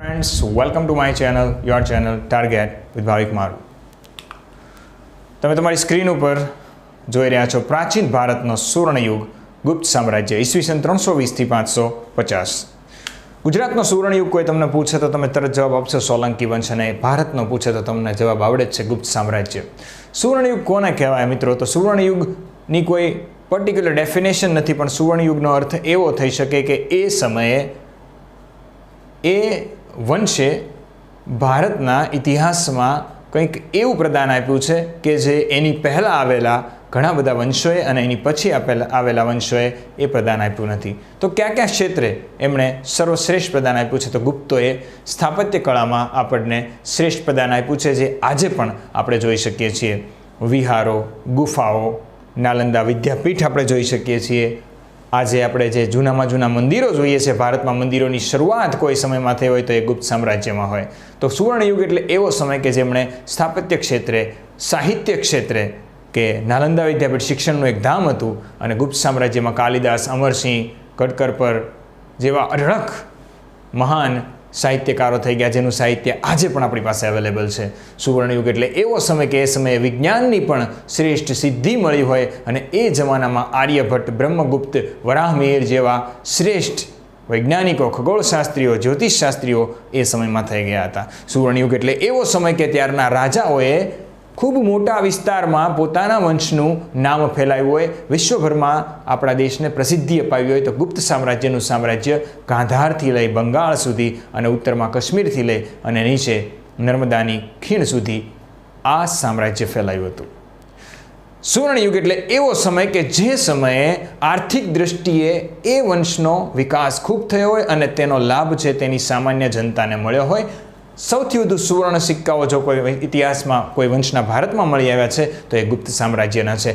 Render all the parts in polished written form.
Friends, welcome to my channel, your channel Target with ભાવિક મારું. તમે તમારી સ્ક્રીન ઉપર જોઈ રહ્યા છો પ્રાચીન ભારતનો સુવર્ણયુગ ગુપ્ત સામ્રાજ્ય ઈસવીસન 320 થી 550. ગુજરાતનો સુવર્ણયુગ કોઈ તમને પૂછે તો તમે તરત જવાબ આપશો સોલંકી વંશ, અને ભારતનો પૂછે તો તમને જવાબ આવડે જ છે ગુપ્ત સામ્રાજ્ય. સુવર્ણયુગ કોને કહેવાય મિત્રો? તો સુવર્ણયુગની કોઈ પર્ટિક્યુલર ડેફિનેશન નથી, પણ સુવર્ણયુગનો અર્થ એવો થઈ શકે કે એ સમયે એ વંશે ભારતના ઇતિહાસમાં કંઈક એવું પ્રદાન આપ્યું છે કે જે એની પહેલાં આવેલા ઘણા બધા વંશોએ અને એની પછી આવેલા વંશોએ એ પ્રદાન આપ્યું નથી. તો કયા કયા ક્ષેત્રે એમણે સર્વશ્રેષ્ઠ પ્રદાન આપ્યું છે? તો ગુપ્તોએ સ્થાપત્ય કળામાં આપણને શ્રેષ્ઠ પ્રદાન આપ્યું છે, જે આજે પણ આપણે જોઈ શકીએ છીએ. વિહારો, ગુફાઓ, નાલંદા વિદ્યાપીઠ આપણે જોઈ શકીએ છીએ. આજે આપણે જે જૂનામાં જૂના મંદિરો જોઈએ છે, ભારતમાં મંદિરોની શરૂઆત કોઈ સમયમાં થઈ હોય તો એ ગુપ્ત સામ્રાજ્યમાં હોય. તો સુવર્ણયુગ એટલે એવો સમય કે જેમણે સ્થાપત્ય ક્ષેત્રે, સાહિત્ય ક્ષેત્રે, કે નાલંદા વિદ્યાપીઠ શિક્ષણનું એક ધામ હતું, અને ગુપ્ત સામ્રાજ્યમાં કાલિદાસ, અમરસિંહ, કડકરપર જેવા અઢળક મહાન સાહિત્યકારો થઈ ગયા, જેનું સાહિત્ય આજે પણ આપણી પાસે અવેલેબલ છે. સુવર્ણયુગ એટલે એવો સમય કે એ સમયે વિજ્ઞાનની પણ શ્રેષ્ઠ સિદ્ધિ મળી હોય, અને એ જમાનામાં આર્યભટ્ટ, બ્રહ્મગુપ્ત, વરાહમિહિર જેવા શ્રેષ્ઠ વૈજ્ઞાનિકો, ખગોળશાસ્ત્રીઓ, જ્યોતિષશાસ્ત્રીઓ એ સમયમાં થઈ ગયા હતા. સુવર્ણયુગ એટલે એવો સમય કે ત્યારના રાજાઓએ ખૂબ મોટા વિસ્તારમાં પોતાના વંશનું નામ ફેલાવ્યું હોય, વિશ્વભરમાં આપણા દેશને પ્રસિદ્ધિ અપાવી હોય. તો ગુપ્ત સામ્રાજ્યનું સામ્રાજ્ય ગાંધારથી લઈ બંગાળ સુધી, અને ઉત્તરમાં કાશ્મીરથી લઈ અને નીચે નર્મદાની ખીણ સુધી આ સામ્રાજ્ય ફેલાયું હતું. સુવર્ણયુગ એટલે એવો સમય કે જે સમયે આર્થિક દૃષ્ટિએ એ વંશનો વિકાસ ખૂબ થયો હોય અને તેનો લાભ છે તેની સામાન્ય જનતાને મળ્યો હોય. સૌથી વધુ સુવર્ણ સિક્કાઓ જો કોઈ ઇતિહાસમાં કોઈ વંશના ભારતમાં મળી આવ્યા છે તો એ ગુપ્ત સામ્રાજ્યના છે.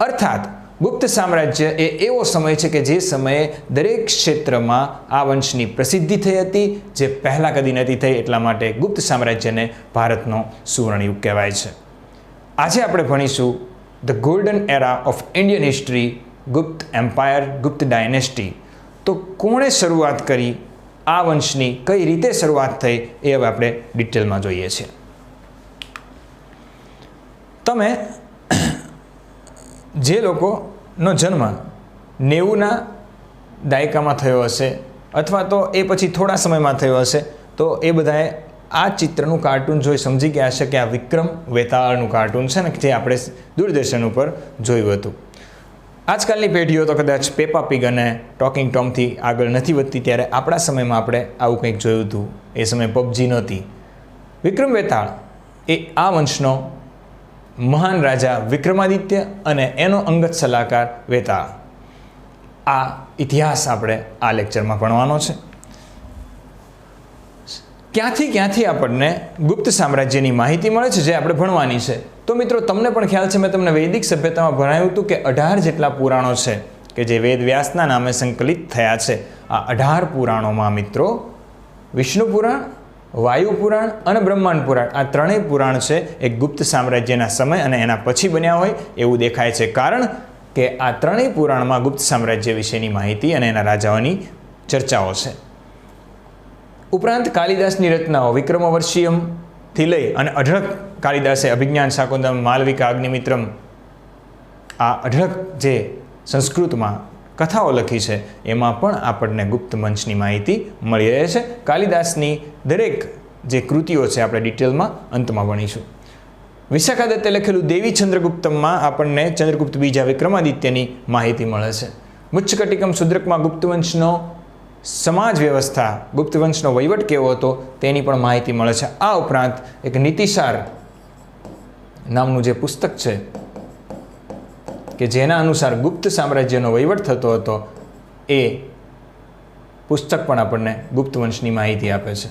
અર્થાત ગુપ્ત સામ્રાજ્ય એ એવો સમય છે કે જે સમયે દરેક ક્ષેત્રમાં આ વંશની પ્રસિદ્ધિ થઈ હતી, જે પહેલાં કદી નથી થઈ. એટલા માટે ગુપ્ત સામ્રાજ્યને ભારતનો સુવર્ણયુગ કહેવાય છે. આજે આપણે ભણીશું the golden era of Indian history, Gupta empire, Gupta dynasty. તો કોણે શરૂઆત કરી, આ વંશની કઈ રીતે શરૂઆત થઈ, એ હવે આપણે ડિટેલમાં જોઈએ છીએ. તમે જે લોકોનો જન્મ 90ના દાયકામાં થયો હશે, અથવા તો એ પછી થોડા સમયમાં થયો હશે, તો એ બધાએ આ ચિત્રનું કાર્ટૂન જોઈ સમજી ગયા હશે કે આ વિક્રમ વેતાળનું કાર્ટૂન છે ને, જે આપણે દૂરદર્શન ઉપર જોયું હતું. આજકાલની પેઢીઓ તો કદાચ પેપા પીગ અને ટોકિંગ ટોમથી આગળ નથી વધતી, ત્યારે આપણા સમયમાં આપણે આવું કંઈક જોયું હતું. એ સમયે પબજી નહોતી. વિક્રમ વેતાળ એ આ વંશનો મહાન રાજા વિક્રમાદિત્ય અને એનો અંગત સલાહકાર વેતાળ. આ ઇતિહાસ આપણે આ લેક્ચરમાં ભણવાનો છે. ક્યાંથી આપણને ગુપ્ત સામ્રાજ્યની માહિતી મળે છે, જે આપણે ભણવાની છે. તો મિત્રો, તમને પણ ખ્યાલ છે, મેં તમને વૈદિક સભ્યતામાં ભણાવ્યું હતું કે 18 જેટલા પુરાણો છે કે જે વેદ વ્યાસના નામે સંકલિત થયા છે. આ 18 પુરાણોમાં મિત્રો વિષ્ણુ પુરાણ, વાયુ પુરાણ અને બ્રહ્માંડ પુરાણ, આ ત્રણેય પુરાણ છે એ ગુપ્ત સામ્રાજ્યના સમય અને એના પછી બન્યા હોય એવું દેખાય છે. કારણ કે આ ત્રણેય પુરાણમાં ગુપ્ત સામ્રાજ્ય વિશેની માહિતી અને એના રાજાઓની ચર્ચાઓ છે. ઉપરાંત કાલિદાસની રચનાઓ વિક્રમવર્ષિયમથી લઈ અને અઢળક કાલિદાસે અભિજ્ઞાન શાકુંતલમ, માલવિકા, અગ્નિમિત્રમ, આ અઢળક જે સંસ્કૃતમાં કથાઓ લખી છે એમાં પણ આપણને ગુપ્ત વંશની માહિતી મળી રહે છે. કાલિદાસની દરેક જે કૃતિઓ છે આપણે ડિટેલમાં અંતમાં ભણીશું. વિશાખાદત્તે લખેલું દેવી ચંદ્રગુપ્તમમાં આપણને ચંદ્રગુપ્ત બીજા વિક્રમાદિત્યની માહિતી મળે છે. મુચ્ચકટિકમ શુદ્રકમાં ગુપ્ત વંશનો સમાજ વ્યવસ્થા, ગુપ્ત વંશનો વહીવટ કેવો હતો તેની પણ માહિતી મળે છે. આ ઉપરાંત એક નીતિસાર નામનું જે પુસ્તક છે કે જેના અનુસાર ગુપ્ત સામ્રાજ્યનો વહીવટ થતો હતો, એ પુસ્તક પણ આપણને ગુપ્ત વંશની માહિતી આપે છે.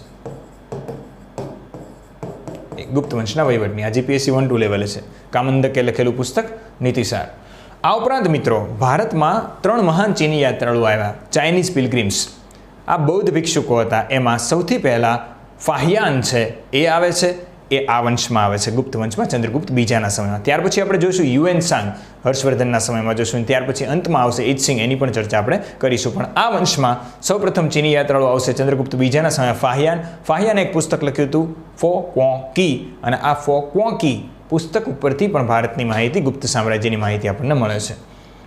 ગુપ્ત વંશના વહીવટની આ જીપીએસસી 1-2 લેવલે છે. કામંદકે લખેલું પુસ્તક નીતિસાર. આ ઉપરાંત મિત્રો ભારતમાં 3 મહાન ચીની યાત્રાળુઓ આવ્યા, ચાઇનીઝ પિલગ્રીમ્સ. આ બૌદ્ધ ભિક્ષુકો હતા. એમાં સૌથી પહેલાં ફાહિયાન છે એ આવે છે. એ આ વંશમાં આવે છે, ગુપ્ત વંશમાં, ચંદ્રગુપ્ત બીજાના સમયમાં. ત્યાર પછી આપણે જોઈશું યુએનસાંગ, હર્ષવર્ધનના સમયમાં જોઈશું. ત્યાર પછી અંતમાં આવશે ઈત્સિંગ, એની પણ ચર્ચા આપણે કરીશું. પણ આ વંશમાં સૌપ્રથમ ચીની યાત્રાળુ આવશે ચંદ્રગુપ્ત બીજાના સમયમાં ફાહિયાન. ફાહિયાને એક પુસ્તક લખ્યું હતું ફો ક્વો કી, અને આ ફો ક્વો કી પુસ્તક ઉપરથી પણ ભારતની માહિતી, ગુપ્ત સામ્રાજ્યની માહિતી આપણને મળે છે.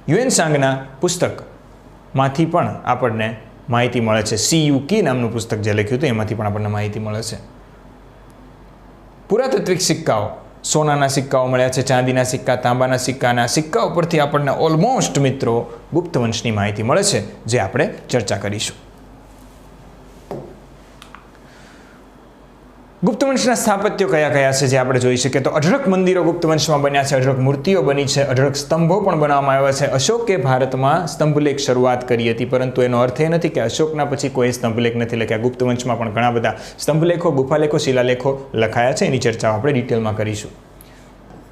યુએનસાંગના પુસ્તકમાંથી પણ આપણને માહિતી મળે છે. CU કી નામનું પુસ્તક જે લખ્યું હતું એમાંથી પણ આપણને માહિતી મળે છે. પુરાતાત્વિક સિક્કાઓ, સોનાના સિક્કાઓ મળ્યા છે, ચાંદીના સિક્કા, તાંબાના સિક્કાના સિક્કા ઉપરથી આપણને ઓલમોસ્ટ મિત્રો ગુપ્ત વંશની માહિતી મળે છે, જે આપણે ચર્ચા કરીશું. ગુપ્ત વંશના સ્થાપત્યો કયા કયા છે જે આપણે જોઈ શકીએ તો અઢળક મંદિરો ગુપ્ત વંશમાં બન્યા છે, અઢળક મૂર્તિઓ બની છે, અઢળક સ્તંભો પણ બનાવવામાં આવ્યા છે. અશોકે ભારતમાં સ્તંભલેખ શરૂઆત કરી હતી, પરંતુ એનો અર્થ એ નથી કે અશોકના પછી કોઈ સ્તંભલેખ નથી લખ્યા. ગુપ્ત વંશમાં પણ ઘણા બધા સ્તંભલેખો, ગુફાલેખો, શિલાલેખો લખાયા છે. એની ચર્ચાઓ આપણે ડિટેલમાં કરીશું.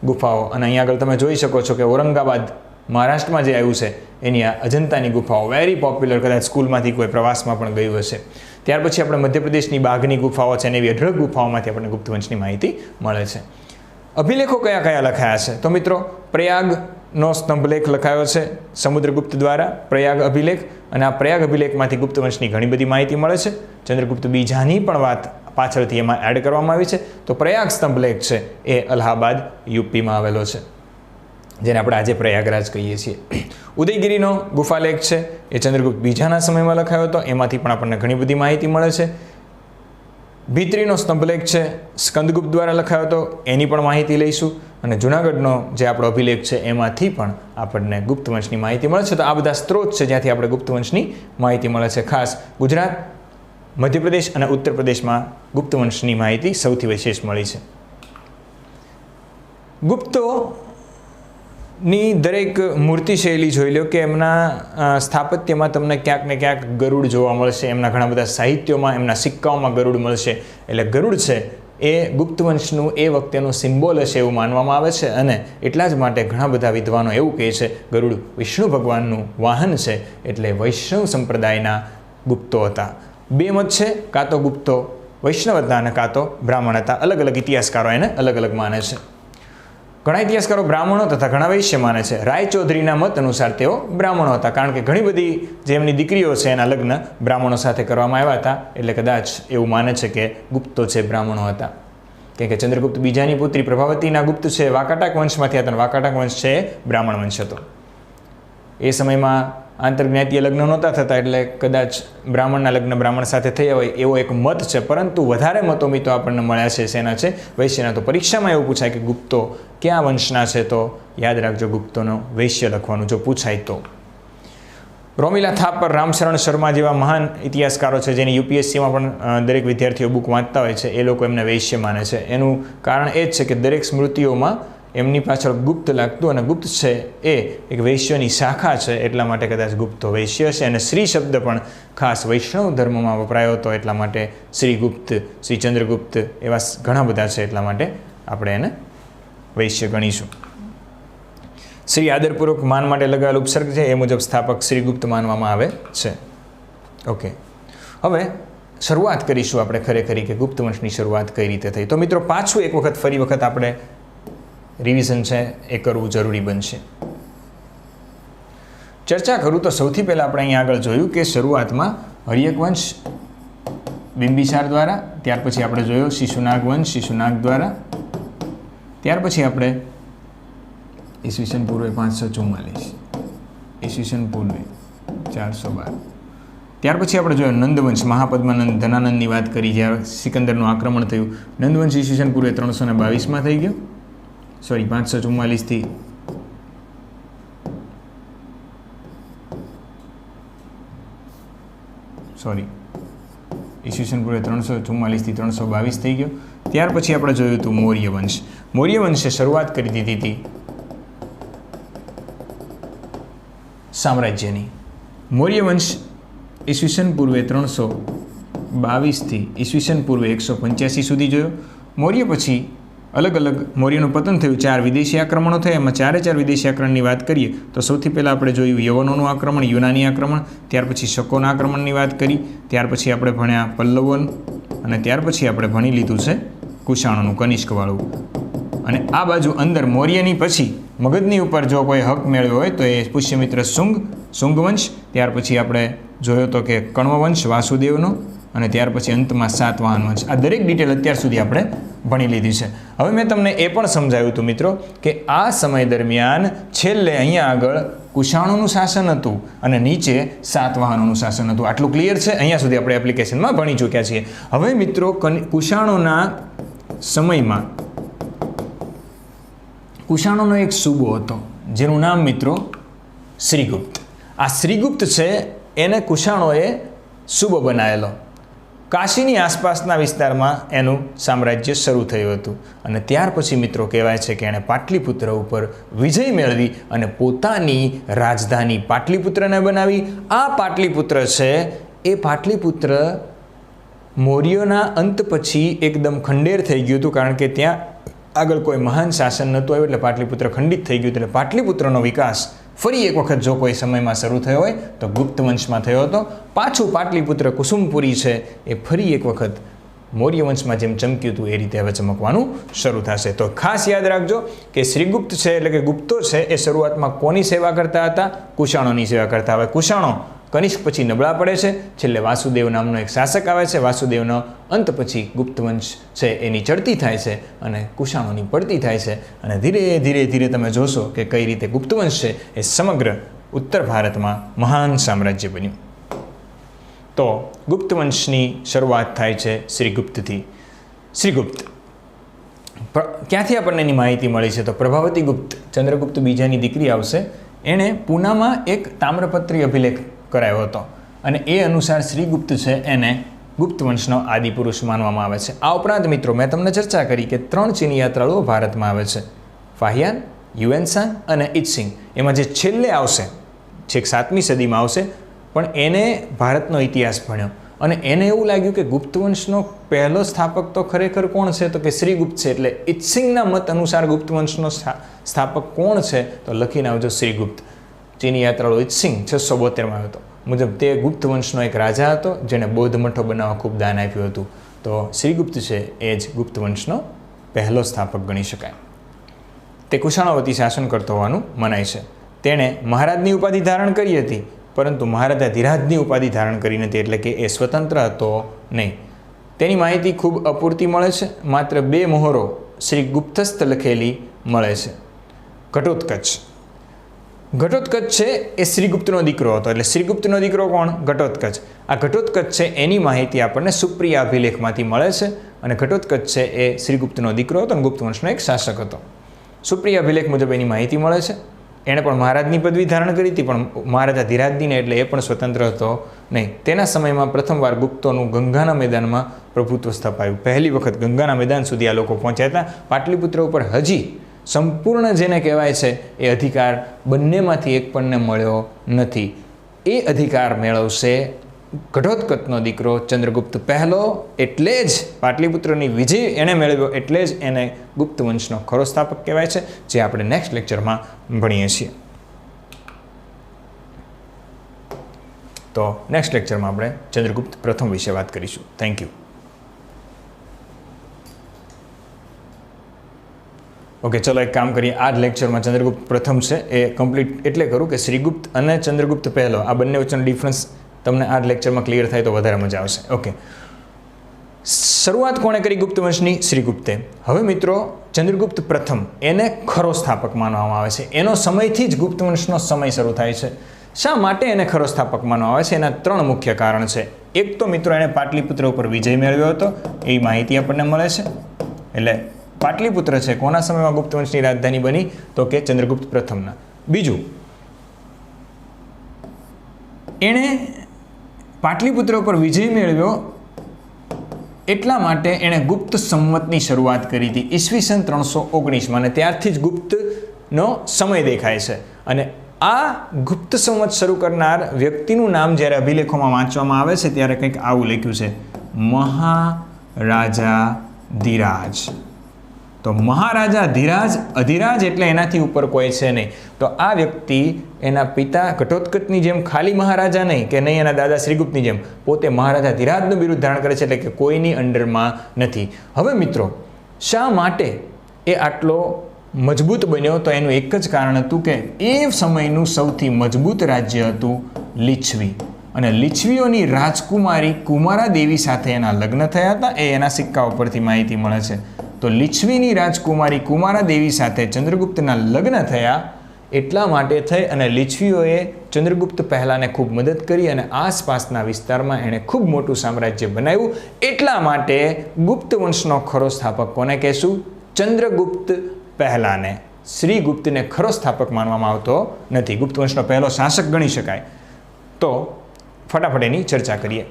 ગુફાઓ, અને અહીંયા આગળ તમે જોઈ શકો છો કે ઔરંગાબાદ મહારાષ્ટ્રમાં જે આવ્યું છે એની આ અજંતાની ગુફાઓ વેરી પોપ્યુલર, કદાચ સ્કૂલમાંથી કોઈ પ્રવાસમાં પણ ગયું હશે. ત્યાર પછી આપણે મધ્યપ્રદેશની બાઘની ગુફાઓ છે, અને એવી અઢળક ગુફાઓમાંથી આપણને ગુપ્ત વંશની માહિતી મળે છે. અભિલેખો કયા કયા લખાયા છે તો મિત્રો પ્રયાગનો સ્તંભલેખ લખાયો છે સમુદ્રગુપ્ત દ્વારા, પ્રયાગ અભિલેખ, અને આ પ્રયાગ અભિલેખમાંથી ગુપ્ત વંશની ઘણી બધી માહિતી મળે છે. ચંદ્રગુપ્ત બીજાની પણ વાત પાછળથી એમાં એડ કરવામાં આવી છે. તો પ્રયાગ સ્તંભલેખ છે એ અલ્હાબાદ યુપીમાં આવેલો છે, જેને આપણે આજે પ્રયાગરાજ કહીએ છીએ. ઉદયગીરીનો ગુફાલેખ છે એ ચંદ્રગુપ્ત બીજાના સમયમાં લખાયો હતો, એમાંથી પણ આપણને ઘણી બધી માહિતી મળે છે. ભીતરીનો સ્તંભલેખ છે સ્કંદગુપ્ત દ્વારા લખાયો હતો, એની પણ માહિતી લઈશું. અને જૂનાગઢનો જે આપણો અભિલેખ છે એમાંથી પણ આપણને ગુપ્ત વંશની માહિતી મળે છે. તો આ બધા સ્ત્રોત છે જ્યાંથી આપણે ગુપ્ત વંશની માહિતી મળે છે. ખાસ ગુજરાત, મધ્યપ્રદેશ અને ઉત્તર પ્રદેશમાં ગુપ્ત વંશની માહિતી સૌથી વિશેષ મળી છે. ગુપ્તો ની દરેક મૂર્તિ શૈલી જોઈ લો કે એમના સ્થાપત્યમાં તમને ક્યાંક ને ક્યાંક ગરુડ જોવા મળશે. એમના ઘણા બધા સાહિત્યોમાં, એમના સિક્કાઓમાં ગરુડ મળશે. એટલે ગરુડ છે એ ગુપ્ત વંશનું એ વખતેનું સિમ્બોલ હશે એવું માનવામાં આવે છે. અને એટલા જ માટે ઘણા બધા વિદ્વાનો એવું કહે છે ગરુડ વિષ્ણુ ભગવાનનું વાહન છે, એટલે વૈષ્ણવ સંપ્રદાયના ગુપ્તો હતા. બે મત છે, કાં તો ગુપ્તો વૈષ્ણવ હતા અને કાં તો બ્રાહ્મણ હતા. અલગ અલગ ઇતિહાસકારો એને અલગ અલગ માને છે. ઘણા ઇતિહાસકારો બ્રાહ્મણો તથા ઘણા વૈશ્ય માને છે. રાયચૌધરીના મત અનુસાર તેઓ બ્રાહ્મણો હતા, કારણ કે ઘણી બધી જે એમની દીકરીઓ છે એના લગ્ન બ્રાહ્મણો સાથે કરવામાં આવ્યા હતા. એટલે કદાચ એવું માને છે કે ગુપ્તો છે બ્રાહ્મણો હતા. કેમ કે ચંદ્રગુપ્ત બીજાની પુત્રી પ્રભાવતીના ગુપ્ત છે વાકાટક વંશમાંથી હતા, અને વાકાટક વંશ છે એ બ્રાહ્મણ વંશ હતો. એ સમયમાં આંતરજ્ઞાતીય લગ્ન નહોતા થતા, એટલે કદાચ બ્રાહ્મણના લગ્ન બ્રાહ્મણ સાથે થયા હોય એવો એક મત છે. પરંતુ વધારે મતો મિત્રો આપણને મળ્યા છે શેના છે? વૈશ્યના. તો પરીક્ષામાં એવું પૂછાય કે ગુપ્તો ક્યાં વંશના છે, તો યાદ રાખજો ગુપ્તોનો વૈશ્ય લખવાનું જો પૂછાય તો. રોમિલા થાપર, રામશરણ શર્મા જેવા મહાન ઇતિહાસકારો છે જેની યુપીએસસીમાં પણ દરેક વિદ્યાર્થીઓ બુક વાંચતા હોય છે, એ લોકો એમને વૈશ્ય માને છે. એનું કારણ એ જ છે કે દરેક સ્મૃતિઓમાં એમની પાછળ ગુપ્ત લાગતું, અને ગુપ્ત છે એ એક વૈશ્યની શાખા છે, એટલા માટે કદાચ ગુપ્તો વૈશ્ય છે. અને શ્રી શબ્દ પણ ખાસ વૈષ્ણવ ધર્મમાં વપરાયો હતો, એટલા માટે શ્રી ગુપ્ત, શ્રી ચંદ્રગુપ્ત એવા ઘણા બધા છે, એટલા માટે આપણે એને વૈશ્ય ગણીશું. શ્રી આદરપૂર્વક માન માટે લગાવેલ ઉપસર્ગ છે એ મુજબ સ્થાપક શ્રી ગુપ્ત માનવામાં આવે છે. ઓકે, હવે શરૂઆત કરીશું આપણે ખરેખરી કે ગુપ્ત વંશની શરૂઆત કઈ રીતે થઈ. તો મિત્રો પાછું એક વખત ફરી વખત આપણે રિવિઝન છે એ કરવું જરૂરી બનશે. ચર્ચા કરું તો સૌથી પહેલાં આપણે અહીંયા આગળ જોયું કે શરૂઆતમાં હર્યક વંશ બિંબિસાર દ્વારા, ત્યાર પછી આપણે જોયો શિશુનાગ વંશ શિશુનાગ દ્વારા, ત્યાર પછી આપણે ઈસવીસન પૂર્વે 544, ઈસવીસન પૂર્વે 412, ત્યાર પછી આપણે જોયો નંદવંશ મહાપદ્માનંદ ધનાનંદની વાત કરી જ્યારે સિકંદરનું આક્રમણ થયું. નંદવંશ ઈસવીસન પૂર્વે 322માં થઈ ગયો, સોરી 544થી ઈસવીસન પૂર્વે 344થી 322 થઈ ગયો. ત્યાર પછી આપણે જોયું હતું મૌર્ય વંશ. મૌર્ય વંશે શરૂઆત કરી દીધી હતી સામ્રાજ્યની. મૌર્ય વંશ ઈસવીસન પૂર્વે 322થી ઈસવીસન પૂર્વે 185 સુધી જોયો. મૌર્ય પછી અલગ અલગ મૌર્યનું પતન થયું, 4 વિદેશી આક્રમણો થયા. એમાં 4 વિદેશી આક્રમણની વાત કરીએ તો સૌથી પહેલાં આપણે જોયું યવનોનું આક્રમણ, યુનાની આક્રમણ, ત્યાર પછી શકોના આક્રમણની વાત કરી, ત્યાર પછી આપણે ભણ્યા પલ્લવોન, અને ત્યાર પછી આપણે ભણી લીધું છે કુષાણોનું, કનિષ્કવાળું. અને આ બાજુ અંદર મૌર્યની પછી મગધની ઉપર જો કોઈ હક મેળવ્યો હોય તો એ પુષ્યમિત્ર શુંગવંશ, ત્યાર પછી આપણે જોયો તો કે કણ્વવંશ વાસુદેવનો, અને ત્યાર પછી અંતમાં સાતવાહન વંશ. આ દરેક ડિટેલ અત્યાર સુધી આપણે ભણી લીધી છે. હવે મેં તમને એ પણ સમજાવ્યું હતું મિત્રો કે આ સમય દરમિયાન છેલ્લે અહીંયા આગળ કુષાણોનું શાસન હતું અને નીચે સાતવાહનોનું શાસન હતું. આટલું ક્લિયર છે? અહીંયા સુધી આપણે એપ્લિકેશનમાં ભણી ચૂક્યા છીએ. હવે મિત્રો કુષાણોના સમયમાં કુષાણોનો એક સૂબો હતો જેનું નામ મિત્રો શ્રીગુપ્ત. આ શ્રીગુપ્ત છે એને કુષાણોએ સૂબો બનાવેલો. કાશીની આસપાસના વિસ્તારમાં એનું સામ્રાજ્ય શરૂ થયું હતું અને ત્યાર પછી મિત્રો કહેવાય છે કે એણે પાટલીપુત્ર ઉપર વિજય મેળવી અને પોતાની રાજધાની પાટલીપુત્રને બનાવી. આ પાટલીપુત્ર છે એ પાટલીપુત્ર મૌર્યોના અંત પછી એકદમ ખંડેર થઈ ગયું હતું, કારણ કે ત્યાં આગળ કોઈ મહાન શાસન નહોતું આવ્યું, એટલે પાટલીપુત્ર ખંડિત થઈ ગયું. એટલે પાટલીપુત્રનો વિકાસ ફરી એક વખત જો કોઈ સમયમાં શરૂ થયો હોય તો ગુપ્ત વંશમાં થયો હતો. પાછું પાટલીપુત્ર કુસુમપુરી છે એ ફરી એક વખત મૌર્ય વંશમાં જેમ ચમક્યું હતું એ રીતે હવે ચમકવાનું શરૂ થશે. તો ખાસ યાદ રાખજો કે શ્રીગુપ્ત છે એટલે કે ગુપ્તો છે એ શરૂઆતમાં કોની સેવા કરતા હતા? કુષાણોની સેવા કરતા. હવે કુષાણો કનિષ્ક પછી નબળા પડે છે, છેલ્લે વાસુદેવ નામનો એક શાસક આવે છે. વાસુદેવનો અંત પછી ગુપ્ત વંશ છે એની ચડતી થાય છે અને કુષાણોની પડતી થાય છે. અને ધીરે ધીરે ધીરે તમે જોશો કે કઈ રીતે ગુપ્ત વંશ છે એ સમગ્ર ઉત્તર ભારતમાં મહાન સામ્રાજ્ય બન્યું. તો ગુપ્ત વંશની શરૂઆત થાય છે શ્રીગુપ્તથી. શ્રીગુપ્ત ક્યાંથી આપણને એની માહિતી મળી છે? તો પ્રભાવતી ગુપ્ત, ચંદ્રગુપ્ત બીજાની દીકરી આવશે, એણે પૂનામાં એક તામ્રપત્રી અભિલેખ કરાયો હતો અને એ અનુસાર શ્રીગુપ્ત છે એને ગુપ્ત વંશનો આદિપુરુષ માનવામાં આવે છે. આ ઉપરાંત મિત્રો મેં તમને ચર્ચા કરી કે 3 ચીની યાત્રાળુઓ ભારતમાં આવે છે, ફાહિયાન, યુએનસાંગ અને ઇત્સિંગ. એમાં જે છેલ્લે આવશે, છેક 7મી સદીમાં આવશે, પણ એને ભારતનો ઇતિહાસ ભણ્યો અને એને એવું લાગ્યું કે ગુપ્ત વંશનો પહેલો સ્થાપક તો ખરેખર કોણ છે? તો કે શ્રીગુપ્ત છે. એટલે ઇત્સિંગના મત અનુસાર ગુપ્ત વંશનો સ્થાપક કોણ છે? તો લખીને આવજો શ્રીગુપ્ત. ચીની યાત્રાળુ ઇત્સિંગ 672માં આવ્યો હતો. મુજબ તે ગુપ્ત વંશનો એક રાજા હતો જેણે બૌદ્ધ મઠો બનાવવા ખૂબ દાન આપ્યું હતું. તો શ્રીગુપ્ત છે એ જ ગુપ્ત વંશનો પહેલો સ્થાપક ગણી શકાય. તે કુષાણો વતી શાસન કરતો હોવાનું મનાય છે. તેણે મહારાજની ઉપાધિ ધારણ કરી હતી, પરંતુ મહારાજા ધીરાજની ઉપાધિ ધારણ કરી નથી, એટલે કે એ સ્વતંત્ર હતો નહીં. તેની માહિતી ખૂબ અપૂરતી મળે છે. માત્ર 2 મોહરો શ્રીગુપ્તસ્થ લખેલી મળે છે. ઘટોત્કચ છે એ શ્રીગુપ્તનો દીકરો હતો. એટલે શ્રીગુપ્તનો દીકરો કોણ? ઘટોત્કચ. આ ઘટોત્કચ છે એની માહિતી આપણને સુપ્રિયા અભિલેખમાંથી મળે છે અને ઘટોત્કચ છે એ શ્રીગુપ્તનો દીકરો હતો અને ગુપ્ત વંશનો એક શાસક હતો. સુપ્રિયા અભિલેખ મુજબ એની માહિતી મળે છે. એણે પણ મહારાજની પદવી ધારણ કરી હતી, પણ મહારાજા ધીરાજની એટલે એ પણ સ્વતંત્ર હતો નહીં. તેના સમયમાં પ્રથમવાર ગુપ્તોનું ગંગાના મેદાનમાં પ્રભુત્વ સ્થપાયું. પહેલી વખત ગંગાના મેદાન સુધી આ લોકો પહોંચ્યા હતા. પાટલીપુત્ર ઉપર હજી સંપૂર્ણ જેને કહેવાય છે એ અધિકાર બંનેમાંથી એક પણને મળ્યો નથી. એ અધિકાર મેળવશે ઘટોત્કચનો દીકરો ચંદ્રગુપ્ત પહેલો. એટલે જ પાટલીપુત્રની વિજય એણે મેળવ્યો, એટલે જ એને ગુપ્ત વંશનો ખરો સ્થાપક કહેવાય છે, જે આપણે નેક્સ્ટ લેક્ચરમાં ભણીએ છીએ. તો નેક્સ્ટ લેક્ચરમાં આપણે ચંદ્રગુપ્ત પ્રથમ વિશે વાત કરીશું. Thank you. ઓકે, ચલો એક કામ કરીએ. આ જ લેક્ચરમાં ચંદ્રગુપ્ત પ્રથમ છે એ કમ્પ્લીટ એટલે કરું કે શ્રીગુપ્ત અને ચંદ્રગુપ્ત પહેલો આ બંને વચ્ચેનો ડિફરન્સ તમને આ જ લેક્ચરમાં ક્લિયર થાય તો વધારે મજા આવશે. ઓકે, શરૂઆત કોણે કરી ગુપ્ત વંશની? શ્રીગુપ્તે. હવે મિત્રો ચંદ્રગુપ્ત પ્રથમ એને ખરો સ્થાપક માનવામાં આવે છે. એનો સમયથી જ ગુપ્ત વંશનો સમય શરૂ થાય છે. શા માટે એને ખરો સ્થાપક માનવામાં આવે છે? એના 3 મુખ્ય કારણ છે. એક તો મિત્રો એણે પાટલીપુત્ર ઉપર વિજય મેળવ્યો હતો, એ માહિતી આપણને મળે છે. એટલે પાટલીપુત્ર છે કોના સમયમાં ગુપ્ત વંશની રાજધાની બની? તો કે ચંદ્રગુપ્ત પ્રથમના. બીજું, એણે પાટલીપુત્ર ઉપર વિજય મેળવ્યો એટલા માટે એણે ગુપ્ત સંવતની શરૂઆત કરી હતી ઈસવીસન 319માં, અને ત્યારથી જ ગુપ્તનો સમય દેખાય છે. અને આ ગુપ્ત સંવત શરૂ કરનાર વ્યક્તિનું નામ જ્યારે અભિલેખોમાં વાંચવામાં આવે છે ત્યારે કંઈક આવું લખ્યું છે, મહારાજા ધીરાજ. તો મહારાજા ધીરાજ, અધિરાજ એટલે એનાથી ઉપર કોઈ છે નહીં. તો આ વ્યક્તિ એના પિતા ઘટોત્કચની જેમ ખાલી મહારાજા નહીં, કે નહીં એના દાદા શ્રીગુપ્તની જેમ પોતે મહારાજા ધીરાજનું બિરુદ ધારણ કરે છે, એટલે કે કોઈની અંડરમાં નથી. હવે મિત્રો શા માટે એ આટલો મજબૂત બન્યો? તો એનું એક જ કારણ હતું કે એ સમયનું સૌથી મજબૂત રાજ્ય હતું લીછવી, અને લીછવીઓની રાજકુમારી કુમારાદેવી સાથે એના લગ્ન થયા હતા. એ એના સિક્કાઓ પરથી માહિતી મળે છે. તો લીછવીની રાજકુમારી કુમારાદેવી સાથે ચંદ્રગુપ્તના લગ્ન થયા એટલા માટે થઈ અને લીછવીઓએ ચંદ્રગુપ્ત પહેલાંને ખૂબ મદદ કરી અને આસપાસના વિસ્તારમાં એણે ખૂબ મોટું સામ્રાજ્ય બનાવ્યું. એટલા માટે ગુપ્ત વંશનો ખરો સ્થાપક કોને કહેશું? ચંદ્રગુપ્ત પહેલાંને. શ્રીગુપ્તને ખરો સ્થાપક માનવામાં આવતો નથી. ગુપ્ત વંશનો પહેલો શાસક ગણી શકાય. તો ફટાફટ એની ચર્ચા કરીએ.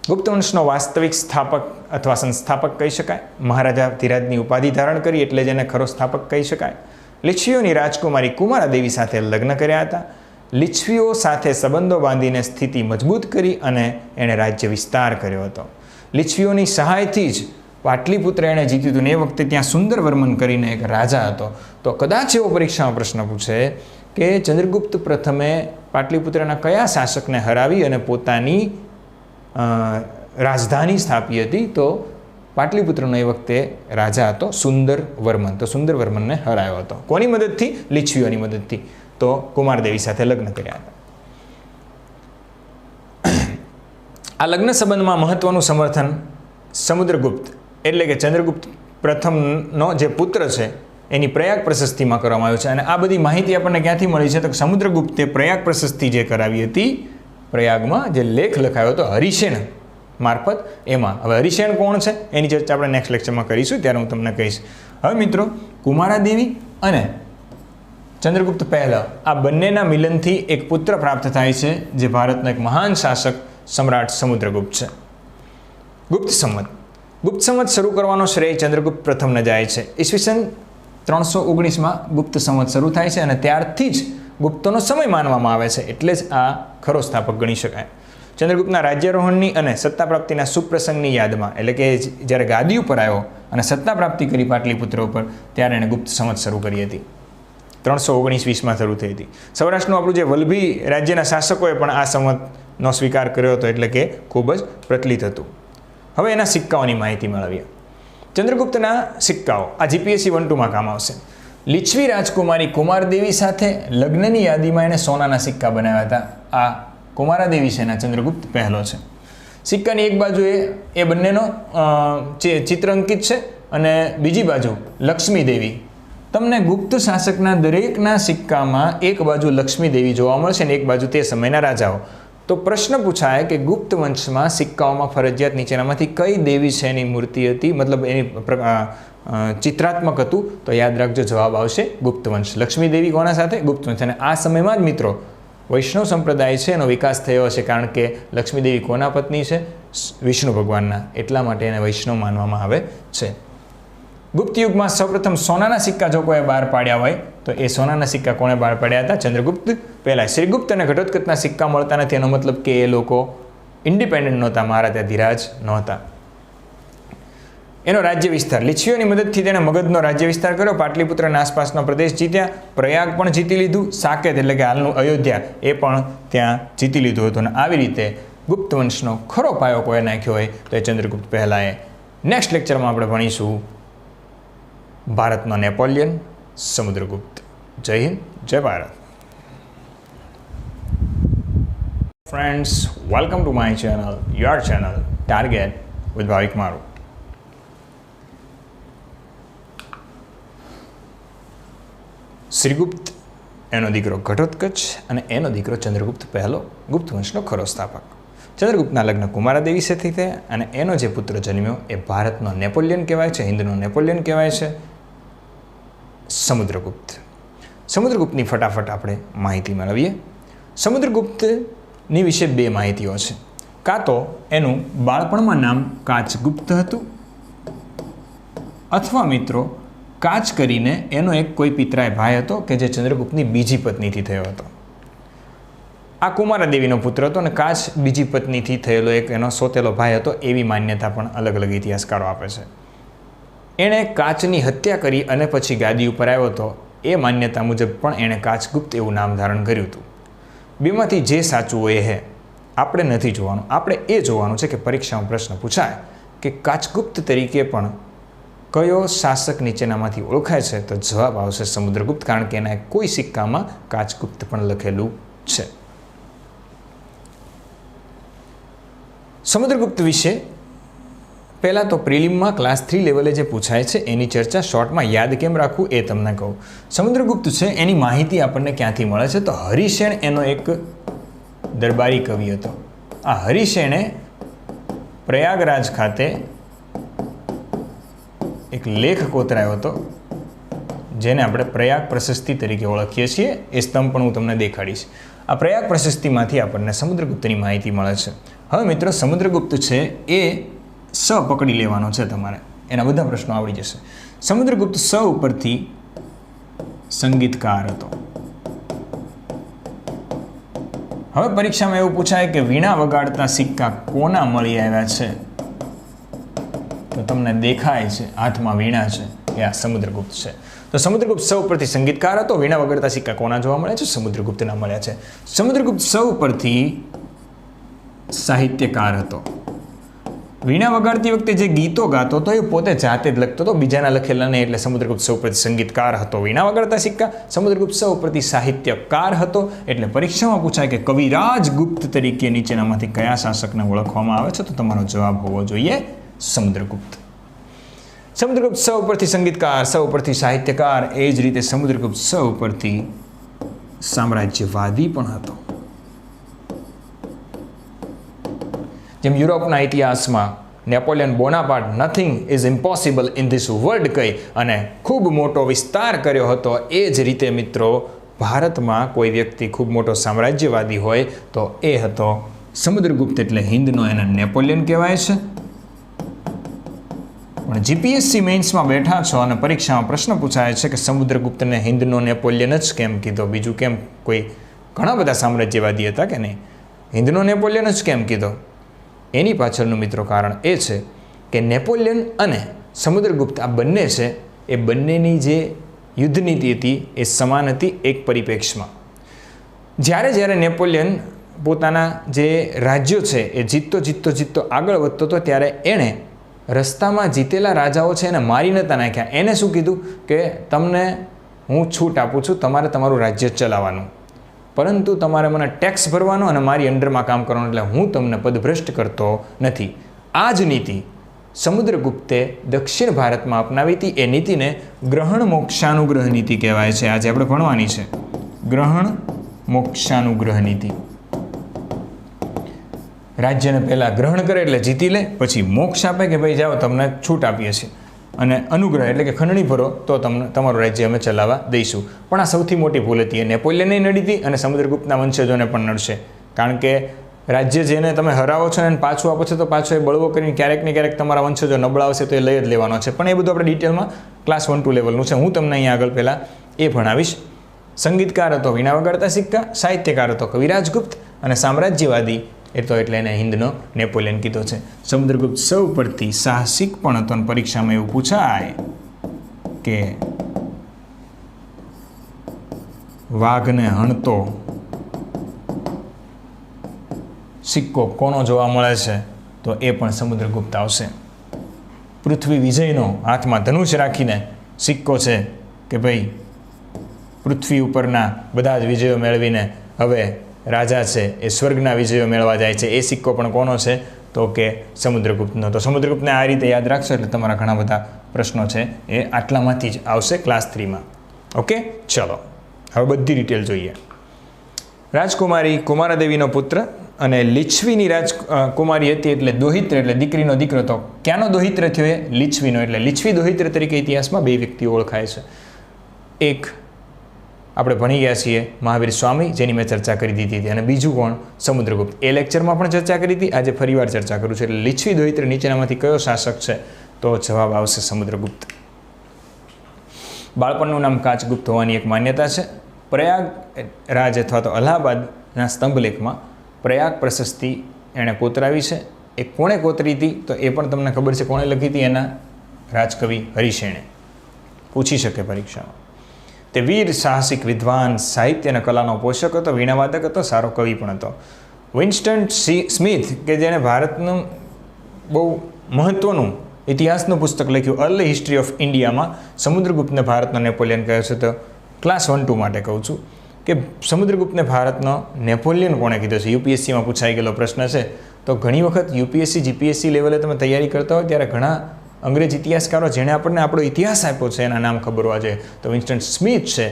ગુપ્ત વંશનો વાસ્તવિક સ્થાપક અથવા સંસ્થાપક કહી શકાય. મહારાજા ધીરાજની ઉપાધિ ધારણ કરી એટલે જ એને ખરો સ્થાપક કહી શકાય. લીછવીઓની રાજકુમારી કુમારાદેવી સાથે લગ્ન કર્યા હતા. લીછવીઓ સાથે સંબંધો બાંધીને સ્થિતિ મજબૂત કરી અને એણે રાજ્ય વિસ્તાર કર્યો હતો. લીછવીઓની સહાયથી જ પાટલીપુત્ર એણે જીત્યું હતું. ને એ વખતે ત્યાં સુંદરવર્મન કરીને એક રાજા હતો. તો કદાચ એવો પરીક્ષામાં પ્રશ્ન પૂછે કે ચંદ્રગુપ્ત પ્રથમે પાટલીપુત્રના કયા શાસકને હરાવી અને પોતાની રાજધાની સ્થાપી હતી? તો પાટલીપુત્રનો એ વખતે રાજા હતો સુંદરવર્મન. તો સુંદરવર્મનને હરાયો હતો. કોની મદદથી? લીછવીઓની મદદથી. તો કુમારદેવી સાથે લગ્ન કર્યા હતા. આ લગ્ન સંબંધમાં મહત્વનું સમર્થન સમુદ્રગુપ્ત એટલે કે ચંદ્રગુપ્ત પ્રથમનો જે પુત્ર છે એની પ્રયાગ પ્રશસ્તિમાં કરવામાં આવ્યું છે. અને આ બધી માહિતી આપણને ક્યાંથી મળી છે? તો સમુદ્રગુપ્તે પ્રયાગ પ્રશસ્તિ જે કરાવી હતી, પ્રયાગમાં જે લેખ લખાયો હતો હરિશેન મારફત, એમાં. હવે હરિશેન કોણ છે એની ચર્ચા આપણે નેક્સ્ટ લેક્ચરમાં કરીશું, ત્યારે હું તમને કહીશ. હવે મિત્રો, કુમારાદેવી અને ચંદ્રગુપ્ત પહેલા આ બંનેના મિલનથી એક પુત્ર પ્રાપ્ત થાય છે, જે ભારતનો એક મહાન શાસક સમ્રાટ સમુદ્રગુપ્ત છે. ગુપ્ત સંવત. ગુપ્ત સંવત શરૂ કરવાનો શ્રેય ચંદ્રગુપ્ત પ્રથમને જાય છે. ઈસવીસન 319માં ગુપ્ત સંવત શરૂ થાય છે અને ત્યારથી જ ગુપ્તોનો સમય માનવામાં આવે છે. એટલે જ આ ખરો સ્થાપક ગણી શકાય. ચંદ્રગુપ્તના રાજ્યારોહણની અને સત્તા પ્રાપ્તિના સુપ્રસંગની યાદમાં, એટલે કે જ્યારે ગાદી ઉપર આવ્યો અને સત્તા પ્રાપ્તિ કરી પાટલીપુત્ર ઉપર, ત્યારે એણે ગુપ્ત સંવત શરૂ કરી હતી. 319-20માં શરૂ થઈ હતી. સૌરાષ્ટ્રનું આપણું જે વલ્લભી રાજ્યના શાસકોએ પણ આ સંવતનો સ્વીકાર કર્યો હતો, એટલે કે ખૂબ જ પ્રચલિત હતું. હવે એના સિક્કાઓની માહિતી મેળવીએ. ચંદ્રગુપ્તના સિક્કાઓ આ જીપીએસસી 1-2માં કામ આવશે. લીછવી રાજકુમારી કુમારદેવી સાથે લગ્નની યાદીમાં એણે સોનાના સિક્કા બનાવ્યા હતા. આ કુમારાદેવી છે એના ચંદ્રગુપ્ત પહેલો છે. સિક્કાની એક બાજુ એ બંનેનો ચિત્ર અંકિત છે અને બીજી બાજુ લક્ષ્મી દેવી. તમને ગુપ્ત શાસકના દરેકના સિક્કામાં એક બાજુ લક્ષ્મી દેવી જોવા મળશે અને એક બાજુ તે સમયના રાજાઓ. તો પ્રશ્ન પૂછાય કે ગુપ્ત વંશમાં સિક્કાઓમાં ફરજિયાત નીચેનામાંથી કઈ દેવી છે એની મૂર્તિ હતી, મતલબ એની ચિત્રાત્મક હતું? તો યાદ રાખજો, જવાબ આવશે ગુપ્ત વંશ. લક્ષ્મી દેવી કોના સાથે? ગુપ્ત વંશ. અને આ સમયમાં જ મિત્રો વૈષ્ણવ સંપ્રદાય છે એનો વિકાસ થયો હશે, કારણ કે લક્ષ્મી દેવી કોના પત્ની છે? વિષ્ણુ ભગવાનના. એટલા માટે એને વૈષ્ણવ માનવામાં આવે છે. ગુપ્ત યુગમાં સૌપ્રથમ સોનાના સિક્કા જો કોઈ બહાર પાડ્યા હોય તો એ સોનાના સિક્કા કોણે બહાર પાડ્યા હતા? ચંદ્રગુપ્ત પહેલા. શ્રીગુપ્ત અને ઘટોત્કચના સિક્કા મળતા નથી, એનો મતલબ કે એ લોકો ઇન્ડિપેન્ડન્ટ નહોતા, મહારાજા ધીરાજ નહોતા. એનો રાજ્ય વિસ્તાર. લીછવીઓની મદદથી તેણે મગધનો રાજ્ય વિસ્તાર કર્યો. પાટલીપુત્રના આસપાસનો પ્રદેશ જીત્યા. પ્રયાગ પણ જીતી લીધું. સાકેત એટલે કે હાલનું અયોધ્યા એ પણ ત્યાં જીતી લીધું હતું. અને આવી રીતે ગુપ્ત વંશનો ખરો પાયો કોઈ નાખ્યો હોય તો એ ચંદ્રગુપ્ત પહેલાએ. નેક્સ્ટ લેક્ચરમાં આપણે ભણીશું ભારતનો નેપોલિયન સમુદ્રગુપ્ત. જય હિન્દ, જય Bharat. Friends, welcome to my channel, your channel target with Bhavik Maru. Shrigupta, એનો દીકરો ઘટોત્કચ અને એનો દીકરો ચંદ્રગુપ્ત પહેલો, ગુપ્ત વંશનો ખરો સ્થાપક. ચંદ્રગુપ્તના લગ્ન કુમારાદેવી સાથે થયા અને એનો જે પુત્ર જન્મ્યો એ ભારતનો નેપોલિયન કહેવાય છે, હિન્દનો નેપોલિયન કહેવાય છે, સમુદ્રગુપ્ત. સમુદ્રગુપ્તની ફટાફટ આપણે માહિતી મેળવીએ. સમુદ્રગુપ્તની વિશે બે માહિતીઓ છે. કાં તો એનું બાળપણમાં નામ કાચગુપ્ત હતું, અથવા મિત્રો કાચ કરીને એનો એક કોઈ પિતરાય ભાઈ હતો કે જે ચંદ્રગુપ્તની બીજી પત્નીથી થયો હતો. આ કુમારાદેવીનો પુત્ર હતો અને કાચ બીજી પત્નીથી થયેલો એક એનો સોતેલો ભાઈ હતો, એવી માન્યતા પણ અલગ અલગ ઇતિહાસકારો આપે છે. એણે કાચની હત્યા કરી અને પછી ગાદી ઉપર આવ્યો હતો, એ માન્યતા મુજબ પણ એણે કાચગુપ્ત એવું નામ ધારણ કર્યું હતું. બેમાંથી જે સાચું હોય એ આપણે નથી જોવાનું. આપણે એ જોવાનું છે કે પરીક્ષામાં પ્રશ્ન પૂછાય કે કાચગુપ્ત તરીકે પણ કયો શાસક નીચેનામાંથી ઓળખાય છે? તો જવાબ આવશે સમુદ્રગુપ્ત, કારણ કે એના કોઈ સિક્કામાં કાચગુપ્ત પણ લખેલું છે. સમુદ્રગુપ્ત વિશે પહેલાં તો પ્રિલિમમાં ક્લાસ 3 લેવલે જે પૂછાય છે એની ચર્ચા શોર્ટમાં યાદ કેમ રાખવું એ તમને કહું. સમુદ્રગુપ્ત છે એની માહિતી આપણને ક્યાંથી મળે છે? તો હરિસેન એનો એક દરબારી કવિ હતો. આ હરિસેણે પ્રયાગરાજ ખાતે એક લેખ કોતરાયો હતો, જેને આપણે પ્રયાગ પ્રશસ્તિ તરીકે ઓળખીએ છીએ. એ સ્તંભ પણ હું તમને દેખાડીશ. આ પ્રયાગ પ્રશસ્તિમાંથી આપણને સમુદ્રગુપ્તની માહિતી મળે છે. હવે મિત્રો, સમુદ્રગુપ્ત છે એ સ પકડી લેવાનો છે તમારે, એના બધા પ્રશ્નો આવડી જશે. સમુદ્રગુપ્ત સ ઉપરથી સંગીતકાર હતો. હવે પરીક્ષામાં એવું પૂછાય કે વીણા વગાડતા સિક્કા કોના મળી આવ્યા છે? તો તમને દેખાય છે હાથમાં વીણા છે, એ આ સમુદ્રગુપ્ત છે. તો સમુદ્રગુપ્ત સ ઉપરથી સંગીતકાર હતો. વીણા વગાડતા સિક્કા કોના જોવા મળે છે? સમુદ્રગુપ્તના મળ્યા છે. સમુદ્રગુપ્ત સ ઉપરથી સાહિત્યકાર હતો. વીણા વગાડતી વખતે જે ગીતો ગાતો હતો એ પોતે જાતે જ લખતો હતો, બીજાના લખેલા નહીં. એટલે સમુદ્રગુપ્ત સ ઉપરથી સંગીતકાર હતો. વીણા વગાડતા સિક્કા. સમુદ્રગુપ્ત સ ઉપરથી સાહિત્યકાર હતો. એટલે પરીક્ષામાં પૂછાય કે કવિરાજ ગુપ્ત તરીકે નીચેનામાંથી કયા શાસકને ઓળખવામાં આવે છે? તો તમારો જવાબ હોવો જોઈએ સમુદ્રગુપ્ત. સમુદ્રગુપ્ત સ ઉપરથી સંગીતકાર, સ ઉપરથી સાહિત્યકાર. એ જ રીતે સમુદ્રગુપ્ત સ ઉપરથી સામ્રાજ્યવાદી પણ હતો. જેમ યુરોપના ઇતિહાસમાં Napoleon Bonaparte nothing is impossible in this world કહી અને ખૂબ મોટો વિસ્તાર કર્યો હતો, એ જ રીતે મિત્રો ભારતમાં કોઈ વ્યક્તિ ખૂબ મોટો સામ્રાજ્યવાદી હોય તો એ હતો સમુદ્રગુપ્ત. એટલે હિન્દનો એને નેપોલિયન કહેવાય છે. પણ જીપીએસસી મેઇન્સમાં બેઠા છો અને પરીક્ષામાં પ્રશ્ન પૂછાય છે કે સમુદ્રગુપ્તને હિન્દનો નેપોલિયન જ કેમ કીધો? બીજું કેમ? કોઈ ઘણા બધા સામ્રાજ્યવાદી હતા કે નહીં, હિન્દનો નેપોલિયન જ કેમ કીધો? એની પાછળનું મિત્રો કારણ એ છે કે નેપોલિયન અને સમુદ્રગુપ્ત આ બંને છે, એ બંનેની જે યુદ્ધ નીતિ હતી એ સમાન હતી એક પરિપ્રેક્ષમાં. જ્યારે નેપોલિયન પોતાના જે રાજ્યો છે એ જીતતો આગળ વધતો હતો, ત્યારે એણે રસ્તામાં જીતેલા રાજાઓ છે એને મારી નહોતા નાખ્યા. એને શું કીધું કે તમને હું છૂટ આપું છું, તમારે તમારું રાજ્ય ચલાવવાનું, પરંતુ તમારે મને ટેક્સ ભરવાનો અને મારી અંડરમાં કામ કરવાનું, એટલે હું તમને પદભ્રષ્ટ કરતો નથી. આ જ નીતિ સમુદ્રગુપ્તે દક્ષિણ ભારતમાં અપનાવી હતી. એ નીતિને ગ્રહણ મોક્ષાનુગ્રહ નીતિ કહેવાય છે. આજે આપણે ભણવાની છે ગ્રહણ મોક્ષાનુગ્રહ નીતિ. રાજ્યને પહેલાં ગ્રહણ કરે એટલે જીતી લે, પછી મોક્ષ આપે કે ભાઈ જાઓ તમને છૂટ આપીએ છીએ, અને અનુગ્રહ એટલે કે ખંડણી ભરો તો તમને તમારું રાજ્ય અમે ચલાવવા દઈશું. પણ આ સૌથી મોટી ભૂલ હતી. એ નેપોલિયનને નડી હતી અને સમુદ્રગુપ્તના વંશજોને પણ નડશે. કારણ કે રાજ્ય જેને તમે હરાવો છો ને પાછું આપો છો તો પાછો એ બળવો કરીને ક્યારેક ને ક્યારેક તમારા વંશજો નબળા આવશે તો એ લઈ જ લેવાનો છે. પણ એ બધું આપણે ડિટેલમાં ક્લાસ 1-2 લેવલનું છે. હું તમને અહીંયા આગળ પહેલાં એ ભણાવીશ. સંગીતકાર હતો વીણા વગાડતા સિક્કા, સાહિત્યકાર હતો કવિરાજગુપ્ત, અને સામ્રાજ્યવાદી એટલે એને હિન્દનો નેપોલિયન કીધો છે. સમુદ્રગુપ્ત સ ઉપરથી સાહસિક પણ હતો. અને પરીક્ષામાં એવું પૂછાય કે વાઘને હણતો સિક્કો કોનો જોવા મળે છે? તો એ પણ સમુદ્રગુપ્ત આવશે. પૃથ્વી વિજયનો હાથમાં ધનુષ રાખીને સિક્કો છે કે ભાઈ પૃથ્વી ઉપરના બધા જ વિજયો મેળવીને હવે રાજા છે એ સ્વર્ગના વિજયો મેળવા જાય છે. એ સિક્કો પણ કોનો છે? તો કે સમુદ્રગુપ્તનો. તો સમુદ્રગુપ્તને આ રીતે યાદ રાખશો એટલે તમારા ઘણા બધા પ્રશ્નો છે એ આટલામાંથી જ આવશે ક્લાસ 3માં. ઓકે, ચલો હવે બધી ડિટેલ જોઈએ. રાજકુમારી કુમારાદેવીનો પુત્ર અને લીછવીની રાજકુમારી હતી, એટલે દોહિત્ર એટલે દીકરીનો દીકરો. તો ક્યાંનો દોહિત્ર થયો? એ લીછવીનો. એટલે લીછવી દોહિત્ર તરીકે ઇતિહાસમાં બે વ્યક્તિઓ ઓળખાય છે. એક આપણે ભણી ગયા છીએ મહાવીર સ્વામી, જેની મેં ચર્ચા કરી દીધી હતી, અને બીજું કોણ? સમુદ્રગુપ્ત. એ લેક્ચરમાં પણ ચર્ચા કરી હતી, આજે ફરીવાર ચર્ચા કરું છું. એટલે લીછવી દોહિત્ર નીચેનામાંથી કયો શાસક છે? તો જવાબ આવશે સમુદ્રગુપ્ત. બાળપણનું નામ કાચગુપ્ત હોવાની એક માન્યતા છે. પ્રયાગરાજ અથવા તો અલ્હાબાદના સ્તંભલેખમાં પ્રયાગ પ્રશસ્તિ એણે કોતરાવી છે. એ કોણે કોતરી હતી? તો એ પણ તમને ખબર છે કોણે લખી હતી? એના રાજકવિ હરિસેણે. પૂછી શકે પરીક્ષામાં. તે વીર, સાહસિક, વિદ્વાન, સાહિત્ય અને કલાનો પોષક હતો, વીણાવાદક હતો, સારો કવિ પણ હતો. વિન્સ્ટન સ્મિથ કે જેણે ભારતનું બહુ મહત્ત્વનું ઇતિહાસનું પુસ્તક લખ્યું અર્લી હિસ્ટ્રી ઓફ ઇન્ડિયામાં સમુદ્રગુપ્તને ભારતનો નેપોલિયન કહે છે. તો ક્લાસ 1-2 માટે કહું છું કે સમુદ્રગુપ્તને ભારતનો નેપોલિયન કોણે કીધો છે. યુપીએસસીમાં પૂછાઈ ગયેલો પ્રશ્ન છે. તો ઘણી વખત યુપીએસસી જીપીએસસી લેવલે તમે તૈયારી કરતા હોય ત્યારે ઘણા અંગ્રેજ ઇતિહાસકારો જેણે આપણને આપણો ઇતિહાસ આપ્યો છે એના નામ ખબર હોવા જોઈએ. તો વિન્સ્ટન સ્મિથ છે,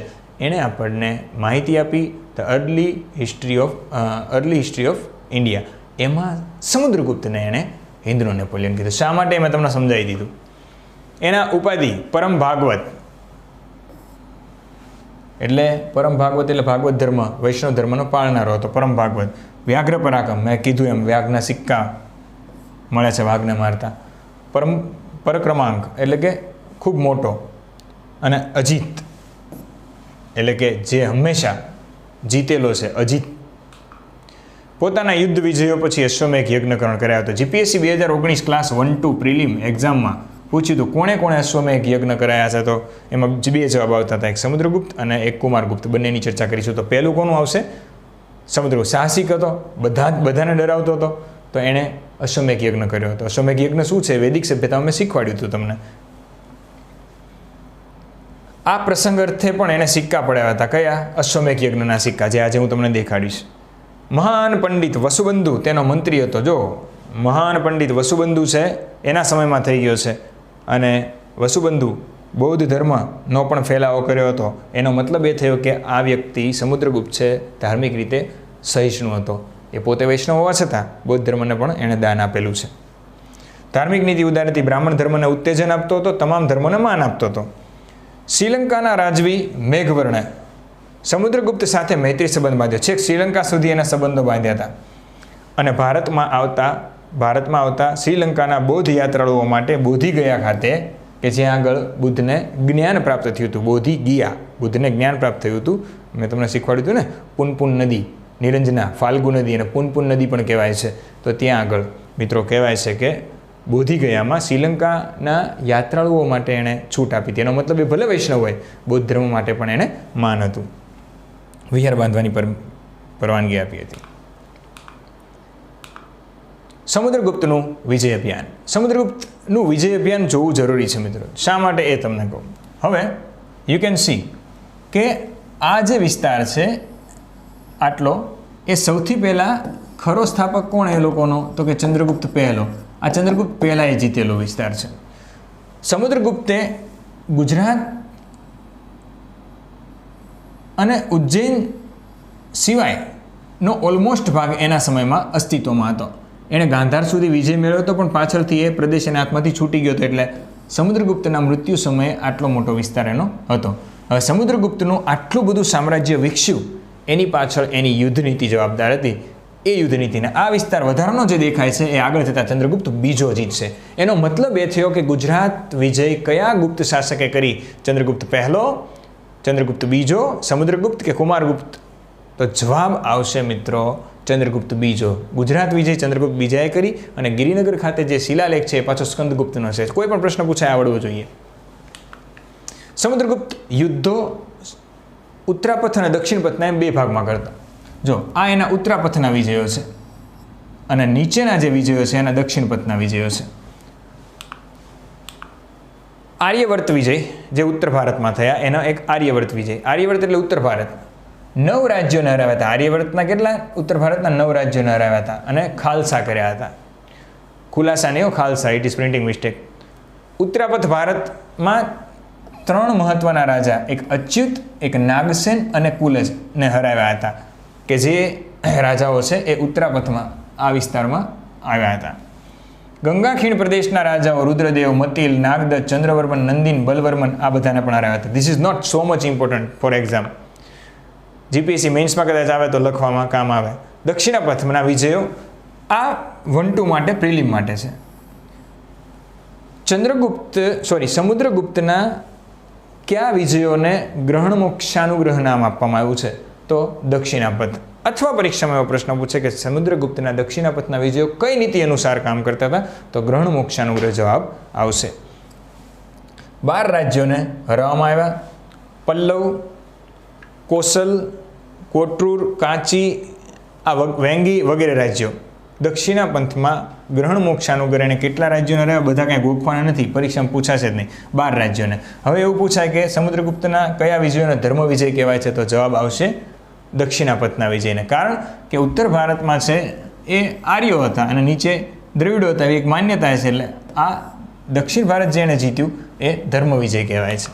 એણે આપણને માહિતી આપી the early history of India. એમાં સમુદ્રગુપ્તને એણે હિન્દનો નેપોલિયન કીધું. શા માટે મેં તમને સમજાવી દીધું. એના ઉપાધિ પરમ ભાગવત, એટલે પરમ ભાગવત એટલે ભાગવત ધર્મ વૈષ્ણવ ધર્મનો પાળનારો હતો. પરમ ભાગવત. વ્યાઘ્ર પરાક્રમ, મેં કીધું એમ વ્યાઘના સિક્કા મળે છે વાઘને મારતા. પરક્રમાંક એટલે કે ખૂબ મોટો. અને અજીત એટલે કે જે હંમેશા જીતેલો છે, અજીત. પોતાના યુદ્ધ વિજયો પછી અશ્વમેઘ યજ્ઞકરણ કર્યા હતો. જીપીએસસી 2019 ક્લાસ 1-2 પ્રિલિમ એક્ઝામમાં પૂછ્યું હતું કોણે કોણે અશ્વમેઘ યજ્ઞ કરાયા છે. તો એમાં 2 જવાબ આવતા હતા, એક સમુદ્રગુપ્ત અને એક કુમારગુપ્ત. બંનેની ચર્ચા કરીશું. તો પહેલું કોનું આવશે? સમુદ્રગુપ્ત. સાહસિક હતો, બધાને ડરાવતો હતો, તો એણે અશ્વમેઘ યજ્ઞ કર્યો હતો. અશ્વમેઘ યજ્ઞ શું છે? વૈદિક સભ્યતામાં મેં શીખવાડ્યું હતું તમને. આ પ્રસંગ અર્થે પણ એણે સિક્કા પડાવ્યા હતા. કયા? અશ્વમેઘ યજ્ઞના સિક્કા, જે આજે હું તમને દેખાડીશ. મહાન પંડિત વસુબંધુ તેનો મંત્રી હતો. જો મહાન પંડિત વસુબંધુ છે, એના સમયમાં થઈ ગયો છે. અને વસુબંધુ બૌદ્ધ ધર્મનો પણ ફેલાવો કર્યો હતો. એનો મતલબ એ થયો કે આ વ્યક્તિ સમુદ્રગુપ્ત છે ધાર્મિક રીતે સહિષ્ણુ હતો. એ પોતે વૈષ્ણવ હોવા છતાં બૌદ્ધ ધર્મને પણ એણે દાન આપેલું છે. ધાર્મિક નીતિ ઉદારતી, બ્રાહ્મણ ધર્મને ઉત્તેજન આપતો હતો, તમામ ધર્મોને માન આપતો હતો. શ્રીલંકાના રાજવી મેઘવર્ણે સમુદ્રગુપ્ત સાથે મૈત્રી સંબંધ બાંધ્યો. છેક શ્રીલંકા સુધી એના સંબંધો બાંધ્યા હતા. અને ભારતમાં આવતા શ્રીલંકાના બૌદ્ધ યાત્રાળુઓ માટે બોધિ ગયા ખાતે, કે જ્યાં આગળ બુદ્ધને જ્ઞાન પ્રાપ્ત થયું હતું. બોધિ ગયા, બુદ્ધને જ્ઞાન પ્રાપ્ત થયું હતું. મેં તમને શીખવાડ્યું હતું ને, પુનપુન નદી, નિરંજના, ફાલ્ગુ નદી અને પુનપુન નદી પણ કહેવાય છે. તો ત્યાં આગળ મિત્રો કહેવાય છે કે બોધિ ગયામાં શ્રીલંકાના યાત્રાળુઓ માટે એણે છૂટ આપી હતી. એનો મતલબ એ ભલે વૈષ્ણવ હોય, બૌદ્ધ ધર્મ માટે પણ એણે માન હતું. વિહાર બાંધવાની પરવાનગી આપી હતી. સમુદ્રગુપ્તનું વિજય અભિયાન. સમુદ્રગુપ્તનું વિજય અભિયાન જોવું જરૂરી છે મિત્રો. શા માટે એ તમને કહું. હવે યુ કેન સી કે આ જે વિસ્તાર છે આટલો, એ સૌથી પહેલાં ખરો સ્થાપક કોણ એ લોકોનો? તો કે ચંદ્રગુપ્ત પહેલો. આ ચંદ્રગુપ્ત પહેલાં એ જીતેલો વિસ્તાર છે. સમુદ્રગુપ્તે ગુજરાત અને ઉજ્જૈન સિવાયનો ઓલમોસ્ટ ભાગ એના સમયમાં અસ્તિત્વમાં હતો. એણે ગાંધાર સુધી વિજય મેળવ્યો હતો, પણ પાછળથી એ પ્રદેશ એના હાથમાંથી છૂટી ગયો હતો. એટલે સમુદ્રગુપ્તના મૃત્યુ સમયે આટલો મોટો વિસ્તાર એનો હતો. હવે સમુદ્રગુપ્તનું આટલું બધું સામ્રાજ્ય વિકસ્યું, એની પાછળ એની યુદ્ધ નીતિ જવાબદાર હતી. એ યુદ્ધ નીતિને આ વિસ્તાર વધારાનો જે દેખાય છે એ આગળ જતાં ચંદ્રગુપ્ત બીજો જીતશે. એનો મતલબ એ થયો કે ગુજરાત વિજય કયા ગુપ્ત શાસકે કરી? ચંદ્રગુપ્ત પહેલો, ચંદ્રગુપ્ત બીજો, સમુદ્રગુપ્ત કે કુમારગુપ્ત? તો જવાબ આવશે મિત્રો ચંદ્રગુપ્ત બીજો. ગુજરાત વિજય ચંદ્રગુપ્ત બીજાએ કરી. અને ગિરિનગર ખાતે જે શિલાલેખ છે એ પાછો સ્કંદગુપ્તનો છે. કોઈ પણ પ્રશ્ન પૂછાય આવડવો જોઈએ. સમુદ્રગુપ્ત યુદ્ધો ઉત્તરાપથ અને દક્ષિણ પથના એમ 2 ભાગમાં કરતા. જો આ એના ઉત્તરાપથના વિજયો છે અને નીચેના જે વિજયો છે એના દક્ષિણ પથના વિજયો છે. આર્યવર્ત વિજય જે ઉત્તર ભારતમાં થયા એનો એક આર્યવર્ત વિજય. આર્યવર્ત એટલે ઉત્તર ભારત. 9 રાજ્યોને હરાવ્યા હતા. આર્યવર્તના કેટલા? ઉત્તર ભારતના 9 રાજ્યોને હરાવ્યા હતા અને ખાલસા કર્યા હતા. ખુલાસા નહીં, ખાલસા, ઇટ ઇઝ પ્રિન્ટિંગ મિસ્ટેક. ઉત્તરાપથ ભારતમાં 3 મહત્વના રાજા, એક અચ્યુત, એક નાગસેન અને કુલજને હરાવ્યા હતા, કે જે રાજાઓ છે એ ઉત્તરાપથમાં આ વિસ્તારમાં આવ્યા હતા. ગંગા ખીણ પ્રદેશના રાજાઓ રુદ્રદેવ, મતિલ, નાગદત્ત, ચંદ્રવર્મન, નંદિન, બલવર્મન આ બધાને પણ હરાવ્યા હતા. This is not so much important for exam. GPSC મેન્સમાં કદાચ આવે તો લખવામાં કામ આવે. દક્ષિણાપથના વિજયો આ 1-2 માટે પ્રિલિમ માટે છે. સમુદ્રગુપ્તના કયા વિજયોને ગ્રહણ મોક્ષાનુગ્રહ નામ આપવામાં આવ્યું છે? તો દક્ષિણાપથ. અથવા પરીક્ષામાં એવો પ્રશ્ન પૂછે કે સમુદ્રગુપ્તના દક્ષિણાપથના વિજયો કઈ નીતિ અનુસાર કામ કરતા હતા? તો ગ્રહણ મોક્ષાનુગ્રહ જવાબ આવશે. 12 રાજ્યોને હરાવવામાં આવ્યા. પલ્લવ, કોસલ, કોટ્રુર, કાંચી, આ વેંગી વગેરે રાજ્યો દક્ષિણા પંથમાં ગ્રહણ મોક્ષાનુગ્રહ એને કેટલા રાજ્યોને રહ્યા બધા કાંઈ ગોખવાના નથી, પરીક્ષામાં પૂછાશે જ નહીં, 12 રાજ્યોને. હવે એવું પૂછાય કે સમુદ્રગુપ્તના કયા વિજયોને ધર્મ વિજય કહેવાય છે, તો જવાબ આવશે દક્ષિણાપથના વિજયને. કારણ કે ઉત્તર ભારતમાં છે એ આર્યો હતા અને નીચે દ્રવિડો હતા, એવી એક માન્યતા છે. એટલે આ દક્ષિણ ભારત જેણે જીત્યું એ ધર્મ વિજય કહેવાય છે.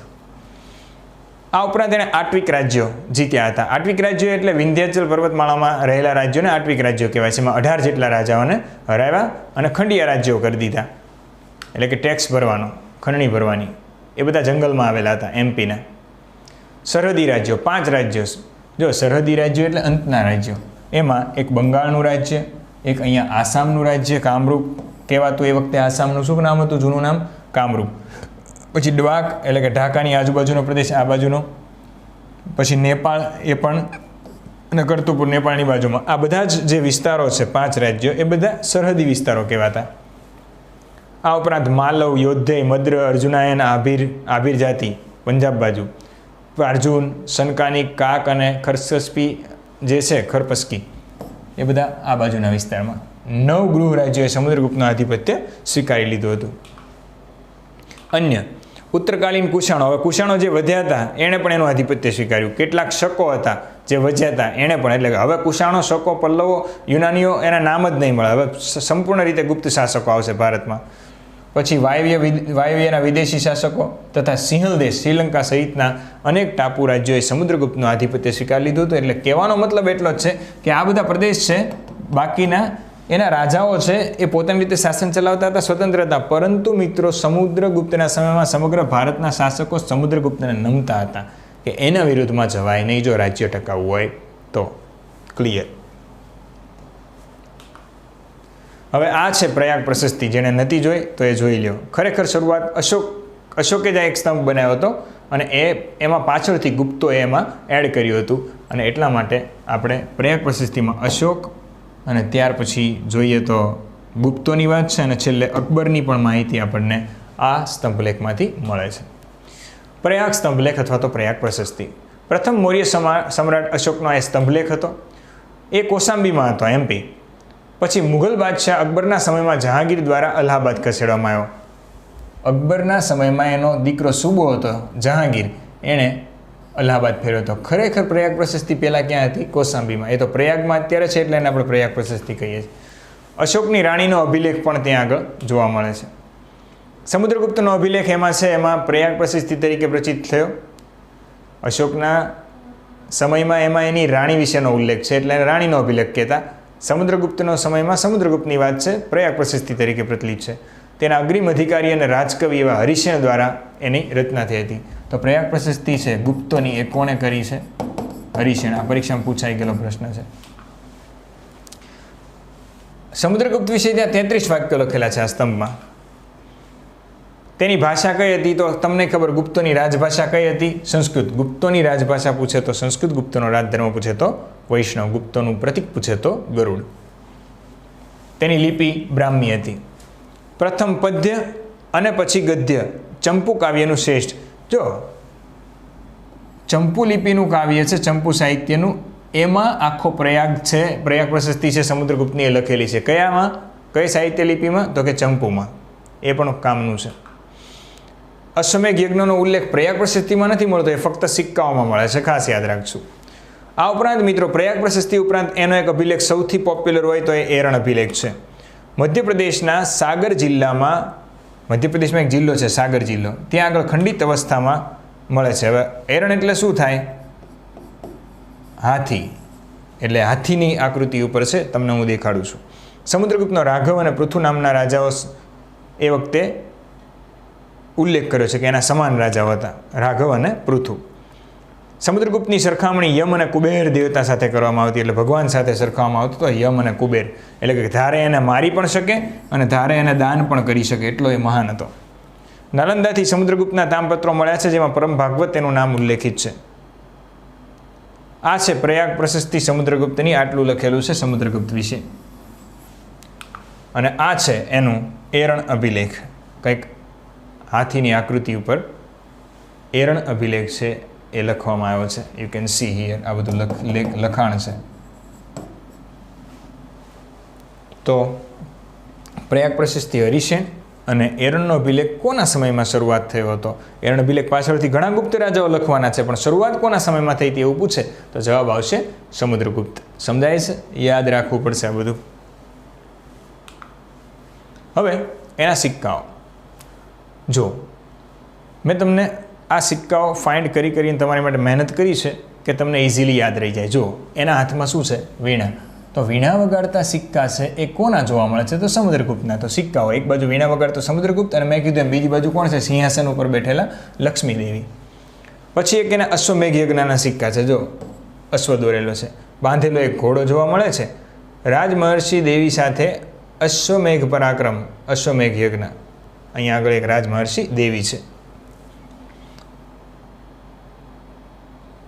આ ઉપરાંત એણે આટ્વિક રાજ્યો જીત્યા હતા. આટ્વિક રાજ્યો એટલે વિંધ્યાચલ પર્વતમાળામાં રહેલા રાજ્યોને આટ્વિક રાજ્યો કહેવાય છે. એમાં 18 જેટલા રાજાઓને હરાવ્યા અને ખંડિયા રાજ્યો કરી દીધા, એટલે કે ટેક્સ ભરવાનો, ખંડણી ભરવાની. એ બધા જંગલમાં આવેલા હતા એમપીના. સરહદી રાજ્યો 5 રાજ્યો. જો સરહદી રાજ્યો એટલે અંતના રાજ્યો. એમાં એક બંગાળનું રાજ્ય, એક અહીંયા આસામનું રાજ્ય, કામરૂપ કહેવાતું. એ વખતે આસામનું શું નામ હતું, જૂનું નામ કામરૂપ. પછી ડ્વાક એટલે કે ઢાકાની આજુબાજુનો પ્રદેશ, આ બાજુનો. પછી નેપાળ, એ પણ, અને કરતુપુર નેપાળની બાજુમાં. આ બધા જ જે વિસ્તારો છે 5 રાજ્યો, એ બધા સરહદી વિસ્તારો કહેવાતા. આ ઉપરાંત માલવ, યોધ્ય, મદ્ર, અર્જુનાયન, આભીર જાતિ પંજાબ બાજુ, અર્જુન, સનકાનિક, કાક અને ખરસ્પી જે છે ખરપસ્કી, એ બધા આ બાજુના વિસ્તારમાં. 9 ગૃહ રાજ્યોએ સમુદ્રગુપ્તનું આધિપત્ય સ્વીકારી લીધું હતું. અન્ય ઉત્તરકાલીન કુષાણો, હવે કુષાણો જે વધ્યા હતા એણે પણ એનું આધિપત્ય સ્વીકાર્યું. કેટલાક શકો હતા જે વધ્યા હતા એણે પણ, એટલે કે હવે કુષાણો, શકો, પલ્લવો, યુનાનીઓ એના નામ જ નહીં મળે. હવે સંપૂર્ણ રીતે ગુપ્ત શાસકો આવશે ભારતમાં. પછી વાયવ્યના વિદેશી શાસકો તથા સિંહલ દેશ, શ્રીલંકા સહિતના અનેક ટાપુ રાજ્યોએ સમુદ્રગુપ્તનું આધિપત્ય સ્વીકારી લીધું હતું. એટલે કહેવાનો મતલબ એટલો જ છે કે આ બધા પ્રદેશ છે, બાકીના એના રાજાઓ છે એ પોતાની રીતે શાસન ચલાવતા હતા, સ્વતંત્ર હતા. પરંતુ મિત્રો સમુદ્રગુપ્તના સમયમાં સમગ્ર ભારતના શાસકો સમુદ્રગુપ્તને નમતા હતા કે એના વિરુદ્ધમાં જવાય નહીં જો રાજ્ય ટકાવવું હોય તો. ક્લિયર. હવે આ છે પ્રયાગ પ્રશસ્તિ. જેણે નથી જોઈ તો એ જોઈ લ્યો. ખરેખર શરૂઆત અશોકે જ આ એક સ્તંભ બનાવ્યો હતો અને એમાં પાછળથી ગુપ્તોએ એમાં એડ કર્યું હતું. અને એટલા માટે આપણે પ્રયાગ પ્રશસ્તિમાં અશોક અને ત્યાર પછી જોઈએ તો ગુપ્તોની વાત છે અને છેલ્લે અકબરની પણ માહિતી આપણને આ સ્તંભલેખમાંથી મળે છે. પ્રયાગ સ્તંભલેખ અથવા તો પ્રયાગ પ્રશસ્તિ. પ્રથમ મૌર્ય સમ્રાટ અશોકનો એ સ્તંભલેખ હતો. એ કૌશાંબીમાં હતો, એમપી. પછી મુઘલ બાદશાહ અકબરના સમયમાં જહાંગીર દ્વારા અલ્હાબાદ ખસેડવામાં આવ્યો. અકબરના સમયમાં એનો દીકરો સુબો હતો જહાંગીર, એણે અલ્હાબાદ ફેર્યો હતો. ખરેખર પ્રયાગ પ્રશસ્તિ પહેલાં ક્યાં હતી? કૌશાંબીમાં. એ તો પ્રયાગમાં અત્યારે છે એટલે એને આપણે પ્રયાગ પ્રશસ્તિ કહીએ છીએ. અશોકની રાણીનો અભિલેખ પણ ત્યાં આગળ જોવા મળે છે. સમુદ્રગુપ્તનો અભિલેખ એમાં છે, એમાં પ્રયાગ પ્રશસ્તિ તરીકે પ્રચલિત થયો. અશોકના સમયમાં એમાં એની રાણી વિશેનો ઉલ્લેખ છે એટલે એને રાણીનો અભિલેખ કહેતા. સમુદ્રગુપ્તનો સમયમાં સમુદ્રગુપ્તની વાત છે, પ્રયાગ પ્રશસ્તિ તરીકે પ્રચલિત છે. તેના અગ્રીમ અધિકારી અને રાજકવિ એવા હરિસેન દ્વારા એની રચના થઈ હતી. તો પ્રયાગ પ્રશસ્તિ છે ગુપ્તોની, એ કોણે કરી છે? હરિસેન. આ પરીક્ષામાં પૂછાઈ ગયેલો પ્રશ્ન છે. સમુદ્રગુપ્ત વિશે ત્યાં 33 વાક્યો લખેલા છે આ સ્તંભમાં. તેની ભાષા કઈ હતી? તો તમને ખબર, ગુપ્તોની રાજભાષા કઈ હતી? સંસ્કૃત. ગુપ્તોની રાજભાષા પૂછે તો સંસ્કૃત, ગુપ્તોનો રાજધર્મ પૂછે તો વૈષ્ણવ, ગુપ્તોનું પ્રતીક પૂછે તો ગરુડ. તેની લિપિ બ્રાહ્મી હતી. પ્રથમ પદ્ય અને પછી ગદ્ય ચંપુ કાવ્યનું શ્રેષ્ઠ. જો ચંપુ લિપિનું કાવ્ય છે, ચંપુ સાહિત્યનું, એમાં આખો પ્રયાગ છે, પ્રયાગ પ્રશસ્તિ છે સમુદ્રગુપ્તની એ લખેલી છે. કયામાં? કઈ સાહિત્ય લિપિમાં? તો કે ચંપુમાં. એ પણ કામનું છે. અશ્વમેઘ યજ્ઞનો ઉલ્લેખ પ્રયાગ પ્રશસ્તિમાં નથી મળતો, એ ફક્ત સિક્કાઓમાં મળે છે, ખાસ યાદ રાખશું. આ ઉપરાંત મિત્રો પ્રયાગ પ્રશસ્તિ ઉપરાંત એનો એક અભિલેખ સૌથી પોપ્યુલર હોય તો એ એરણ અભિલેખ છે. મધ્યપ્રદેશના સાગર જિલ્લામાં, મધ્યપ્રદેશમાં એક જિલ્લો છે સાગર જિલ્લો, ત્યાં આગળ ખંડિત અવસ્થામાં મળે છે. હવે એરણ એટલે શું થાય? હાથી. એટલે હાથીની આકૃતિ ઉપર છે, તમને હું દેખાડું છું. સમુદ્રગુપ્તનો રાઘવ અને પૃથુ નામના રાજાઓ એ વખતે ઉલ્લેખ કર્યો છે કે એના સમાન રાજાઓ હતા, રાઘવ અને પૃથુ. સમુદ્રગુપ્તની સરખામણી યમ અને કુબેર દેવતા સાથે કરવામાં આવતી, એટલે ભગવાન સાથે સરખાવવામાં આવતું તો યમ અને કુબેર, એટલે કે ધારે એને મારી પણ શકે અને ધારે એને દાન પણ કરી શકે, એટલો એ મહાન હતો. નાલંદાથી સમુદ્રગુપ્તના તામપત્રો મળ્યા છે જેમાં પરમ ભાગવત તેનું નામ ઉલ્લેખિત છે. આ છે પ્રયાગ પ્રશસ્તિ સમુદ્રગુપ્તની, આટલું લખેલું છે સમુદ્રગુપ્ત વિશે. અને આ છે એનું એરણ અભિલેખ, કંઈક હાથીની આકૃતિ ઉપર એરણ અભિલેખ છે એ લખવામાં આવ્યો છે. યુ કેન સી હિયર, આ બધું લખાણ છે. તો પ્રયાગ પ્રશસ્તિ હરિસેન અને એરણનો અભિલેખ કોના સમયમાં શરૂઆત થયો હતો? એરણ અભિલેખ પાછળથી ઘણા ગુપ્ત રાજાઓ લખવાના છે, પણ શરૂઆત કોના સમયમાં થઈ હતી એવું પૂછે તો જવાબ આવશે સમુદ્રગુપ્ત. સમજાય છે? યાદ રાખવું પડશે આ બધું. હવે એના સિક્કાઓ જો મેં તમને આ સિક્કાઓ ફાઇન્ડ કરીને તમારી માટે મહેનત કરી છે કે તમને ઇઝીલી યાદ રહી જાય. જો એના હાથમાં શું છે? વીણા. તો વીણા વગાડતા સિક્કા છે એ કોના જોવા મળે છે? તો સમુદ્રગુપ્તના. તો સિક્કાઓ એક બાજુ વીણા વગાડતો સમુદ્રગુપ્ત અને મેં કીધું એમ બીજી બાજુ કોણ છે? સિંહાસન ઉપર બેઠેલા લક્ષ્મી દેવી. પછી એક એના અશ્વમેઘ યજ્ઞના સિક્કા છે. જો અશ્વ દોરેલો છે, બાંધેલો એક ઘોડો જોવા મળે છે. રાજમહર્ષિ દેવી સાથે અશ્વમેઘ પરાક્રમ, અશ્વમેઘ યજ્ઞ. અહીંયા આગળ એક રાજમહર્ષિ દેવી છે.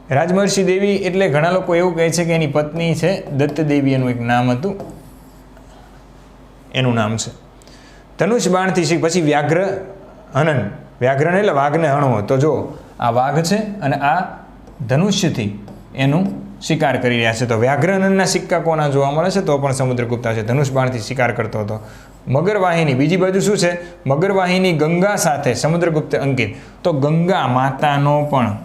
રાજમહર્ષિ દેવી એટલે ઘણા લોકો એવું કહે છે કે એની પત્ની છે દત્ત દેવી, એનું એક નામ હતું, એનું નામ છે. ધનુષ બાણથી શીખ. પછી વ્યાઘ્ર હનન. વ્યાઘ્રન એટલે વાઘને હણવો. તો જો આ વાઘ છે અને આ ધનુષ્યથી એનું શિકાર કરી રહ્યા છે. તો વ્યાઘ્ર હનનના સિક્કા કોના જોવા મળે છે? તો પણ સમુદ્રગુપ્ત છે. ધનુષ બાણથી શિકાર કરતો હતો. મગરવાહિની. બીજી બાજુ શું છે? મગરવાહિની ગંગા સાથે સમુદ્રગુપ્ત અંકિત. તો ગંગા માતાનો પણ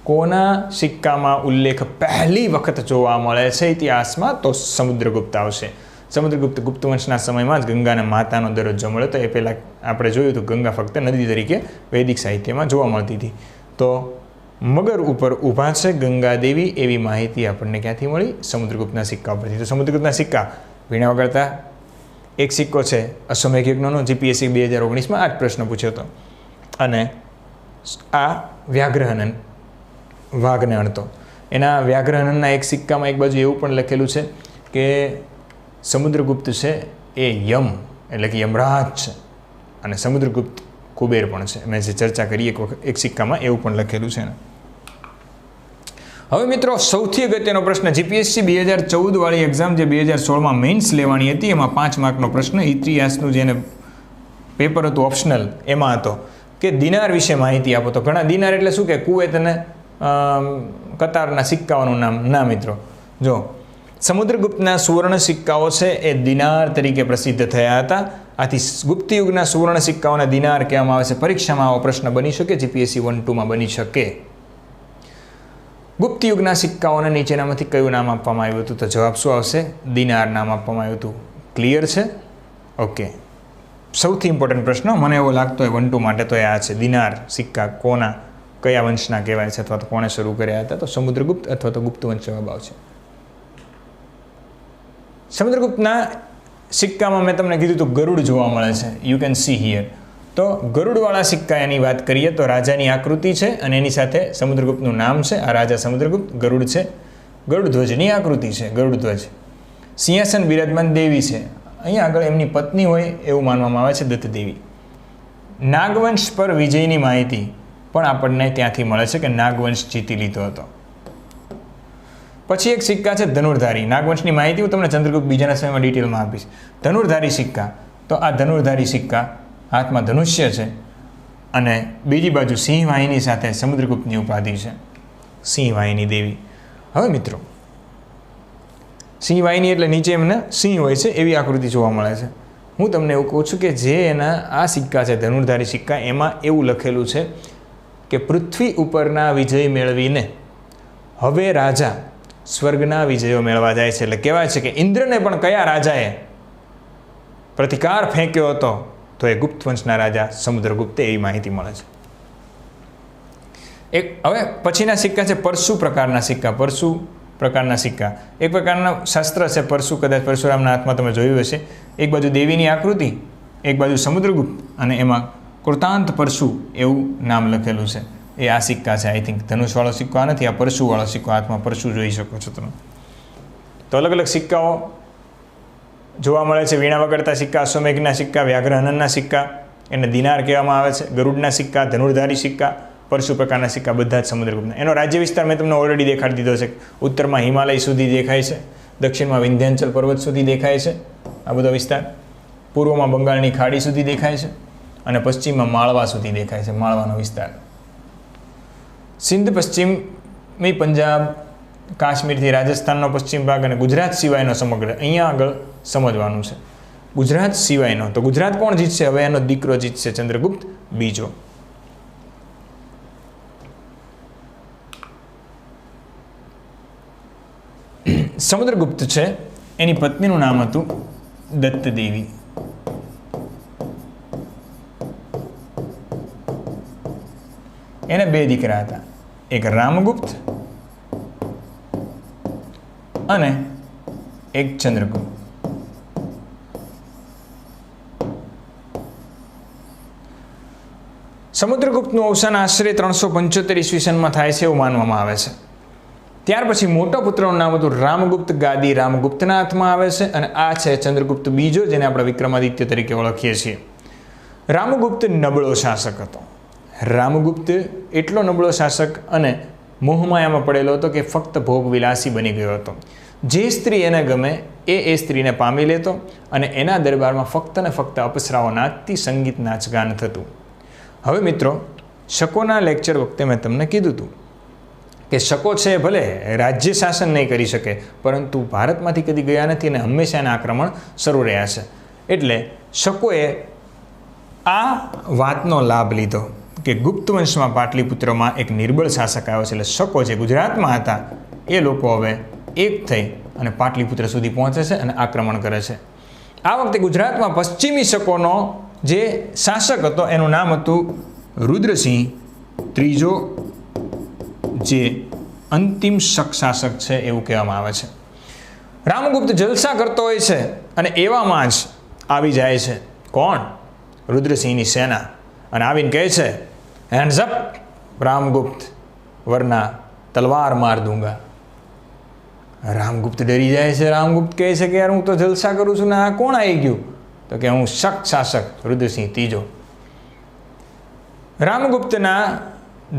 કોના સિક્કામાં ઉલ્લેખ પહેલી વખત જોવા મળે છે ઇતિહાસમાં? તો સમુદ્રગુપ્ત આવશે. સમુદ્રગુપ્ત ગુપ્ત વંશના સમયમાં જ ગંગાને માતાનો દરજ્જો મળ્યો. તો એ પહેલાં આપણે જોયું હતું ગંગા ફક્ત નદી તરીકે વૈદિક સાહિત્યમાં જોવા મળતી હતી. તો મગર ઉપર ઊભા છે ગંગા દેવી એવી માહિતી આપણને ક્યાંથી મળી? સમુદ્રગુપ્તના સિક્કા ઉપરથી. તો સમુદ્રગુપ્તના સિક્કા વીણા વગાડતા એક સિક્કો છે અશ્વમેઘ યજ્ઞનો, જીપીએસસી 2019માં આ જ પ્રશ્ન પૂછ્યો હતો. અને આ વ્યાઘ્રહનન, વાઘને અણતો. એના વ્યાઘ્રહનનના એક સિક્કામાં એક બાજુ એવું પણ લખેલું છે કે સમુદ્રગુપ્ત છે એ યમ એટલે કે યમરાજ છે અને સમુદ્રગુપ્ત કુબેર પણ છે. મેં જે ચર્ચા કરી એક સિક્કામાં એવું પણ લખેલું છે. હવે મિત્રો સૌથી અગત્યનો પ્રશ્ન જીપીએસસી 2014 વાળી એક્ઝામ જે 2016માં મેઇન્સ લેવાની હતી એમાં 5 માર્કનો પ્રશ્ન ઇતિહાસનું જેને પેપર હતું ઓપ્શનલ એમાં હતો કે દિનાર વિશે માહિતી આપો. તો ઘણા દિનાર એટલે શું કે કુવેત અને કતારના સિક્કાઓનું નામ ના મિત્રો. જો સમુદ્રગુપ્તના સુવર્ણ સિક્કાઓ છે એ દિનાર તરીકે પ્રસિદ્ધ થયા હતા. આથી ગુપ્ત યુગના સુવર્ણ સિક્કાઓને દિનાર કહેવામાં આવે છે. પરીક્ષામાં આવો પ્રશ્ન બની શકે, જીપીએસસી 1-2માં બની શકે. ગુપ્ત યુગના સિક્કાઓને નીચેનામાંથી કયું નામ આપવામાં આવ્યું હતું? તો જવાબ શું આવશે? દિનાર નામ આપવામાં આવ્યું હતું. ક્લિયર છે? ઓકે. સૌથી ઇમ્પોર્ટન્ટ પ્રશ્ન મને એવો લાગતો હોય 1-2 માટે તો એ આ છે. દિનાર સિક્કા કોના, કયા વંશના કહેવાય છે અથવા તો કોણે શરૂ કર્યા હતા? તો સમુદ્રગુપ્ત અથવા તો ગુપ્ત વંશ જવાબ આવશે. સમુદ્રગુપ્તના સિક્કામાં મેં તમને કીધું તો ગરુડ જોવા મળે છે. You can see here. તો ગરુડવાળા સિક્કા એની વાત કરીએ તો રાજાની આકૃતિ છે અને એની સાથે સમુદ્રગુપ્તનું નામ છે. આ રાજા સમુદ્રગુપ્ત, ગરુડ છે, ગરુડ ધ્વજની આકૃતિ છે, ગરુડ ધ્વજ. સિંહાસન બિરાજમાન દેવી છે. અહીંયા આગળ એમની પત્ની હોય એવું માનવામાં આવે છે દત્ત દેવી. નાગવંશ પર વિજયની માહિતી પણ આપણને ત્યાંથી મળે છે કે નાગવંશ જીતી લીધો હતો. પછી એક સિક્કા છે ધનુર્ધારી. નાગવંશની માહિતી હું તમને ચંદ્રગુપ્ત બીજાના સમયમાં ડિટેલમાં આપીશ. ધનુર્ધારી સિક્કા. તો આ ધનુર્ધારી સિક્કા હાથમાં ધનુષ્ય છે અને બીજી બાજુ સિંહ વાહિની સાથે સમુદ્રગુપ્તની ઉપાધિ છે, સિંહ વાહિની દેવી. હવે મિત્રો સિંહ વાહિની એટલે નીચે એમને સિંહ હોય છે એવી આકૃતિ જોવા મળે છે. હું તમને એવું કહું છું કે જે એના આ સિક્કા છે ધનુર્ધારી સિક્કા એમાં એવું લખેલું છે કે પૃથ્વી ઉપરના વિજય મેળવીને હવે રાજા સ્વર્ગના વિજયો મેળવા જાય છે. એટલે કહેવાય છે કે ઇન્દ્રને પણ કયા રાજાએ પ્રતિકાર ફેંક્યો હતો? તો એ ગુપ્ત વંશના રાજા સમુદ્રગુપ્તે એવી માહિતી મળે છે. હવે પછીના સિક્કા છે પરશુ પ્રકારના સિક્કા. પરશુ પ્રકારના સિક્કા એક પ્રકારના શાસ્ત્ર છે પરશુ, કદાચ પરશુરામના હાથમાં તમે જોયું હશે. એક બાજુ દેવીની આકૃતિ, એક બાજુ સમુદ્રગુપ્ત અને એમાં કૃતાંત પરશુ એવું નામ લખેલું છે. એ આ સિક્કા છે. આઈ થિંક ધનુષવાળો સિક્કો આ નથી, આ પરશુવાળો સિક્કો. હાથમાં પરશુ જોઈ શકો છો તમે. તો અલગ અલગ સિક્કાઓ જોવા મળે છે. વીણા વગાડતા સિક્કા, અશ્વમેઘના સિક્કા, વ્યાઘ્રહનનના સિક્કા, એને દિનાર કહેવામાં આવે છે. ગરુડના સિક્કા, ધનુર્ધારી સિક્કા, પરશુ પ્રકારના સિક્કા બધા જ સમુદ્રગુપ્તના. એનો રાજ્ય વિસ્તાર મેં તમને ઓલરેડી દેખાડી દીધો છે. ઉત્તરમાં હિમાલય સુધી દેખાય છે, દક્ષિણમાં વિંધ્યાચલ પર્વત સુધી દેખાય છે આ બધો વિસ્તાર, પૂર્વમાં બંગાળની ખાડી સુધી દેખાય છે અને પશ્ચિમમાં માળવા સુધી દેખાય છે, માળવાનો વિસ્તાર. સિંધ, પશ્ચિમી પંજાબ, કાશ્મીરથી રાજસ્થાનનો પશ્ચિમ ભાગ અને ગુજરાત સિવાયનો સમગ્ર અહીંયા આગળ સમજવાનું છે. ગુજરાત સિવાયનો તો ગુજરાત કોણ જીતશે? હવે એનો દીકરો જીતશે, ચંદ્રગુપ્ત બીજો. સમુદ્રગુપ્ત છે એની પત્નીનું નામ હતું દત્તદેવી. એને 2 દીકરા હતા, એક રામગુપ્ત અને એક ચંદ્રગુપ્ત. સમુદ્રગુપ્તનું અવસાન આશરે 375 ઈસવીસનમાં થાય છે એવું માનવામાં આવે છે. ત્યાર પછી મોટા પુત્રનું નામ હતું રામગુપ્ત. ગાદી રામગુપ્તના હાથમાં આવે છે અને આ છે ચંદ્રગુપ્ત બીજો, જેને આપણે વિક્રમાદિત્ય તરીકે ઓળખીએ છીએ. રામગુપ્ત નબળો શાસક હતો. રામગુપ્ત એટલો નબળો શાસક અને મોહમાયામાં પડેલો હતો કે ફક્ત ભોગવિલાસી બની ગયો હતો. જે સ્ત્રી એને ગમે એ સ્ત્રીને પામી લેતો અને એના દરબારમાં ફક્ત ને ફક્ત અપ્સરાઓ નાચતી, સંગીત નાચગાન થતું. હવે મિત્રો, શકોના લેક્ચર વખતે મેં તમને કીધું હતું કે શકો છે ભલે રાજ્ય શાસન નહીં કરી શકે, પરંતુ ભારતમાંથી કદી ગયા નથી અને હંમેશા એના આક્રમણ શરૂ રહ્યા છે. એટલે શકોએ આ વાતનો લાભ લીધો કે ગુપ્ત વંશમાં પાટલીપુત્રમાં એક નિર્બળ શાસક આવ્યો છે. એટલે શકો જે ગુજરાતમાં હતા એ લોકો હવે એક થઈ અને પાટલીપુત્ર સુધી પહોંચે છે અને આક્રમણ કરે છે. આ વખતે ગુજરાતમાં પશ્ચિમી શકોનો જે શાસક હતો એનું નામ હતું રુદ્રસિંહ ત્રીજો, જે અંતિમ શક શાસક છે એવું કહેવામાં આવે છે. રામગુપ્ત જલસા કરતો હોય છે અને એવામાં જ આવી જાય છે કોણ? રુદ્રસિંહની સેના. અને આવીને કહે છે, હેન્ડ્સ અપ રામગુપ્ત, વરના તલવાર માર દૂંગા. રામગુપ્ત ડરી જાય છે. રામગુપ્ત કહે છે કે યાર હું તો જલસા કરું છું ને આ કોણ આવી ગયું? તો કે હું શક શાસક રુદ્રસિંહ ત્રીજો. રામગુપ્તના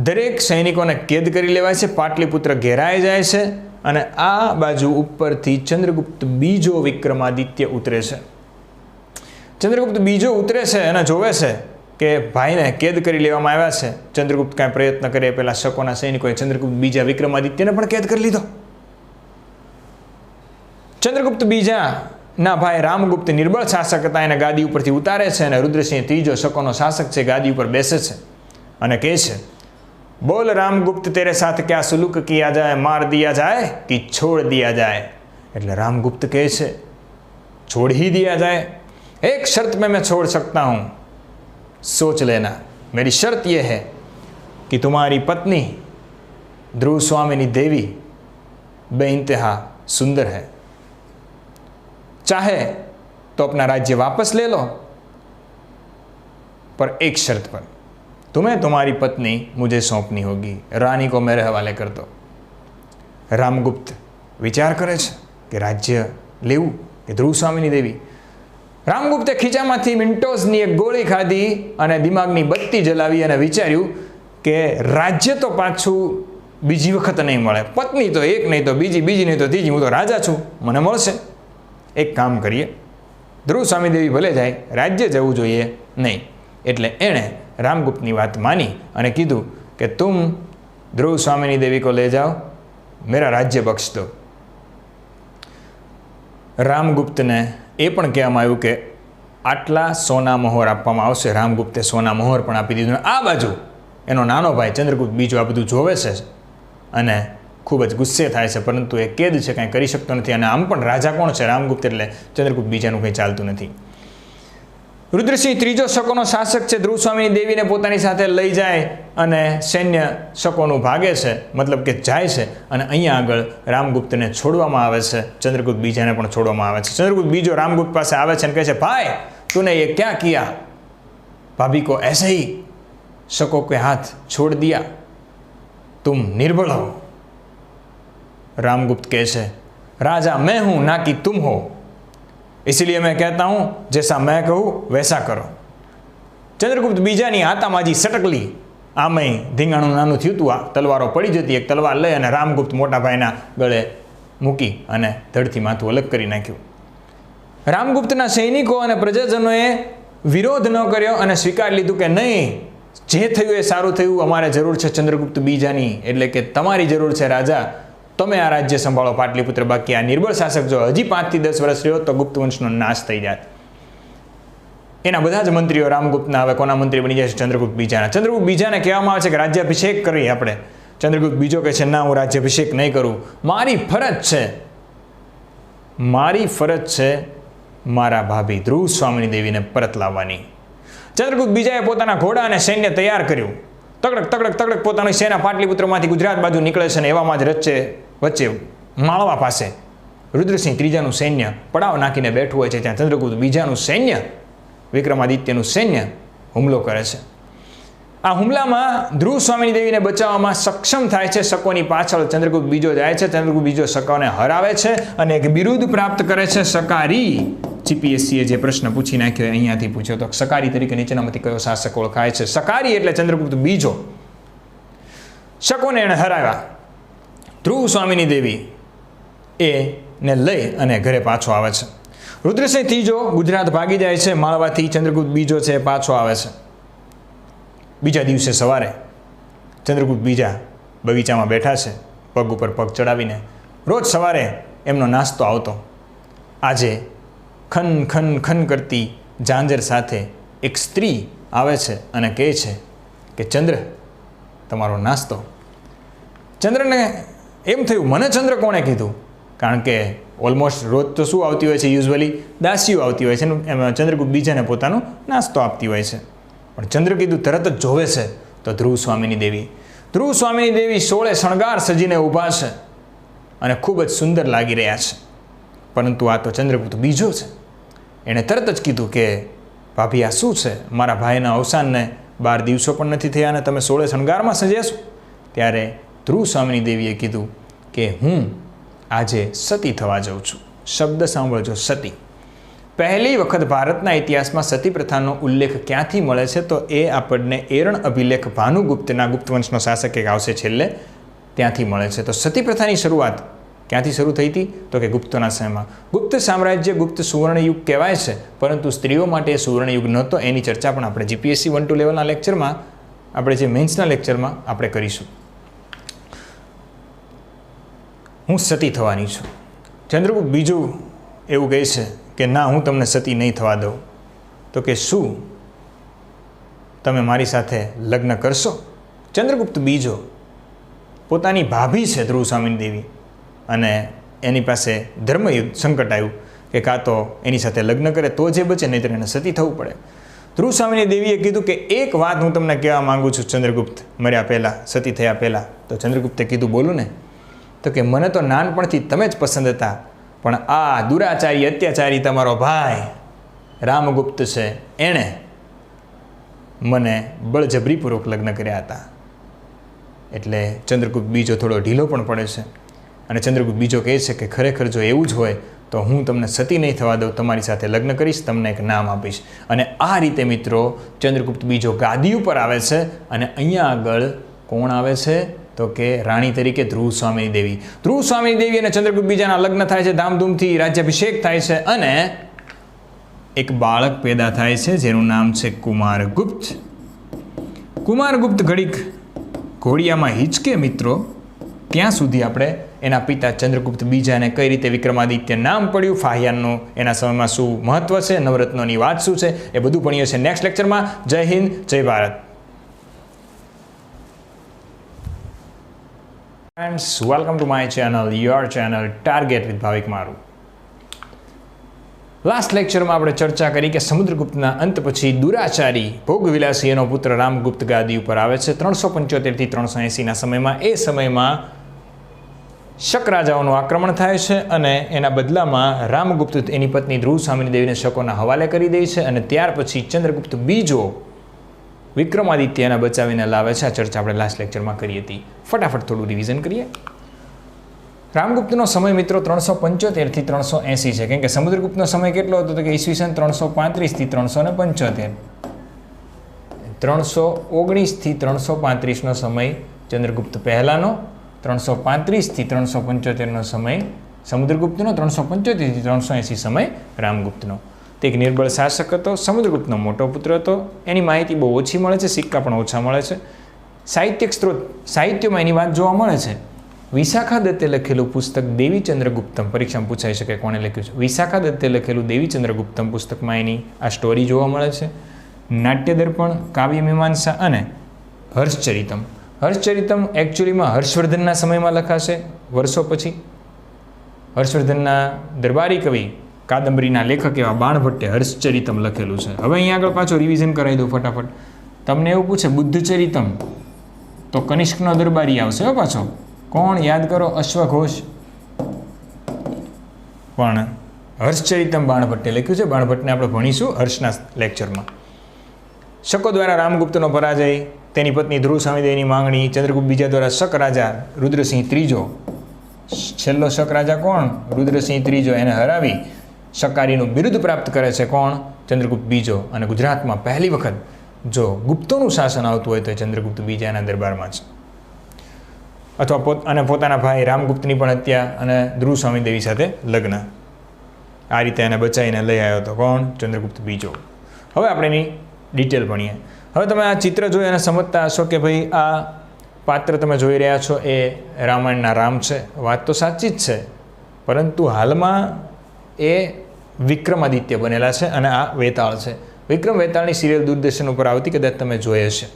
દરેક સૈનિકોને કેદ કરી લેવાય છે. પાટલીપુત્ર ઘેરાઈ જાય છે અને આ બાજુ ઉપરથી ચંદ્રગુપ્ત બીજો વિક્રમાદિત્ય ઉતરે છે. ચંદ્રગુપ્ત બીજો ઉતરે છે અને જોવે છે કે ભાઈને કેદ કરી લેવામાં આવ્યા છે. ચંદ્રગુપ્ત કાંઈ પ્રયત્ન કરે પેલા શકોના સૈનિકોએ ચંદ્રગુપ્ત બીજા વિક્રમાદિત્યને પણ કેદ કરી લીધો. ચંદ્રગુપ્ત બીજાના ભાઈ રામગુપ્ત નિર્બળ શાસક હતા, એને ગાદી ઉપરથી ઉતારે છે અને રુદ્રસિંહ ત્રીજો શકોનો શાસક છે ગાદી ઉપર બેસે છે અને કહે છે, બોલ રામગुप्त तेरे साथ क्या सुलूक किया जाए, मार दिया जाए कि छोड़ दिया जाए. એટલે રામગુપ્ત કહે છે, छोड़ ही दिया जाए. एक शर्त में मैं छोड़ सकता हूँ, सोच लेना. मेरी शर्त यह है कि तुम्हारी पत्नी ध्रुव स्वामिनी देवी बेइंतहा सुंदर है. चाहे तो अपना राज्य वापस ले लो, पर एक शर्त पर, तुम्हें तुम्हारी पत्नी मुझे सौंपनी होगी. रानी को मेरे हवाले कर दो. रामगुप्त विचार करे છે કે રાજ્ય લેવું કે ધ્રુવ સ્વામીની દેવી. રામગુપ્તે ખીચામાંથી મિન્ટોસની એક ગોળી ખાધી અને દિમાગની બત્તી જલાવી અને વિચાર્યું કે રાજ્ય તો પાછું બીજી વખત નહીં મળે, પત્ની તો એક નહીં તો બીજી, બીજી નહીં તો ત્રીજી, હું તો રાજા છું, મને મળશે. એક કામ કરીએ, ધ્રુવ સ્વામી દેવી ભલે જાય, રાજ્ય જવું જોઈએ નહીં. એટલે એણે रामगुप्त बात मानी और कीधु कि तुम ध्रुव स्वामिनी देवी को ले जाओ, मेरा राज्य बख्श दो. रामगुप्त ने ए पण कहेवामां आव्युं के आटला सोना मोहर आपवामां आवशे. रामगुप्ते सोना मोहर पण आपी दीधुं. आ बाजू एनो नानो भाई चंद्रगुप्त बीजो आ बधुं जोवे छे अने खूब ज गुस्से थाय छे, परंतु ए केद छे, कांई करी शकतो नथी. अने आम पण राजा कोण छे? रामगुप्त एटले चंद्रगुप्त बीजानुं कंई चालतुं नथी. रुद्रसिंह त्रीजो शकोनो शासक है, ध्रुव स्वामी देवी ने पोतानी साथे लई जाए अने सैन्य शकोनु भागे छे, मतलब के जाए छे अने अहींया आगळ रामगुप्त ने छोड़वामां आवे छे. चंद्रगुप्त बीजाने पण छोड़वामां आवे छे. चंद्रगुप्त बीजो रामगुप्त पासे आवे छे अने कहे छे, भाई तूने ये क्या किया? भाभी को ऐसे ही शकों के हाथ छोड़ दिया, तुम निर्बल हो. रामगुप्त कहे छे, राजा मैं हूं ना कि तुम हो, इसलिए मैं कहता हूं जैसा मैं कहूं वैसा करो. चंद्रगुप्त बीजानी आतामाजी सटकली आमय धींगाणुं नानुं थयुं हतुं. आ तलवारो पड़ी जती, एक तलवार लई अने रामगुप्त मोटा भाईना गळे मूकी अने धड़थी माथुं अलग करी नाख्युं. रामगुप्तना सैनिको अने प्रजाजनोए विरोध न कर्यो अने स्वीकार लीधुं के नहीं, जे थयुं ए सारुं थयुं, अमारे जरूर छे चंद्रगुप्त बीजानी, एटले के तमारी जरूर छे राजा, તમે આ રાજ્ય સંભાળો પાટલીપુત્ર, બાકી આ નિર્બળ શાસક જો હજી 5 થી 10 વર્ષ રહ્યો તો ગુપ્ત વંશનો નાશ થઈ જાય. એના બધા જ મંત્રીઓ રામગુપ્તના હવે કોના મંત્રી બની જાય છે? ચંદ્રગુપ્ત બીજાના. ચંદ્રગુપ્ત બીજાને કહેવામાં આવે છે કે રાજ્યાભિષેક કરીએ આપણે. ચંદ્રગુપ્ત બીજો કહે છે ના, હું રાજ્યાભિષેક નહીં કરું, મારી ફરજ છે મારા ભાભી ધ્રુવ સ્વામિની દેવીને પરત લાવવાની. ચંદ્રગુપ્ત બીજાએ પોતાના ઘોડા અને સૈન્ય તૈયાર કર્યું. તગડક પોતાની સેના પાટલીપુત્રમાંથી ગુજરાત બાજુ નીકળે છે, અને એવામાં જ વચ્ચે માળવા પાસે રુદ્રસિંહ ત્રીજાનું સૈન્ય પડાવ નાખીને બેઠું હોય છે. ત્યાં ચંદ્રગુપ્ત બીજાનું સૈન્ય, વિક્રમાદિત્યનું સૈન્ય હુમલો કરે છે. આ હુમલામાં ધ્રુવ સ્વામિની દેવીને બચાવવામાં સક્ષમ થાય છે. શકોની પાછળ ચંદ્રગુપ્ત બીજો જાય છે. ચંદ્રગુપ્ત બીજો શકોને હરાવે છે અને એક બિરુદ પ્રાપ્ત કરે છે, શકારી. જીપીએસસીએ જે પ્રશ્ન પૂછી નાખ્યો અહીંયાથી પૂછ્યો તો શકારી તરીકે નીચેનામાંથી કયો શાસક ઓળખાય છે? શકારી એટલે ચંદ્રગુપ્ત બીજો. શકોને એણે હરાવ્યા. ધ્રુવ સ્વામિની દેવી એને લઈ અને ઘરે પાછો આવે છે. રુદ્રસિંહ ત્રીજો ગુજરાત ભાગી જાય છે માળવાથી. ચંદ્રગુપ્ત બીજો છે પાછો આવે છે. બીજા દિવસે સવારે ચંદ્રગુપ્ત બીજા બગીચામાં બેઠા છે, પગ ઉપર પગ ચડાવીને. રોજ સવારે એમનો નાસ્તો આવતો. આજે ખન ખન ખન કરતી ઝાંઝર સાથે એક સ્ત્રી આવે છે અને કહે છે કે ચંદ્ર, તમારો નાસ્તો. ચંદ્રને એમ થયું, મને ચંદ્ર કોણે કીધું? કારણ કે ઓલમોસ્ટ રોજ તો શું આવતી હોય છે? યુઝ્યુઅલી દાસીઓ આવતી હોય છે, એમાં ચંદ્રગુપ્ત બીજાને પોતાનો નાસ્તો આપતી હોય છે. પણ ચંદ્ર કીધું તરત જ જોવે છે તો ધ્રુવ સ્વામિની દેવી. ધ્રુવ સ્વામિની દેવી 16 શણગાર સજીને ઊભા છે અને ખૂબ જ સુંદર લાગી રહ્યા છે. પરંતુ આ તો ચંદ્રગુપ્ત બીજો છે. એણે તરત જ કીધું કે ભાભી, આ શું છે? મારા ભાઈના અવસાનને 12 દિવસો પણ નથી થયા અને તમે 16 શણગારમાં સજ્યા છો. ત્યારે ધ્રુવ સ્વામિની દેવીએ કીધું કે હું આજે સતી થવા જાઉં છું. શબ્દ સાંભળજો, સતી. પહેલી વખત ભારતના ઇતિહાસમાં સતી પ્રથાનો ઉલ્લેખ ક્યાંથી મળે છે? તો એ આપણને એરણ અભિલેખ ભાનુગુપ્તના, ગુપ્ત વંશનો શાસક એક આવશે છેલ્લે, ત્યાંથી મળે છે. તો સતી પ્રથાની શરૂઆત ક્યાંથી શરૂ થઈ હતી? તો કે ગુપ્તોના સમયમાં. ગુપ્ત સામ્રાજ્ય ગુપ્ત સુવર્ણયુગ કહેવાય છે, પરંતુ સ્ત્રીઓ માટે એ સુવર્ણયુગ નહોતો. એની ચર્ચા પણ આપણે જીપીએસસી 1-2 લેવલના લેક્ચરમાં, આપણે જે મેન્સના લેક્ચરમાં આપણે કરીશું. હું સતી થવાની છું. ચંદ્રગુપ્ત બીજું એવું કહે છે કે ના, હું તમને સતી નહીં થવા દઉં. તો કે શું તમે મારી સાથે લગ્ન કરશો? ચંદ્રગુપ્ત બીજો પોતાની ભાભી છે ધ્રુવ સ્વામિની દેવી, અને એની પાસે ધર્મયુદ્ધ સંકટ આવ્યું કે કાં તો એની સાથે લગ્ન કરે તો જે બચે, નહીં તો એને સતી થવું પડે. ધ્રુવ સ્વામિની દેવીએ કીધું કે એક વાત હું તમને કહેવા માગું છું ચંદ્રગુપ્ત, મર્યા પહેલાં, સતી થયા પહેલાં. તો ચંદ્રગુપ્તે કીધું બોલું ને? તો કે મને તો નાનપણથી તમે જ પસંદ હતા, પણ આ દુરાચારી અત્યાચારી તમારો ભાઈ રામગુપ્ત છે, એણે મને બળજબરીપૂર્વક લગ્ન કર્યા હતા. એટલે ચંદ્રગુપ્ત બીજો થોડો ઢીલો પણ પડે છે. અને ચંદ્રગુપ્ત બીજો કહે છે કે ખરેખર જો એવું જ હોય તો હું તમને સતી નહીં થવા દઉં, તમારી સાથે લગ્ન કરીશ, તમને એક નામ આપીશ. અને આ રીતે મિત્રો ચંદ્રગુપ્ત બીજો ગાદી ઉપર આવે છે. અને અહીંયા આગળ કોણ આવે છે? તો કે રાણી તરીકે ધ્રુવ સ્વામિની દેવી. ધ્રુવ સ્વામિની દેવી અને ચંદ્રગુપ્ત બીજાના લગ્ન થાય છે, ધામધૂમથી રાજ્યાભિષેક થાય છે, અને એક બાળક પેદા થાય છે જેનું નામ છે કુમારગુપ્ત. કુમારગુપ્ત ઘડીક ઘોડિયામાં હિંચકે મિત્રો, ત્યાં સુધી આપણે એના પિતા ચંદ્રગુપ્ત બીજાને કઈ રીતે વિક્રમાદિત્ય નામ પડ્યું, ફાહિયાનનું એના સમયમાં શું મહત્વ છે, નવરત્નોની વાત શું છે, એ બધું ભણીએ છીએ નેક્સ્ટ લેક્ચરમાં. જય હિન્દ, જય Bharat. Friends, welcome to my channel, your channel, Target with Bhavik Maru. Last લેક્ચરમાં આપણે ચર્ચા કરી કે સમુદ્રગુપ્તના અંત પછી દુરાચારી ભોગવિલાસી એનો પુત્ર રામગુપ્ત ગાદી ઉપર આવે છે 375 થી 380ના સમયમાં. એ સમયમાં શક રાજાઓનું આક્રમણ થાય છે અને એના બદલામાં રામગુપ્ત એની પત્ની ધ્રુવ સ્વામિની દેવીને શકોના હવાલે કરી દે છે. અને ત્યાર પછી ચંદ્રગુપ્ત બીજો વિક્રમાદિત્યને બચાવીને લાવે છે. આ ચર્ચા આપણે લાસ્ટ લેક્ચરમાં કરી હતી. ફટાફટ થોડું રિવિઝન કરીએ. રામગુપ્તનો સમય મિત્રો 375 થી 380 છે. કેમ કે સમુદ્રગુપ્તનો સમય કેટલો હતો? તો કે ઈસવીસન 335 થી 375. 319 થી 335નો સમય ચંદ્રગુપ્ત પહેલાનો, 335 થી 375નો સમય સમુદ્રગુપ્તનો, 375 થી 380 સમય રામગુપ્તનો. તે એક નિર્બળ શાસક હતો, સમુદ્રગુપ્તનો મોટો પુત્ર હતો. એની માહિતી બહુ ઓછી મળે છે, સિક્કા પણ ઓછા મળે છે. સાહિત્યિક સ્ત્રોત, સાહિત્યમાં એની વાત જોવા મળે છે વિશાખા દત્તે લખેલું પુસ્તક દેવીચંદ્રગુપ્તમ પરીક્ષામાં પૂછાઈ શકે કોણે લખ્યું છે. વિશાખા દત્તે લખેલું દેવીચંદ્રગુપ્તમ પુસ્તકમાં એની આ સ્ટોરી જોવા મળે છે. નાટ્યદર્પણ, કાવ્યમીમાંસા અને હર્ષચરિતમ. હર્ષચરિતમ એકચ્યુઅલીમાં હર્ષવર્ધનના સમયમાં લખાશે, વર્ષો પછી. હર્ષવર્ધનના દરબારી કવિ કાદંબરીના લેખક એવા બાણભટ્ટે હર્ષચરિતમ લખેલું છે. હવે અહીંયા આગળ પાછો રિવિઝન કરાવી દઉં ફટાફટ. તમને એવું પૂછે બુદ્ધચરિતમ, તો કનિષ્કનો દરબારી આવશે હો પાછો. કોણ? યાદ કરો, અશ્વઘોષ. પણ હર્ષચરિતમ બાણભટ્ટે લખ્યું છે. બાણભટ્ટને આપણે ભણીશું હર્ષના લેક્ચરમાં. શકો દ્વારા રામગુપ્તનો પરાજય, તેની પત્ની ધ્રુવ સામિદેવીની માંગણી, ચંદ્રગુપ્ત બીજા દ્વારા શક રાજા રુદ્રસિંહ ત્રીજો, છેલ્લો શક રાજા કોણ? રુદ્રસિંહ ત્રીજો, એને હરાવી શકારીનું બિરુદ પ્રાપ્ત કરે છે કોણ? ચંદ્રગુપ્ત બીજો. અને ગુજરાતમાં પહેલી વખત જો ગુપ્તોનું શાસન આવતું હોય તો એ ચંદ્રગુપ્ત બીજાના દરબારમાં છે. અથવા પોતાના ભાઈ રામગુપ્તની પણ હત્યા અને ધ્રુવ સ્વામીદેવી સાથે લગ્ન. આ રીતે એને બચાવીને લઈ આવ્યો હતો કોણ? ચંદ્રગુપ્ત બીજો. હવે આપણે એની ડિટેલ ભણીએ. હવે તમે આ ચિત્ર જોઈ અને સમજતા હશો કે ભાઈ આ પાત્ર તમે જોઈ રહ્યા છો એ રામાયણના રામ છે. વાત તો સાચી જ છે, પરંતુ હાલમાં એ વિક્રમાદિત્ય બનેલા છે અને આ વેતાળ છે. વિક્રમ વેતાળની સિરિયલ દૂરદર્શન ઉપર આવતી, કદાચ તમે જોઈ હશે.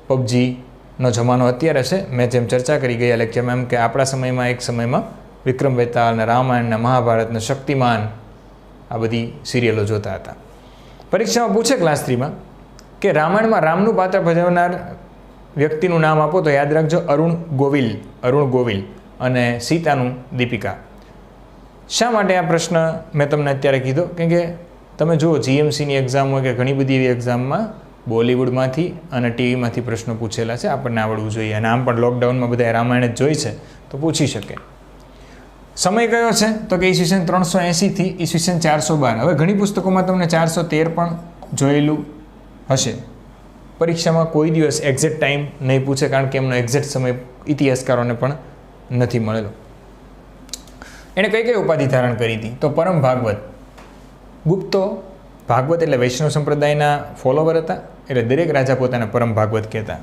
પબજીનો જમાનો અત્યારે છે. મેં જેમ ચર્ચા કરી ગયા લેક્ચરમાં એમ કે આપણા સમયમાં એક સમયમાં વિક્રમ વેતાળ ને રામાયણ ને મહાભારત ને શક્તિમાન આ બધી સિરિયલો જોતા હતા. પરીક્ષામાં પૂછે ક્લાસ 3માં કે રામાયણમાં રામનું પાત્ર ભજવનાર વ્યક્તિનું નામ આપો, તો યાદ રાખજો અરુણ ગોવિલ અને સીતાનું દીપિકા. શા માટે આ પ્રશ્ન મેં તમને અત્યારે કીધો? કેમ કે તમે જુઓ જીએમસીની એક્ઝામ હોય કે ઘણી બધી એવી એક્ઝામમાં બોલિવૂડમાંથી અને ટીવીમાંથી પ્રશ્નો પૂછેલા છે. આપણને આવડવું જોઈએ. અને આમ પણ લોકડાઉનમાં બધાએ રામાયણ જ જોઈ છે તો પૂછી શકે. સમય કયો છે? તો કે ઈસવીસન 380થી ઈસવીસન 412. હવે ઘણી પુસ્તકોમાં તમને 413 પણ જોયેલું હશે. પરીક્ષામાં કોઈ દિવસ એક્ઝેક્ટ ટાઈમ નહીં પૂછે, કારણ કે એમનો એક્ઝેક્ટ સમય ઇતિહાસકારોને પણ નથી મળેલો. એણે કઈ કઈ ઉપાધિ ધારણ કરી હતી? તો પરમ ભાગવત. ગુપ્તો ભાગવત એટલે વૈષ્ણવ સંપ્રદાયના ફોલોવર હતા, એટલે દરેક રાજા પોતાને પરમ ભાગવત કહેતા.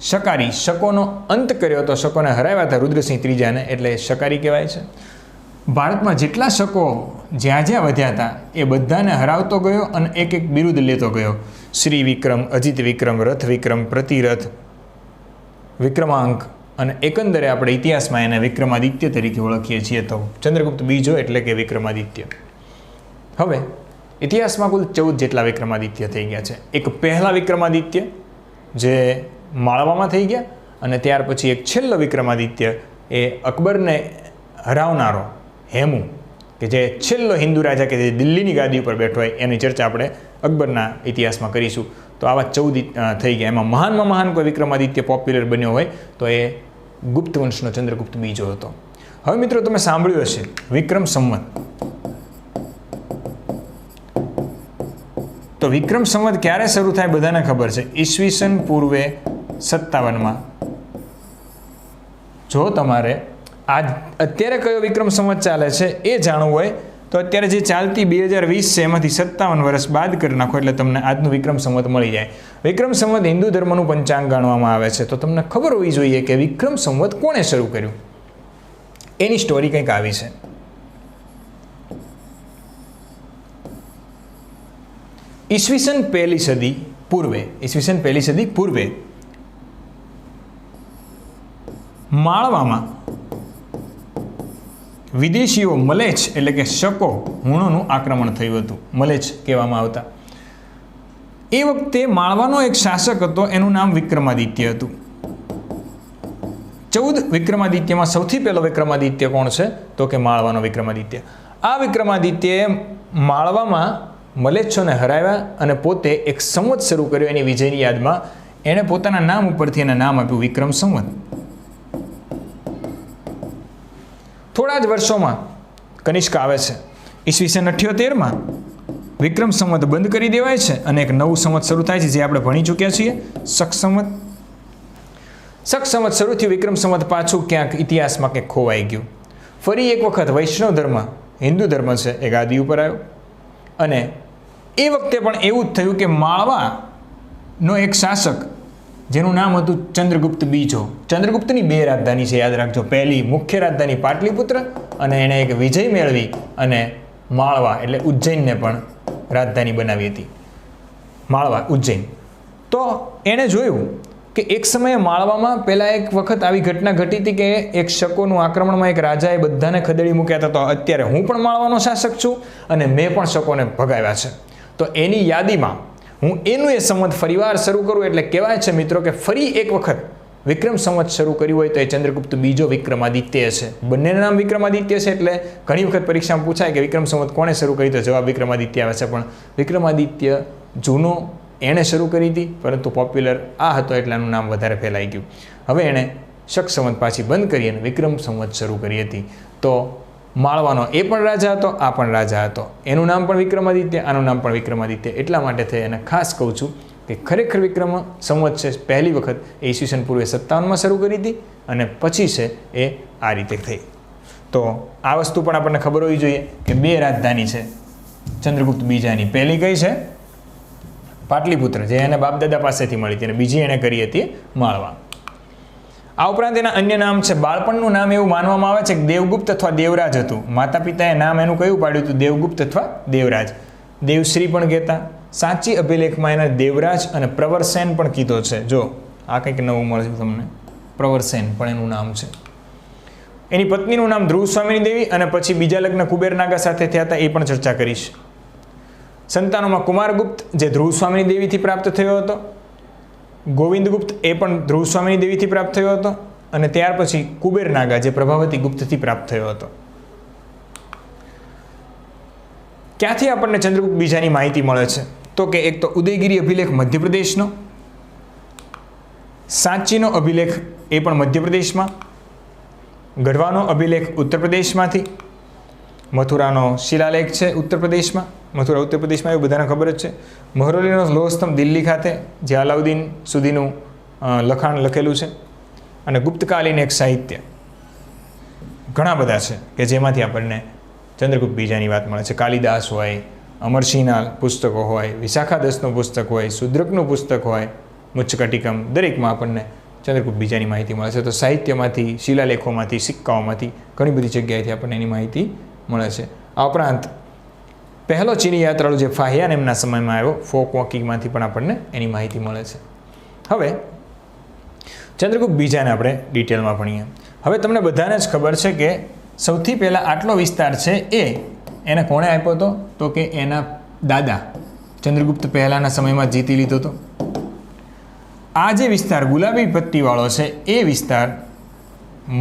શકારી, શકોનો અંત કર્યો તો શકોને હરાવ્યા હતા રુદ્રસિંહ ત્રીજાને, એટલે શકારી કહેવાય છે. ભારતમાં જેટલા શકો જ્યાં જ્યાં વધ્યા હતા એ બધાને હરાવતો ગયો અને એક એક બિરુદ લેતો ગયો. શ્રી વિક્રમ, અજિત વિક્રમ, રથ વિક્રમ, પ્રતિરથ, વિક્રમાંક, અને એકંદરે આપણે ઇતિહાસમાં એને વિક્રમાદિત્ય તરીકે ઓળખીએ છીએ. તો ચંદ્રગુપ્ત બીજો એટલે કે વિક્રમાદિત્ય. હવે ઇતિહાસમાં કુલ 14 જેટલા વિક્રમાદિત્ય થઈ ગયા છે. એક પહેલા વિક્રમાદિત્ય જે માળવામાં થઈ ગયા, અને ત્યાર પછી એક છેલ્લો વિક્રમાદિત્ય એ અકબરને હરાવનારો હેમુ, કે જે છેલ્લો હિન્દુ રાજા કે જે દિલ્હીની ગાદી ઉપર બેઠો હોય, એની ચર્ચા આપણે અકબરના ઇતિહાસમાં કરીશું. તો આવા 14 થઈ ગયા. એમાં મહાનમાં મહાન કોઈ વિક્રમાદિત્ય પોપ્યુલર બન્યો હોય તો એ ગુપ્ત વંશનો ચંદ્રગુપ્ત બીજો હતો. હવે મિત્રો તમે સાંભળ્યું હશે વિક્રમ સંવત. તો વિક્રમ સંવત ક્યારે શરૂ થાય બધાને ખબર છે, ઈસવીસન પૂર્વે 57માં. જો તમારે અત્યારે કયો વિક્રમ સંવત ચાલે છે એ જાણવું હોય તો અત્યારે જે ચાલતી 2020 છે એમાંથી 57 વર્ષ બાદ કરી નાખો એટલે તમને આજનું વિક્રમ સંવત મળી જાય. વિક્રમ સંવત હિન્દુ ધર્મનું પંચાંગ ગણવામાં આવે છે. તો તમને ખબર હોવી જોઈએ કે વિક્રમ સંવત કોણે શરૂ કર્યું. એની સ્ટોરી કંઈક આવી છે. ઈસવીસન પહેલી સદી પૂર્વે માળવામાં વિદેશીઓ મલેચ્છ એટલે કે શકો હુણોનું આક્રમણ થયું હતું. મલેચ્છ કહેવામાં આવતા. એ વખતે માળવાનો એક શાસક હતો, એનું નામ વિક્રમાદિત્ય હતું. 14 વિક્રમાદિત્યમાં સૌથી પહેલો વિક્રમાદિત્ય કોણ છે? તો કે માળવાનો વિક્રમાદિત્ય. આ વિક્રમાદિત્યએ માળવામાં મલેચ્છોને હરાવ્યા અને પોતે એક સંવત શરૂ કર્યો એની વિજયની યાદમાં. એણે પોતાના નામ ઉપરથી એને નામ આપ્યું વિક્રમ સંવત. થોડા જ વર્ષોમાં કનિષ્ક આવે છે. ઈસવીસન 78માં વિક્રમ સંવત બંધ કરી દેવાય છે અને એક નવું સંવત શરૂ થાય છે, જે આપણે ભણી ચૂક્યા છીએ, શક સંવત. શક સંવત શરૂ થયું. વિક્રમ સંવત પાછું ક્યાંક ઇતિહાસમાં કંઈક ખોવાઈ ગયું. ફરી એક વખત વૈષ્ણવ ધર્મ, હિન્દુ ધર્મ છે, એ ગાદી ઉપર આવ્યો. અને એ વખતે પણ એવું જ થયું કે માળવાનો એક શાસક જેનું નામ હતું ચંદ્રગુપ્ત બીજો. ચંદ્રગુપ્તની 2 રાજધાની છે, યાદ રાખજો. પહેલી મુખ્ય રાજધાની પાટલીપુત્ર, અને એણે એક વિજય મેળવી અને માળવા એટલે ઉજ્જૈનને પણ રાજધાની બનાવી હતી. માળવા, ઉજ્જૈન. તો એણે જોયું કે એક સમયે માળવામાં પહેલાં એક વખત આવી ઘટના ઘટી હતી કે એક શકોનું આક્રમણમાં એક રાજાએ બધાને ખદેડી મૂક્યા હતા. તો અત્યારે હું પણ માળવાનો શાસક છું અને મેં પણ શકોને ભગાવ્યા છે. તો એની યાદીમાં હું એનું એ સંવત ફરીવાર શરૂ કરું એટલે કહેવાય છે મિત્રો કે ફરી એક વખત વિક્રમ સંવત શરૂ કર્યું હોય તો એ ચંદ્રગુપ્ત બીજો વિક્રમાદિત્ય છે. બંનેના નામ વિક્રમાદિત્ય છે એટલે ઘણી વખત પરીક્ષામાં પૂછાય કે વિક્રમ સંવત કોણે શરૂ કરી, તો જવાબ વિક્રમાદિત્ય આવે છે. પણ વિક્રમાદિત્ય જૂનો એણે શરૂ કરી હતી, પરંતુ પોપ્યુલર આ હતો એટલે આનું નામ વધારે ફેલાઈ ગયું. હવે એણે શક સંવત પાછી બંધ કરી અને વિક્રમ સંવત શરૂ કરી હતી. તો માળવાનો એ પણ રાજા હતો, આ પણ રાજા હતો. એનું નામ પણ વિક્રમાદિત્ય, આનું નામ પણ વિક્રમાદિત્ય. એટલા માટે થઈ અને ખાસ કહું છું કે ખરેખર વિક્રમ સંવત છે પહેલી વખત એ ઈસવીસન પૂર્વે 57માં શરૂ કરી હતી અને પછી છે એ આ રીતે થઈ. તો આ વસ્તુ પણ આપણને ખબર હોવી જોઈએ કે 2 રાજધાની છે ચંદ્રગુપ્ત બીજાની. પહેલી કઈ છે? પાટલીપુત્ર, જે એને બાપદાદા પાસેથી મળી હતી, અને બીજી એણે કરી હતી માળવા. આ ઉપરાંત એના અન્ય નામ છે. બાળપણનું નામ એવું માનવામાં આવે છે કે દેવગુપ્ત અથવા દેવરાજ હતું. માતા પિતાએ નામ એનું કયું પાડ્યું હતું? દેવગુપ્ત અથવા દેવરાજ. દેવશ્રી પણ કહેતા. સાચી અભિલેખમાં એને દેવરાજ અને પ્રવરસેન પણ કીધો છે. જો આ કંઈક નવું મળશે તમને, પ્રવરસેન પણ એનું નામ છે. એની પત્નીનું નામ ધ્રુવ સ્વામિની દેવી, અને પછી બીજા લગ્ન કુબેરનાગા સાથે થયા હતા, એ પણ ચર્ચા કરીશ. સંતાનોમાં કુમારગુપ્ત જે ધ્રુવ સ્વામિની દેવીથી પ્રાપ્ત થયો હતો, ગોવિંદગુપ્ત એ પણ ધ્રુવ સ્વામિની દેવીથી પ્રાપ્ત થયો હતો, અને ત્યાર પછી કુબેરનાગા જે પ્રભાવતી ગુપ્તથી પ્રાપ્ત થયો હતો. ક્યાંથી આપણને ચંદ્રગુપ્ત બીજાની માહિતી મળે છે? તો કે એક તો ઉદયગીરી અભિલેખ મધ્યપ્રદેશનો, સાંચીનો અભિલેખ એ પણ મધ્યપ્રદેશમાં, ગઢવાનો અભિલેખ ઉત્તર પ્રદેશમાંથી, મથુરાનો શિલાલેખ છે ઉત્તર પ્રદેશમાં, મથુરા ઉત્તર પ્રદેશમાં એવું બધાને ખબર જ છે. મહરોલીનો લોહસ્તંભ દિલ્હી ખાતે જે અલાઉદ્દીન સુધીનું લખાણ લખેલું છે, અને ગુપ્તકાલીન એક સાહિત્ય. ઘણા બધા છે કે જેમાંથી આપણને ચંદ્રગુપ્ત બીજાની વાત મળે છે. કાલિદાસ હોય, અમરસિંહના પુસ્તકો હોય, વિશાખાદસનું પુસ્તક હોય, શુદ્રકનું પુસ્તક હોય, મુચ્ચકટિકમ, દરેકમાં આપણને ચંદ્રગુપ્ત બીજાની માહિતી મળે છે. તો સાહિત્યમાંથી, શિલાલેખોમાંથી, સિક્કાઓમાંથી ઘણી બધી જગ્યાએથી આપણને એની માહિતી મળે છે. આ ઉપરાંત પહેલો ચીની યાત્રાળુ જે ફાહિયાન એમના સમયમાં આવ્યો, ફોક વોકિંગમાંથી પણ આપણને એની માહિતી મળે છે. હવે ચંદ્રગુપ્ત બીજાને આપણે ડિટેલમાં ભણીએ. હવે તમને બધાને જ ખબર છે કે સૌથી પહેલાં આટલો વિસ્તાર છે એને કોણે આપ્યો હતો? તો કે એના દાદા ચંદ્રગુપ્ત પહેલાંના સમયમાં જીતી લીધો હતો. આ જે વિસ્તાર ગુલાબી પટ્ટીવાળો છે એ વિસ્તાર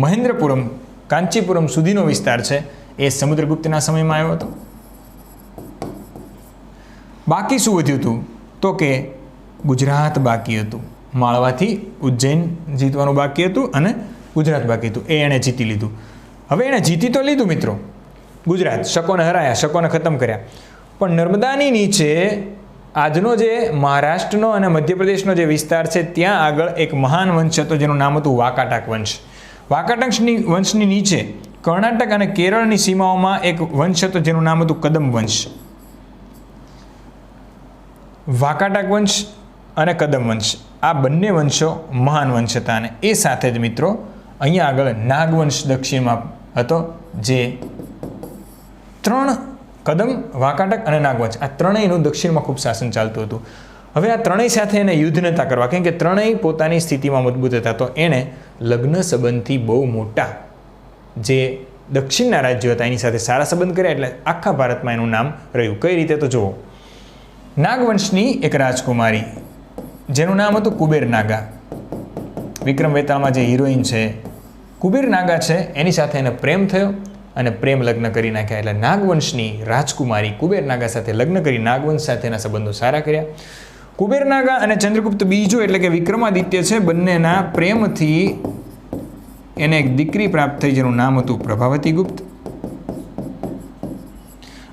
મહેન્દ્રપુરમ, કાંચીપુરમ સુધીનો વિસ્તાર છે એ સમુદ્રગુપ્તના સમયમાં આવ્યો હતો. બાકી શું વધ્યું હતું? તો કે ગુજરાત બાકી હતું. માળવાથી ઉજ્જૈન જીતવાનું બાકી હતું અને ગુજરાત બાકી હતું, એ એણે જીતી લીધું. હવે એણે જીતી તો લીધું મિત્રો ગુજરાત, શકોને હરાયા, શકોને ખતમ કર્યા, પણ નર્મદાની નીચે આજનો જે મહારાષ્ટ્રનો અને મધ્યપ્રદેશનો જે વિસ્તાર છે ત્યાં આગળ એક મહાન વંશ હતો જેનું નામ હતું વાકાટક વંશ. વાકાટક વંશની નીચે કર્ણાટક અને કેરળની સીમાઓમાં એક વંશ હતો જેનું નામ હતું કદમ વંશ. વાકાટક વંશ અને કદમ વંશ આ બંને વંશો મહાન વંશ હતા. અને એ સાથે જ મિત્રો અહીંયા આગળ નાગવંશ દક્ષિણમાં હતો, જે 3 કદમ, વાકાટક અને નાગવંશ આ ત્રણેયનું દક્ષિણમાં ખૂબ શાસન ચાલતું હતું. હવે આ ત્રણેય સાથે એને યુદ્ધ નહોતા કરવા, કેમ કે ત્રણેય પોતાની સ્થિતિમાં મજબૂત હતા. તો એણે લગ્ન સંબંધથી બહુ મોટા જે દક્ષિણના રાજ્યો હતા એની સાથે સારા સંબંધ કર્યા, એટલે આખા ભારતમાં એનું નામ રહ્યું. કઈ રીતે? તો જુઓ, નાગવંશની એક રાજકુમારી જેનું નામ હતું કુબેરનાગા, વિક્રમ વેતાળમાં જે હિરોઈન છે કુબેરનાગા છે, એની સાથે એને પ્રેમ થયો અને પ્રેમ લગ્ન કરી નાખ્યા. એટલે નાગવંશની રાજકુમારી કુબેરનાગા સાથે લગ્ન કરી નાગવંશ સાથેના સંબંધો સારા કર્યા. કુબેરનાગા અને ચંદ્રગુપ્ત બીજો એટલે કે વિક્રમાદિત્ય છે, બંનેના પ્રેમથી એને એક દીકરી પ્રાપ્ત થઈ જેનું નામ હતું પ્રભાવતી ગુપ્ત.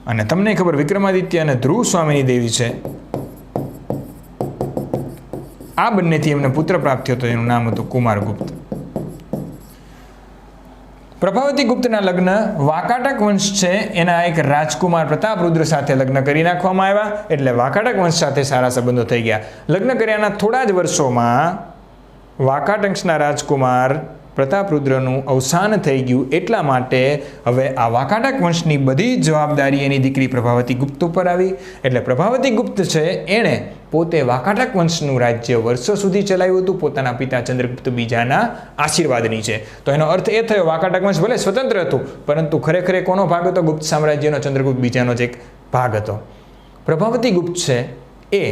અને તમને ખબર, વિક્રમાદિત્ય અને ધ્રુવ સ્વામિની દેવી છે, આ બંનેથી એમને પુત્ર પ્રાપ્ત થયો હતો જેનું નામ હતું કુમારગુપ્ત. પ્રભાવતી ગુપ્તના લગ્ન વાકાટક વંશ છે એના એક રાજકુમાર પ્રતાપરુદ્ર સાથે લગ્ન કરી નાખવામાં આવ્યા, એટલે વાકાટક વંશ સાથે સારા સંબંધો થઈ ગયા. લગ્ન કર્યાના થોડા જ વર્ષોમાં વાકાટંક્ષના રાજકુમાર પ્રતાપરુદ્રનું અવસાન થઈ ગયું, એટલા માટે હવે આ વાકાટક વંશની બધી જ જવાબદારી એની દીકરી પ્રભાવતી ગુપ્ત ઉપર આવી. એટલે પ્રભાવતી ગુપ્ત છે એણે પોતે વાકાટક વંશનું રાજ્ય વર્ષો સુધી ચલાવ્યું હતું પોતાના પિતા ચંદ્રગુપ્ત બીજાના આશીર્વાદ નીચે. તો એનો અર્થ એ થયો વાકાટક વંશ ભલે સ્વતંત્ર હતું, પરંતુ ખરેખર કોનો ભાગ હતો? ગુપ્ત સામ્રાજ્યનો, ચંદ્રગુપ્ત બીજાનો જ એક ભાગ હતો. પ્રભાવતી ગુપ્ત છે એ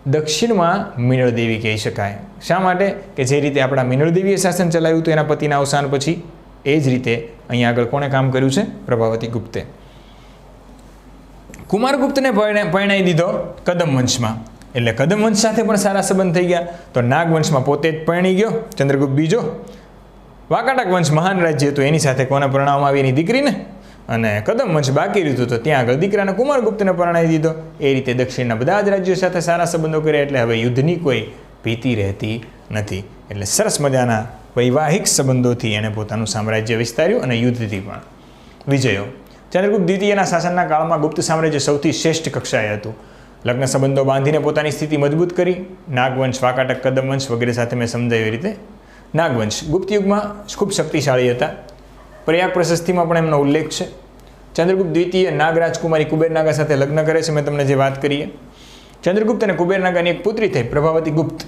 દક્ષિણમાં મિનળદેવી કહી શકાય. શા માટે? કે જે રીતે આપણા મિનળદેવીએ શાસન ચલાવ્યું હતું એના પતિના અવસાન પછી, એ જ રીતે અહીંયા આગળ કોણે કામ કર્યું છે? પ્રભાવતી ગુપ્તે. કુમારગુપ્તને પરણાવી દીધો કદમ વંશમાં, એટલે કદમ વંશ સાથે પણ સારા સંબંધ થઈ ગયા. તો નાગ વંશમાં પોતે જ પરણી ગયો ચંદ્રગુપ્ત બીજો. વાકાટક વંશ મહાન રાજ્ય હતું, એની સાથે કોને પરણાવવામાં આવી? એની દીકરીને. અને કદમ વંશ બાકી રહ્યું તો ત્યાં આગળ દીકરાને કુમારગુપ્તને પરણાવી દીધો. એ રીતે દક્ષિણના બધા જ રાજ્યો સાથે સારા સંબંધો કર્યા, એટલે હવે યુદ્ધની કોઈ ભીતિ રહેતી નથી. એટલે સરસ મજાના વૈવાહિક સંબંધોથી એણે પોતાનું સામ્રાજ્ય વિસ્તાર્યું અને યુદ્ધથી પણ વિજયો. ચંદ્રગુપ્ત દ્વિતીયના શાસનના કાળમાં ગુપ્ત સામ્રાજ્ય સૌથી શ્રેષ્ઠ કક્ષાએ હતું. લગ્ન સંબંધો બાંધીને પોતાની સ્થિતિ મજબૂત કરી. નાગવંશ, વાકાટક, કદમ વંશ વગેરે સાથે મેં સમજાવ્યું એ રીતે. નાગવંશ ગુપ્ત યુગમાં ખૂબ શક્તિશાળી હતા. પ્રયાગ પ્રશસ્તિમાં પણ એમનો ઉલ્લેખ છે. ચંદ્રગુપ્ત દ્વિતીય નાગરાજકુમારી કુબેરનાગા સાથે લગ્ન કરે છે. મેં તમને જે વાત કરીએ, ચંદ્રગુપ્ત અને કુબેરનાગાની એક પુત્રી થઈ પ્રભાવતી ગુપ્ત,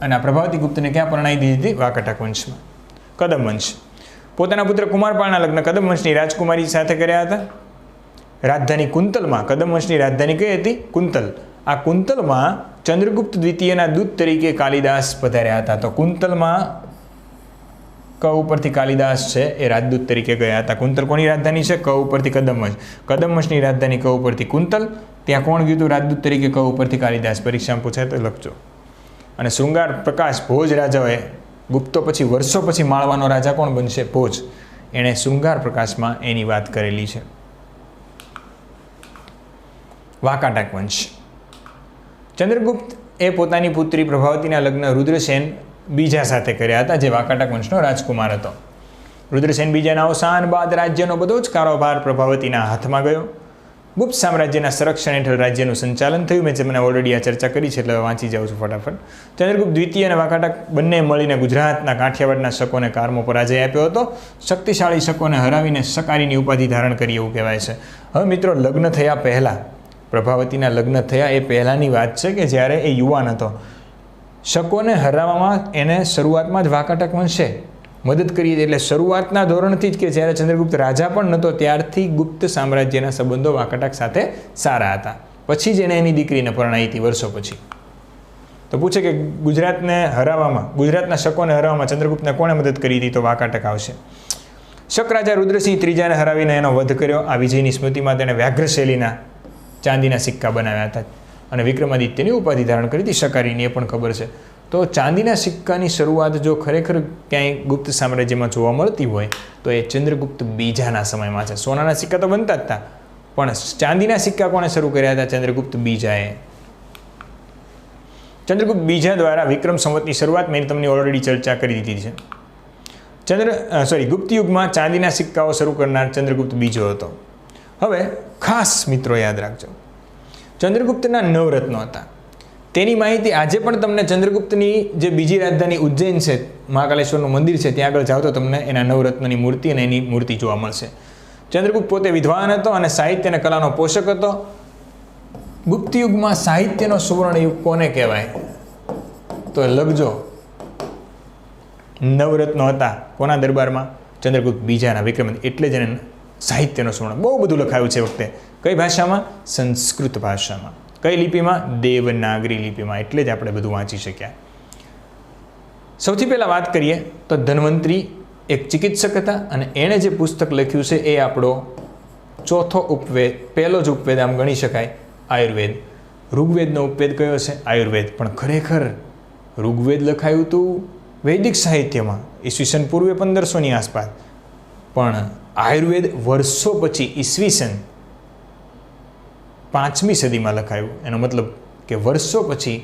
અને આ પ્રભાવતી ગુપ્તને ક્યાં પરણાવી દીધી હતી? વાકાટક વંશમાં. કદમ વંશ પોતાના પુત્ર કુમારપાળના લગ્ન કદમ વંશની રાજકુમારી સાથે કર્યા હતા. રાજધાની કુંતલમાં, કદમ વંશની રાજધાની કઈ હતી? કુંતલ. આ કુંતલમાં ચંદ્રગુપ્ત દ્વિતીયના દૂત તરીકે કાલિદાસ પધાર્યા હતા. તો કુંતલમાં ક ઉપરથી કાલિદાસ છે એ રાજદૂત તરીકે ગયા હતા. કુંતલ કોની રાજધાની છે? ક ઉપરથી કદમ વંશ. કદમ વંશની રાજધાની ક ઉપરથી કુંતલ. ત્યાં કોણ ગયું હતું રાજદૂત તરીકે? ક ઉપરથી કાલિદાસ. પરીક્ષામાં પૂછાય તો લખજો. અને શૃંગાર પ્રકાશ ભોજ રાજાએ, ગુપ્તો પછી વર્ષો પછી માળવાનો રાજા કોણ બનશે? ભોજ. એણે શૃંગાર પ્રકાશમાં એની વાત કરેલી છે. વાકાટક વંશ. ચંદ્રગુપ્ત એ પોતાની પુત્રી પ્રભાવતીના લગ્ન રુદ્રસેન બીજા સાથે કર્યા હતા, જે વાકાટક વંશનો રાજકુમાર હતો. રુદ્રસેન બીજાના અવસાન બાદ રાજ્યનો બધો જ કારોબાર પ્રભાવતીના હાથમાં ગયો. ગુપ્ત સામ્રાજ્યના સંરક્ષણ હેઠળ રાજ્યનું સંચાલન થયું. મેં તમને ઓલરેડી આ ચર્ચા કરી છે, એટલે વાંચી જાઉં છું ફટાફટ. ચંદ્રગુપ્ત દ્વિતીય અને વાકાટક બંને મળીને ગુજરાતના કાઠિયાવાડના શકોને કારમો પરાજય આપ્યો હતો. શક્તિશાળી શકોને હરાવીને શકારીની ઉપાધિ ધારણ કરી એવું કહેવાય છે. હવે મિત્રો, લગ્ન થયા પહેલાં, પ્રભાવતીના લગ્ન થયા એ પહેલાંની વાત છે કે જ્યારે એ યુવાન હતો. શકોને હરાવવામાં એને શરૂઆતમાં જ વાકાટક વંશે મદદ કરી. એટલે શરૂઆતના ધોરણથી જ, કે જ્યારે ચંદ્રગુપ્ત રાજા પણ નહોતો ત્યારથી ગુપ્ત સામ્રાજ્યના સંબંધો વાકાટક સાથે સારા હતા. પછી જ એણે એની દીકરીને પરણાવી હતી વર્ષો પછી. તો પૂછે કે ગુજરાતને હરાવવામાં, ગુજરાતના શકોને હરાવવામાં ચંદ્રગુપ્તને કોણે મદદ કરી હતી? તો વાકાટક આવશે. શક રાજા રુદ્રસિંહ ત્રીજાને હરાવીને એનો વધ કર્યો. આ વિજયની સ્મૃતિમાં તેણે વ્યાઘ્રશૈલીના ચાંદીના સિક્કા બનાવ્યા હતા અને વિક્રમાદિત્યની ઉપાધિ ધારણ કરી હતી. શકારીની એ પણ ખબર છે. તો ચાંદીના સિક્કાની શરૂઆત જો ખરેખર ક્યાંય ગુપ્ત સામ્રાજ્યમાં જોવા મળતી હોય તો એ ચંદ્રગુપ્ત બીજાના સમયમાં છે. સોનાના સિક્કા તો બનતા જ હતા, પણ ચાંદીના સિક્કા કોણે શરૂ કર્યા હતા? ચંદ્રગુપ્ત બીજાએ. ચંદ્રગુપ્ત બીજા દ્વારા વિક્રમ સંવતની શરૂઆત મેં તમને ઓલરેડી ચર્ચા કરી દીધી છે. ગુપ્ત યુગમાં ચાંદીના સિક્કાઓ શરૂ કરનાર ચંદ્રગુપ્ત બીજો હતો. હવે ખાસ મિત્રો યાદ રાખજો, ચંદ્રગુપ્તના નવરત્નો હતા. તેની માહિતી આજે પણ તમને ચંદ્રગુપ્તની જે બીજી રાજધાની ઉજ્જૈન છે, મહાકાલેશ્વરનું મંદિર છે, ત્યાં આગળ જાઓ તો તમને એના નવરત્નની મૂર્તિ અને એની મૂર્તિ જોવા મળશે. ચંદ્રગુપ્ત પોતે વિદ્વાન હતો અને સાહિત્ય અને કલાનો પોષક હતો. ગુપ્ત યુગમાં સાહિત્યનો સુવર્ણ યુગ કોને કહેવાય? તો લખજો, નવરત્નો હતા કોના દરબારમાં? ચંદ્રગુપ્ત બીજાના, વિક્રમ. એટલે જ એને સાહિત્યનો સુવર્ણ. બહુ બધું લખાયું છે વખતે. કઈ ભાષામાં? સંસ્કૃત ભાષામાં. કઈ લિપિમાં? દેવનાગરી લિપિમાં. એટલે જ આપણે બધું વાંચી શક્યા. સૌથી પહેલાં વાત કરીએ તો ધન્વંતરી એક ચિકિત્સક હતા અને એણે જે પુસ્તક લખ્યું છે એ આપણો ચોથો ઉપવેદ, પહેલો જ ઉપવેદ આમ ગણી શકાય, આયુર્વેદ. ઋગ્વેદનો ઉપવેદ કયો છે? આયુર્વેદ. પણ ખરેખર ઋગ્વેદ લખાયું હતું વૈદિક સાહિત્યમાં ઈસવીસન પૂર્વે 1500ની આસપાસ. પણ આયુર્વેદ વર્ષો પછી ઈસવીસન 5મી સદીમાં લખાયું. એનો મતલબ કે વર્ષો પછી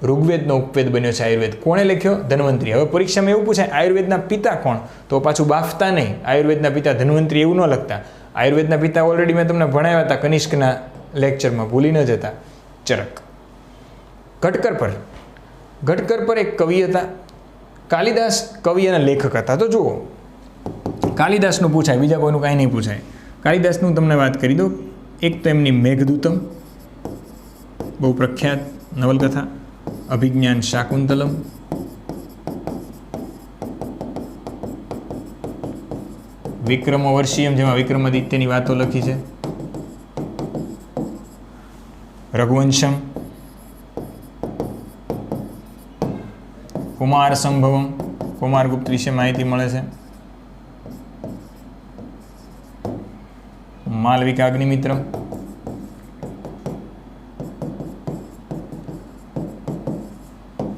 ઋગ્વેદનો ઉપવેદ બન્યો છે આયુર્વેદ. કોણે લખ્યો? ધન્વંતરી. હવે પરીક્ષામાં એવું પૂછાય આયુર્વેદના પિતા કોણ? તો પાછું બાફતા નહીં, આયુર્વેદના પિતા ધન્વંતરી એવું ન લખતા. આયુર્વેદના પિતા ઓલરેડી મેં તમને ભણાવ્યા હતા કનિષ્કના લેક્ચરમાં, ભૂલી ન જતા. ચરક. ઘટકર પર ઘટકર પર એક કવિ હતા, કાલિદાસ કવિ અને લેખક હતા. તો જુઓ, કાલિદાસનું પૂછાય, બીજા કોઈનું કાંઈ નહીં પૂછાય. કાલિદાસનું તમને વાત કરી દઉં. એક તો એમની મેઘદૂતમ, બહુ પ્રખ્યાત નવલકથા, અભિજ્ઞાન શાકુંતલમ, વિક્રમવર્ષિયમ, જેમાં વિક્રમાદિત્યની વાતો લખી છે, રઘુવંશમ, કુમાર સંભવમ, કુમારગુપ્ત વિશે માહિતી મળે છે, માલવિકા અગ્નિમિત્રમ,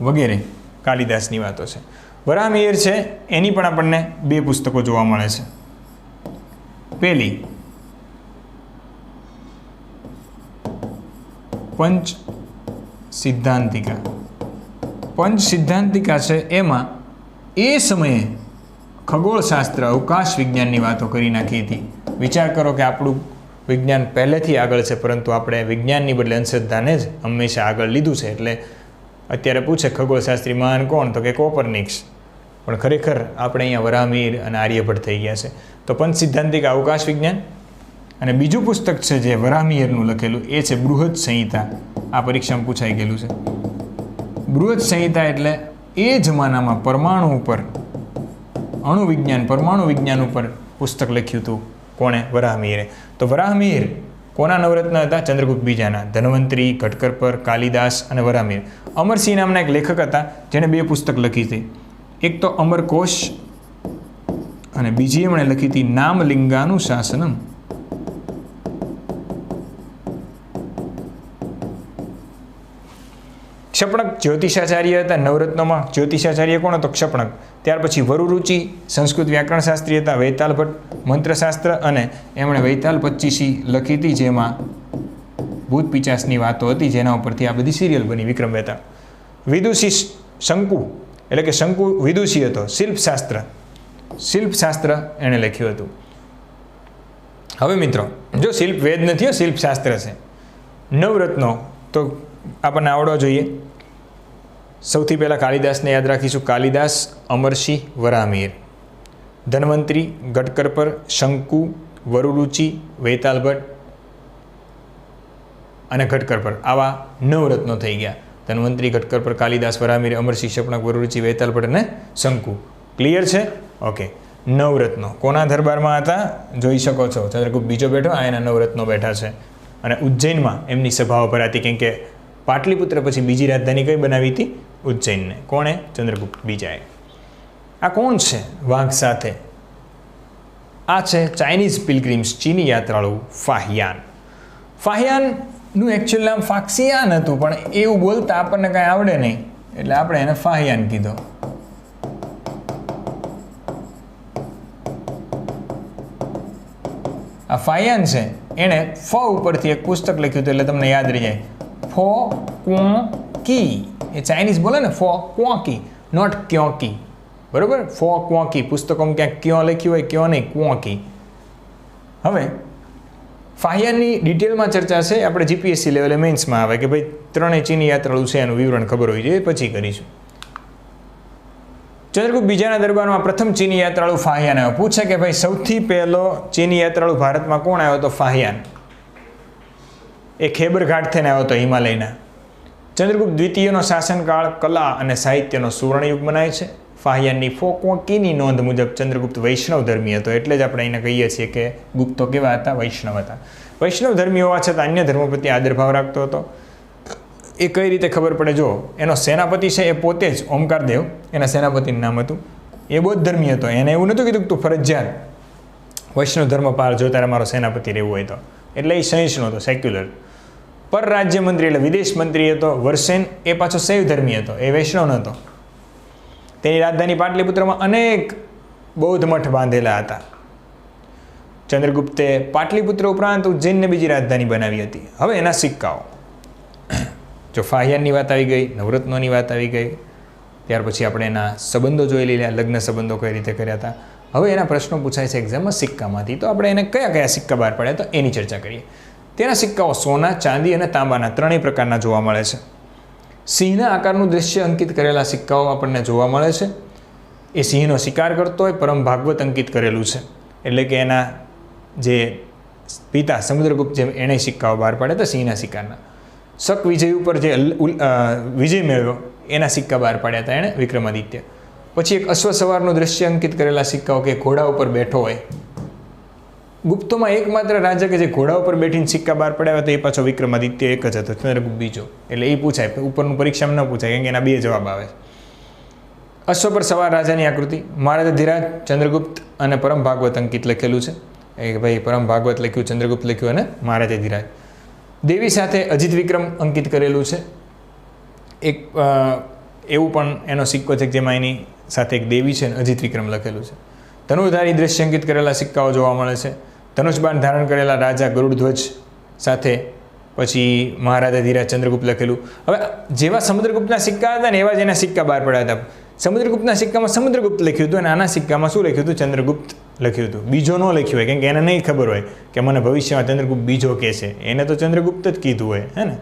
વગેરે કાલિદાસની વાતો છે. વરાહમિહિર છે એની પણ આપણને 2 પુસ્તકો જોવા મળે છે. પહેલી પંચ સિદ્ધાંતિકા. પંચ સિદ્ધાંતિકા છે એમાં એ સમયે ખગોળશાસ્ત્ર, અવકાશ વિજ્ઞાનની વાતો કરી નાખી હતી. વિચાર કરો કે આપણું વિજ્ઞાન પહેલેથી આગળ છે, પરંતુ આપણે વિજ્ઞાનની બદલે અંધશ્રદ્ધાને જ હંમેશા આગળ લીધું છે. એટલે અત્યારે પૂછે ખગોળશાસ્ત્રી મહાન કોણ, તો કે કોપરનિક્સ. પણ ખરેખર આપણે અહીંયા વરાહમિહિર અને આર્યભટ્ટ થઈ ગયા છે. તો પંચ સિદ્ધાંતિકા અવકાશ વિજ્ઞાન. અને બીજું પુસ્તક છે જે વરાહમિહિરનું લખેલું, એ છે બૃહદ સંહિતા. આ પરીક્ષામાં પૂછાઈ ગયેલું છે. બૃહદ સંહિતા એટલે એ જમાનામાં પરમાણુ ઉપર, અણુ વિજ્ઞાન, પરમાણુ વિજ્ઞાન ઉપર પુસ્તક લખ્યું હતું. કોણે? વરાહમિહિરે. તો વરાહમિહિર કોના નવરત્ન હતા? ચંદ્રગુપ્ત બીજાના. ધન્વંતરી, ઘટકર પર, કાલિદાસ અને વરાહમિહિર. અમરસિંહ નામના એક લેખક હતા જેણે 2 પુસ્તક લખી હતી. એક તો અમરકોશ અને બીજી એમણે લખી હતી નામલિંગાનું શાસનમ. ક્ષપણક જ્યોતિષાચાર્ય હતા. નવરત્નોમાં જ્યોતિષાચાર્ય કોણ હતો? ક્ષપણક. ત્યાર પછી વરુરુચિ સંસ્કૃત વ્યાકરણ શાસ્ત્રી હતા. વૈતાલ ભટ્ટ મંત્રશાસ્ત્ર, અને એમણે વૈતાલ 25 લખી હતી, જેમાં ભૂત પિચાસની વાતો હતી, જેના ઉપરથી આ બધી સિરિયલ બની, વિક્રમ વેતાળ. વિદુષી શંકુ, એટલે કે શંકુ વિદુષી હતો. શિલ્પશાસ્ત્ર એણે લખ્યું હતું. હવે મિત્રો, જો શિલ્પ વેદ નથી, શિલ્પશાસ્ત્ર છે. નવરત્નો તો આપણને આવડવા જોઈએ. સૌથી પહેલાં કાલિદાસને યાદ રાખીશું. કાલિદાસ, અમરસિંહ, વરાહમિહિર. ધન્વંતરી, ઘટકર પર, શંકુ, વરુરુચિ, વૈતાલ ભટ્ટ અને ઘટકર પર. આવા નવરત્નો થઈ ગયા. ધન્વંતરી, ઘટકર પર, કાલિદાસ, વરાહમિહિર, અમરસિંહ, ક્ષપણક, વરુરુચિ, વૈતાલ ભટ્ટ અને શંકુ. ક્લિયર છે? ઓકે. નવરત્નો કોના દરબારમાં હતા? જોઈ શકો છો, ચંદ્રગુપ્ત બીજો બેઠો, આ એના નવરત્નો બેઠા છે. અને ઉજ્જૈનમાં એમની સભાઓ ભરાતી, કેમ કે પાટલીપુત્ર પછી બીજી રાજધાની કઈ બનાવી હતી? ઉજ્જૈનને. કોણે? ચંદ્રગુપ્ત બીજાએ. આ કોણ છે વાઘ સાથે? આ છે ચાઇનીઝ પિલગ્રીમ્સ, ચીની યાત્રાળુ ફાહિયાન. ફાહિયાનનું એકચ્યુઅલ નામ ફાક્સિયાન હતું, પણ એવું બોલતા આપણને કાંઈ આવડે નહીં, એટલે આપણે એને ફાહિયાન કીધો. આ ફાહિયાન છે એણે ફ ઉપરથી એક પુસ્તક લખ્યું હતું, એટલે તમને યાદ રહી જાય. ફો ક્વો કી. એ ચાઇનીઝ બોલે ને, ફો ક્વો કી, નોટ ક્યો કી. બરાબર? ફો ક્વો કી. પુસ્તકોમાં ક્યાંક ક્યો લખ્યું હોય, ક્યો નહીં, ક્વો કી. હવે ફાહિયાનની ડિટેલમાં ચર્ચા છે, આપણે જીપીએસસી લેવલે મેન્સમાં આવે કે ભાઈ 3 ચીની યાત્રાળુ છે, એનું વિવરણ ખબર હોય જોઈએ, પછી કરીશું. ચંદ્રગુપ્ત બીજાના દરબારમાં પ્રથમ ચીની યાત્રાળુ ફાહિયાન આવ્યો. પૂછે કે ભાઈ સૌથી પહેલો ચીની યાત્રાળુ ભારતમાં કોણ આવ્યો? તો ફાહિયાન. એ ખેબર ઘાટ થઈને આવ્યો હતો, હિમાલયના. ચંદ્રગુપ્ત દ્વિતીયનો શાસનકાળ કલા અને સાહિત્યનો સુવર્ણયુગ મનાય છે. ફાહિયાનની ફોકોકીની નોંધ મુજબ ચંદ્રગુપ્ત વૈષ્ણવ ધર્મી હતો, એટલે જ આપણે એને કહીએ છીએ કે ગુપ્તો કેવા હતા? વૈષ્ણવ હતા. વૈષ્ણવ ધર્મી હોવા છતાં અન્ય ધર્મો પ્રત્યે આદરભાવ રાખતો હતો. એ કઈ રીતે ખબર પડે? જો એનો સેનાપતિ છે એ પોતે જ ઓમકારદેવ, એના સેનાપતિનું નામ હતું. એ બૌદ્ધ ધર્મી હતો. એને એવું નહોતું કીધું કે તું ફરજિયાત વૈષ્ણવ ધર્મ પાળ જો તારે મારો સેનાપતિ રહેવું હોય તો. એટલે એ સહિષ્ણુ હતો, સેક્યુલર. પર રાજ્યમંત્રી એટલે વિદેશ મંત્રી હતો વરસેન, એ પાછો શૈવ ધર્મી હતો, એ વૈષ્ણવ નહોતો. તેની રાજધાની પાટલીપુત્રમાં અનેક બૌદ્ધ મઠ બાંધેલા હતા. ચંદ્રગુપ્તે પાટલીપુત્ર ઉપરાંત ઉજ્જૈનને બીજી રાજધાની બનાવી હતી. હવે એના સિક્કાઓ, જો ફાહિયાનની વાત આવી ગઈ, નવરત્નોની વાત આવી ગઈ, ત્યાર પછી આપણે એના સંબંધો જોઈ લીધા, લગ્ન સંબંધો કઈ રીતે કર્યા હતા. હવે એના પ્રશ્નો પૂછાય છે એક્ઝામમાં સિક્કામાંથી, તો આપણે એને કયા કયા સિક્કા બહાર પડ્યા તો એની ચર્ચા કરીએ. તેના સિક્કાઓ સોના, ચાંદી અને તાંબાના 3 પ્રકારના જોવા મળે છે. સિંહના આકારનું દૃશ્ય અંકિત કરેલા સિક્કાઓ આપણને જોવા મળે છે. એ સિંહનો શિકાર કરતો હોય પરમ ભાગવત અંકિત કરેલું છે, એટલે કે એના જે પિતા સમુદ્રગુપ્ત જે એણે સિક્કાઓ બહાર પાડ્યા હતા સિંહના શિકારના. શક વિજય ઉપર જે વિજય મેળવ્યો એના સિક્કા બહાર પાડ્યા હતા એણે વિક્રમાદિત્ય. પછી એક અશ્વ સવારનું દૃશ્ય અંકિત કરેલા સિક્કાઓ કે ઘોડા ઉપર બેઠો હોય. ગુપ્તોમાં એકમાત્ર રાજા કે જે ઘોડા ઉપર બેઠીને સિક્કા બહાર પડાવ્યા હતા એ પાછો વિક્રમાદિત્ય એક જ હતો, ચંદ્રગુપ્ત બીજો. એટલે એ પૂછાય, ઉપરનું પરીક્ષામાં ન પૂછાય, કેમ કે એના બે જવાબ આવે. અશ્વ પર સવાર રાજાની આકૃતિ, મહારાજા ધીરાજ, ચંદ્રગુપ્ત અને પરમ ભાગવત અંકિત લખેલું છે. એ ભાઈ પરમ ભાગવત લખ્યું, ચંદ્રગુપ્ત લખ્યું અને મહારાજા ધીરાજ. દેવી સાથે અજીત વિક્રમ અંકિત કરેલું છે. એક એવું પણ એનો સિક્કો છે જેમાં એની સાથે એક દેવી છે અને અજીત વિક્રમ લખેલું છે. ધનુર્ધારી દ્રશ્ય અંકિત કરેલા સિક્કાઓ જોવા મળે છે. ધનુષબાણ ધારણ કરેલા રાજા ગરુડધ્વજ સાથે પછી મહારાજા ધીરાજ, ચંદ્રગુપ્ત લખેલું. હવે જેવા સમુદ્રગુપ્તના સિક્કા હતા ને એવા જ એના સિક્કા બહાર પડ્યા હતા. સમુદ્રગુપ્તના સિક્કામાં સમુદ્રગુપ્ત લખ્યું હતું અને આના સિક્કામાં શું લખ્યું હતું? ચંદ્રગુપ્ત લખ્યું હતું. બીજો ન લખ્યું હોય, કેમ કે એને નહીં ખબર હોય કે મને ભવિષ્યમાં ચંદ્રગુપ્ત બીજો કહે છે. એને તો ચંદ્રગુપ્ત જ કીધું હોય, હે ને.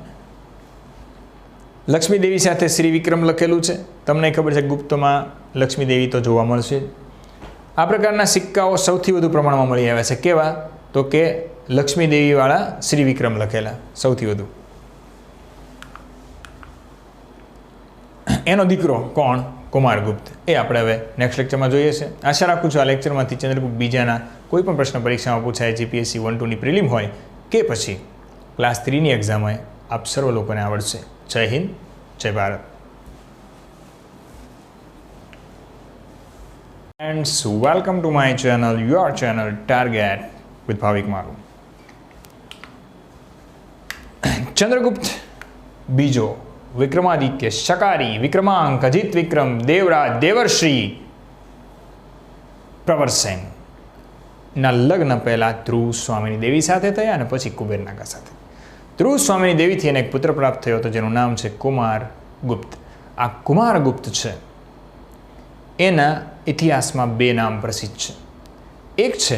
લક્ષ્મી દેવી સાથે શ્રી વિક્રમ લખેલું છે. તમને ખબર છે ગુપ્તમાં લક્ષ્મી દેવી તો જોવા મળશે. આ પ્રકારના સિક્કાઓ સૌથી વધુ પ્રમાણમાં મળી આવ્યા છે. કેવા? તો કે લક્ષ્મી દેવીવાળા શ્રી વિક્રમ લખેલા સૌથી વધુ. એનો દીકરો કોણ? કુમારગુપ્ત. એ આપણે હવે નેક્સ્ટ લેક્ચરમાં જોઈએ છે. આશા રાખું છું આ લેક્ચરમાંથી ચંદ્રગુપ્ત બીજાના કોઈ પણ પ્રશ્ન પરીક્ષામાં પૂછાય, જીપીએસસી 1-2ની પ્રિલિમ હોય કે પછી ક્લાસ 3ની એક્ઝામ હોય, આપ સર્વ લોકોને આવડશે. જય હિન્દ, જય Bharat. And welcome to my channel, your channel Target with Bhavik Maru. Chandragupta બીજો, વિક્રમાદિત્ય, શકારી, વિક્રમાંક, અજીત વિક્રમ, દેવરાજ, દેવર્ષિ, પ્રવરસેન ના લગ્ન પહેલા ધ્રુવ સ્વામીની દેવી સાથે થયા અને પછી કુબેરનાગા સાથે. ધ્રુવ સ્વામીની દેવીથી એને એક પુત્ર પ્રાપ્ત થયો હતો જેનું નામ છે કુમારગુપ્ત. આ કુમારગુપ્ત છે એના ઇતિહાસમાં બે નામ પ્રસિદ્ધ છે. એક છે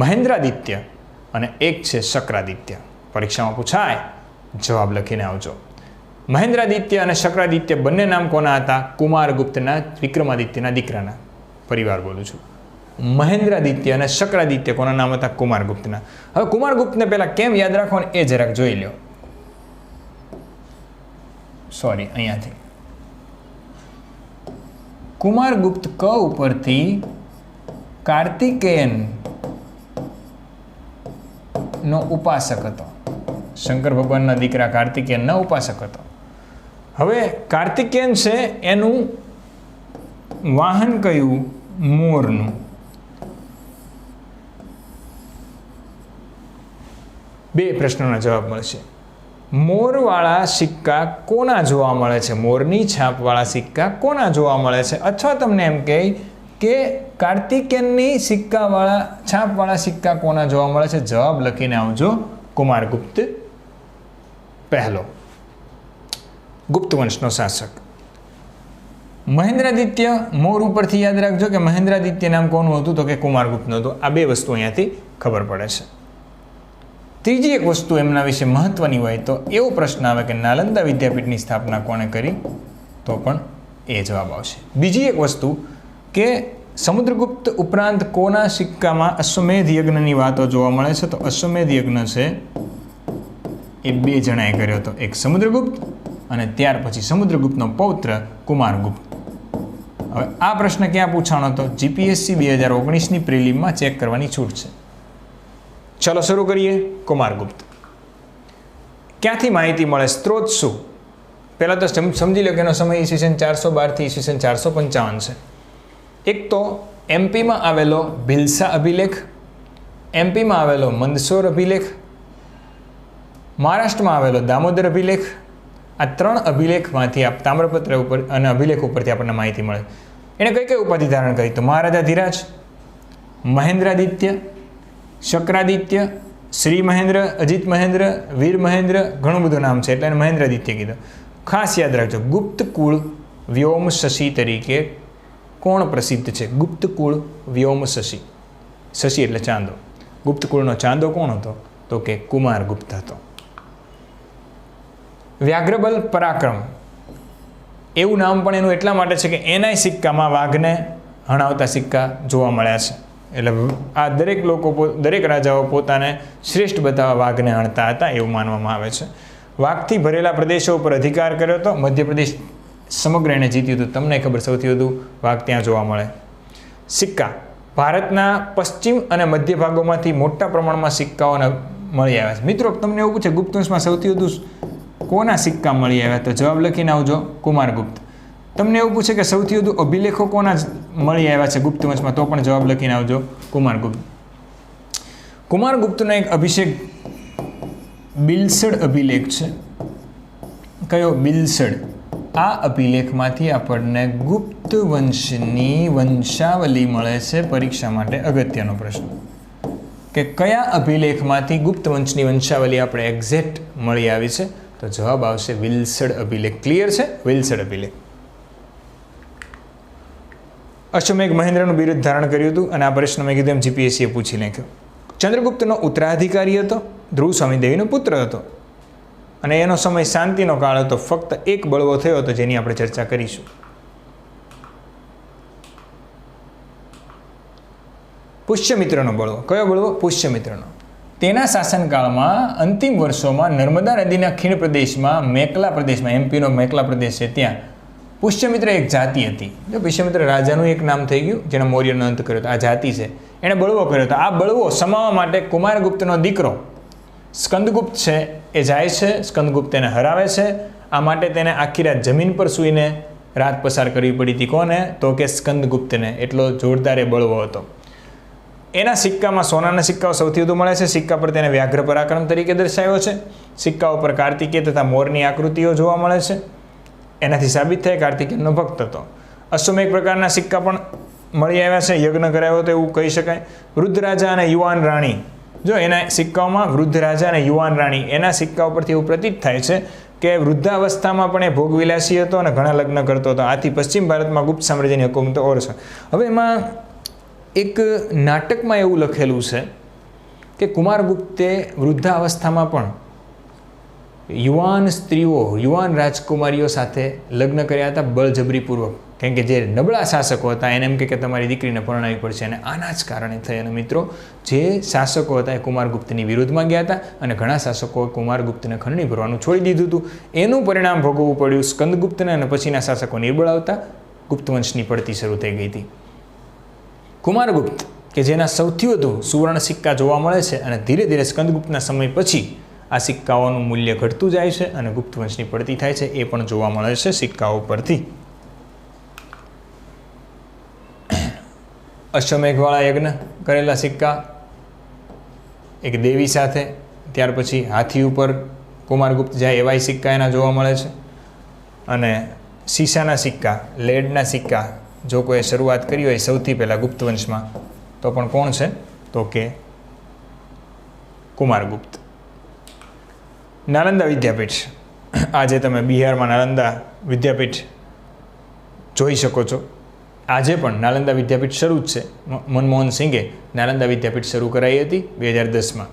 મહેન્દ્રાદિત્ય અને એક છે શક્રાદિત્ય. પરીક્ષામાં પૂછાય, જવાબ લખીને આવજો. મહેન્દ્રાદિત્ય અને શક્રાદિત્ય બંને નામ કોના હતા? કુમારગુપ્તના વિક્રમાદિત્યના દીકરાના. પરિવાર બોલું છું. મહેન્દ્રાદિત્ય અને શક્રાદિત્ય કોના નામ હતા? કુમારગુપ્તના. હવે કુમારગુપ્તને પહેલાં કેમ યાદ રાખો ને એ જરાક જોઈ લો. સોરી, અહીંયાથી કુમારગુપ્ત ક ઉપરથી કાર્તિકેયન નો ઉપાસક હતો. શંકર ભગવાનના દીકરા કાર્તિકેયનના ઉપાસક હતો. હવે કાર્તિકેયન છે એનું વાહન કયું? મોરનું. બે પ્રશ્નોના જવાબ મળશે. મોરવાળા સિક્કા કોના જોવા મળે છે? મોરની છાપવાળા સિક્કા કોના જોવા મળે છે? અથવા તમને એમ કહે કે કાર્તિકેયનની સિક્કાવાળા છાપવાળા સિક્કા કોના જોવા મળે છે? જવાબ લખીને આવજો. કુમારગુપ્ત પહેલો, ગુપ્ત વંશનો શાસક. મહેન્દ્રાદિત્ય, મોર ઉપરથી યાદ રાખજો કે મહેન્દ્રાદિત્ય નામ કોનું હતું? તો કે કુમારગુપ્તનું હતું. આ બે વસ્તુ અહીંયાથી ખબર પડે છે. ત્રીજી એક વસ્તુ એમના વિશે મહત્વની હોય તો એવો પ્રશ્ન આવે કે નાલંદા વિદ્યાપીઠની સ્થાપના કોણે કરી? તો પણ એ જવાબ આવશે. બીજી એક વસ્તુ કે સમુદ્રગુપ્ત ઉપરાંત કોના સિક્કામાં અશ્વમેધ યજ્ઞની વાતો જોવા મળે છે? તો અશ્વમેધ યજ્ઞ છે એ બે જણાએ કર્યો હતો. એક સમુદ્રગુપ્ત અને ત્યાર પછી સમુદ્રગુપ્તનો પૌત્ર કુમારગુપ્ત. હવે આ પ્રશ્ન ક્યાં પૂછાણો હતો? જીપીએસસી 2019ની પ્રિલિમમાં ચેક કરવાની છૂટ છે. ચલો શરૂ કરીએ. કુમારગુપ્ત ક્યાંથી માહિતી મળે? સ્ત્રોત શું? પહેલાં તો સમજી લો કે એનો સમય ઈસવીસન 412 થી ઈસવીસન 455 છે. એક તો એમપીમાં આવેલો ભિલસા અભિલેખ, એમપીમાં આવેલો મંદસોર અભિલેખ, મહારાષ્ટ્રમાં આવેલો દામોદર અભિલેખ. આ ત્રણ અભિલેખમાંથી તામ્રપત્ર ઉપર અને અભિલેખ ઉપરથી આપણને માહિતી મળે. એણે કઈ કઈ ઉપાધિ ધારણ કરી? તો મહારાજા ધીરાજ, મહેન્દ્રાદિત્ય, શક્રાદિત્ય, શ્રી મહેન્દ્ર, અજીત મહેન્દ્ર, વીર મહેન્દ્ર, ઘણું બધું નામ છે એટલે એને મહેન્દ્રાદિત્ય કીધું. ખાસ યાદ રાખજો, ગુપ્ત કુળ વ્યોમ શશી તરીકે કોણ પ્રસિદ્ધ છે? ગુપ્ત કુળ વ્યોમ શશી. શશી એટલે ચાંદો. ગુપ્ત કુળનો ચાંદો કોણ હતો? તો કે કુમારગુપ્ત હતો. વ્યાઘ્રબલ પરાક્રમ એવું નામ પણ એનું એટલા માટે છે કે એનાય સિક્કામાં વાઘને હણાવતા સિક્કા જોવા મળ્યા છે. એટલે આ દરેક લોકો દરેક રાજાઓ પોતાને શ્રેષ્ઠ બતાવવા વાઘને હણતા હતા એવું માનવામાં આવે છે. વાઘથી ભરેલા પ્રદેશો ઉપર અધિકાર કર્યો હતો. મધ્યપ્રદેશ સમગ્ર એને જીત્યું હતું. તમને ખબર સૌથી વધુ વાઘ ત્યાં જોવા મળે. સિક્કા ભારતના પશ્ચિમ અને મધ્ય ભાગોમાંથી મોટા પ્રમાણમાં સિક્કાઓ મળી આવ્યા છે. મિત્રો તમને એવું પૂછે ગુપ્ત વંશમાં સૌથી વધુ કોના સિક્કા મળી આવ્યા? તો જવાબ લખીને આવજો કુમારગુપ્ત. તમને એવું પૂછે કે સૌથી વધુ અભિલેખો કોના મળી આવ્યા છે ગુપ્ત વંશમાં? તો પણ જવાબ લખીને આવજો કુમારગુપ્ત. કુમારગુપ્તનો એક અભિષેક બિલસડ અભિલેખ છે. કયો? બિલસડ. આ અભિલેખમાંથી આપણને ગુપ્ત વંશની વંશાવલી મળે છે. પરીક્ષા માટે અગત્યનો પ્રશ્ન કે કયા અભિલેખમાંથી ગુપ્ત વંશની વંશાવલી આપણે એક્ઝેક્ટ મળી આવી છે? તો જવાબ આવશે વિલ્સડ અભિલેખ. ક્લિયર છે? વિલ્સડ અભિલેખ. અશ્વમેઘ મહેન્દ્રનું બિરુદ ધારણ કર્યું હતું અને આ પ્રશ્ન મેં કીધું એમ જીપીએસસીએ પૂછી નાખ્યો. ચંદ્રગુપ્તનો ઉત્તરાધિકારી હતો. ધ્રુવ સ્વામી દેવીનો પુત્ર હતો અને એનો સમય શાંતિનો કાળ હતો. ફક્ત એક બળવો થયો હતો જેની આપણે ચર્ચા કરીશું. પુષ્યમિત્રનો બળવો. કયો બળવો? પુષ્યમિત્રનો. તેના શાસનકાળમાં અંતિમ વર્ષોમાં નર્મદા નદીના ખીણ પ્રદેશમાં મેકલા પ્રદેશમાં, એમપીનો મેકલા પ્રદેશ છે, ત્યાં પુષ્યમિત્ર એક જાતિ હતી. જો પુષ્યમિત્ર રાજાનું એક નામ થઈ ગયું જેણે મૌર્યનો અંત કર્યો હતો. આ જાતિ છે, એણે બળવો કર્યો હતો. આ બળવો સમાવવા માટે કુમારગુપ્તનો દીકરો સ્કંદગુપ્ત છે એ જાય છે. સ્કંદગુપ્ત એને હરાવે છે. આ માટે તેને આખી રાત જમીન પર સૂઈને રાત પસાર કરવી પડી હતી. કોને? તો કે સ્કંદગુપ્તને. એટલો જોરદાર એ બળવો હતો. એના સિક્કામાં સોનાના સિક્કાઓ સૌથી વધુ મળે છે. સિક્કા પર તેને વ્યાઘ્ર પરાક્રમ તરીકે દર્શાવ્યો છે. સિક્કા ઉપર કાર્તિકેય તથા મોરની આકૃતિઓ જોવા મળે છે. એનાથી સાબિત થાય કાર્તિકેયનો ભક્ત હતો. અશ્વમેઘ પ્રકારના સિક્કા પણ મળી આવ્યા છે. યજ્ઞ કરાયો તો એવું કહી શકાય. વૃદ્ધ રાજા અને યુવાન રાણી. જો એના સિક્કાઓમાં વૃદ્ધ રાજા અને યુવાન રાણી એના સિક્કા ઉપરથી એવું પ્રતીત થાય છે કે વૃદ્ધાવસ્થામાં પણ એ ભોગવિલાસી હતો અને ઘણા લગ્ન કરતો હતો. આથી પશ્ચિમ ભારતમાં ગુપ્ત સામ્રાજ્યની હુકુમત ઓર છે. હવે એમાં એક નાટકમાં એવું લખેલું છે કે કુમારગુપ્તે વૃદ્ધાવસ્થામાં પણ યુવાન સ્ત્રીઓ, યુવાન રાજકુમારીઓ સાથે લગ્ન કર્યા હતા બળજબરીપૂર્વક. કેમ કે જે નબળા શાસકો હતા એને એમ કે તમારી દીકરીને પરણાવવી પડશે. અને આના જ કારણે થઈ. અને મિત્રો જે શાસકો હતા એ કુમારગુપ્તની વિરુદ્ધમાં ગયા હતા અને ઘણા શાસકોએ કુમારગુપ્તને ખંડણી ભરવાનું છોડી દીધું હતું. એનું પરિણામ ભોગવવું પડ્યું સ્કંદગુપ્તને અને પછીના શાસકો નિર્બળ આવતા ગુપ્ત વંશની પડતી શરૂ થઈ ગઈ હતી. કુમારગુપ્ત કે જેના સૌથી વધુ સુવર્ણ સિક્કા જોવા મળે છે અને ધીરે ધીરે સ્કંદગુપ્તના સમય પછી આ સિક્કાઓનું મૂલ્ય ઘટતું જાય છે અને ગુપ્ત વંશની પડતી થાય છે. એ પણ જોવા મળે છે સિક્કાઓ પરથી. અશ્વમેઘવાળા યજ્ઞ કરેલા સિક્કા એક દેવી સાથે, ત્યાર પછી હાથી ઉપર કુમારગુપ્ત જાય એવાય સિક્કા એના જોવા મળે છે. અને શીશાના સિક્કા, લેડના સિક્કા જો કોઈ શરૂઆત કરી હોય સૌથી પહેલાં ગુપ્ત વંશમાં તો પણ કોણ છે? તો કે કુમારગુપ્ત. નાલંદા વિદ્યાપીઠ. આજે તમે બિહારમાં નાલંદા વિદ્યાપીઠ જોઈ શકો છો. આજે પણ નાલંદા વિદ્યાપીઠ શરૂ જ છે. મનમોહન સિંઘે નાલંદા વિદ્યાપીઠ શરૂ કરાવી હતી 2010માં.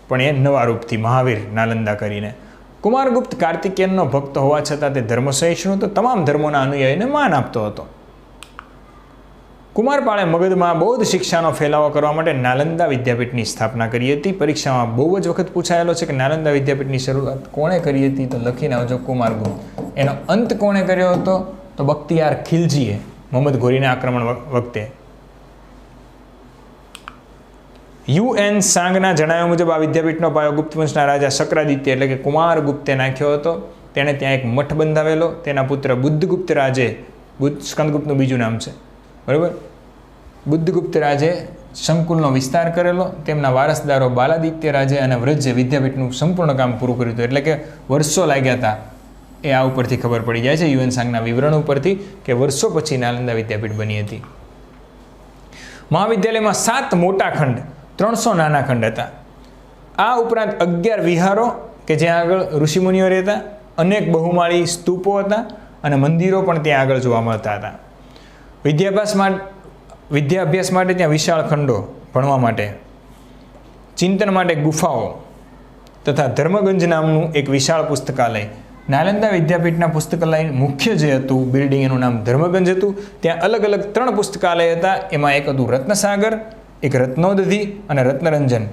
પણ એ નવા રૂપથી મહાવીર નાલંદા કરીને. કુમારગુપ્ત કાર્તિકેયનનો ભક્ત હોવા છતાં તે ધર્મસહિષ્ણુ હતો. તમામ ધર્મોના અનુયાયીને માન આપતો હતો. કુમારપાળે મગધમાં બૌદ્ધ શિક્ષાનો ફેલાવો કરવા માટે નાલંદા વિદ્યાપીઠની સ્થાપના કરી હતી. પરીક્ષામાં બહુ જ વખત પૂછાયેલો છે કે નાલંદા વિદ્યાપીઠની શરૂઆત કોણે કરી હતી? તો લખીને આવજો કુમારગુપ્ત. એનો અંત કોણે કર્યો હતો? તો બખ્તિયાર ખિલજીએ મોહમ્મદ ઘોરીના આક્રમણ વખતે. UN સાંગના જણાવ્યા મુજબ આ વિદ્યાપીઠનો પાયો ગુપ્ત વંશના રાજા શક્રાદિત્ય એટલે કે કુમારગુપ્તે નાખ્યો હતો. તેણે ત્યાં એક મઠ બંધાવેલો. તેના પુત્ર બુદ્ધગુપ્ત રાજે, સ્કંદગુપ્તનું બીજું નામ છે, બરાબર, બુદ્ધગુપ્ત રાજે સંકુલનો વિસ્તાર કરેલો. તેમના વારસદારો બાલાદિત્ય રાજે અને વ્રજે વિદ્યાપીઠનું સંપૂર્ણ કામ પૂરું કર્યું હતું. એટલે કે વર્ષો લાગ્યા હતા. એ આ ઉપરથી ખબર પડી જાય છે UN સાંગના વિવરણ ઉપરથી કે વર્ષો પછી નાલંદા વિદ્યાપીઠ બની હતી. મહાવિદ્યાલયમાં 7 મોટા ખંડ, 300 નાના ખંડ હતા. આ ઉપરાંત 11 વિહારો કે જ્યાં આગળ ઋષિમુનિઓ રહેતા, અનેક બહુમાળી સ્તૂપો હતા અને મંદિરો પણ ત્યાં આગળ જોવા મળતા હતા. વિદ્યાભ્યાસ માટે ત્યાં વિશાળ ખંડો, ભણવા માટે, ચિંતન માટે ગુફાઓ તથા ધર્મગંજ નામનું એક વિશાળ પુસ્તકાલય નાલંદા વિદ્યાપીઠના પુસ્તકાલય મુખ્ય જે હતું બિલ્ડિંગ, એનું નામ ધર્મગંજ હતું. ત્યાં અલગ અલગ 3 પુસ્તકાલય હતા. એમાં એક હતું રત્નસાગર, એક રત્નોદધિ અને રત્નરંજન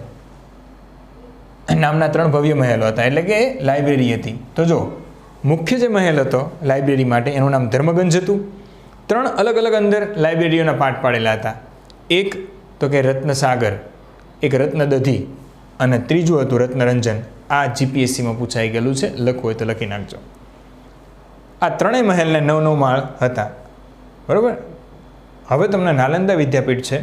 નામના 3 ભવ્ય મહેલો હતા, એટલે કે લાઇબ્રેરી હતી. તો જો મુખ્ય જે મહેલ હતો લાઇબ્રેરી માટે, એનું નામ ધર્મગંજ હતું. 3 અલગ અલગ અંદર લાઇબ્રેરીઓના પાઠ પાડેલા હતા. એક તો કે રત્નસાગર, એક રત્નદધિ અને ત્રીજું હતું રત્નરંજન. આ જીપીએસસીમાં પૂછાઈ ગયેલું છે, લખવું હોય તો લખી નાખજો. આ 3 મહેલને 9-9 માળ હતા, બરાબર. હવે તમને નાલંદા વિદ્યાપીઠ છે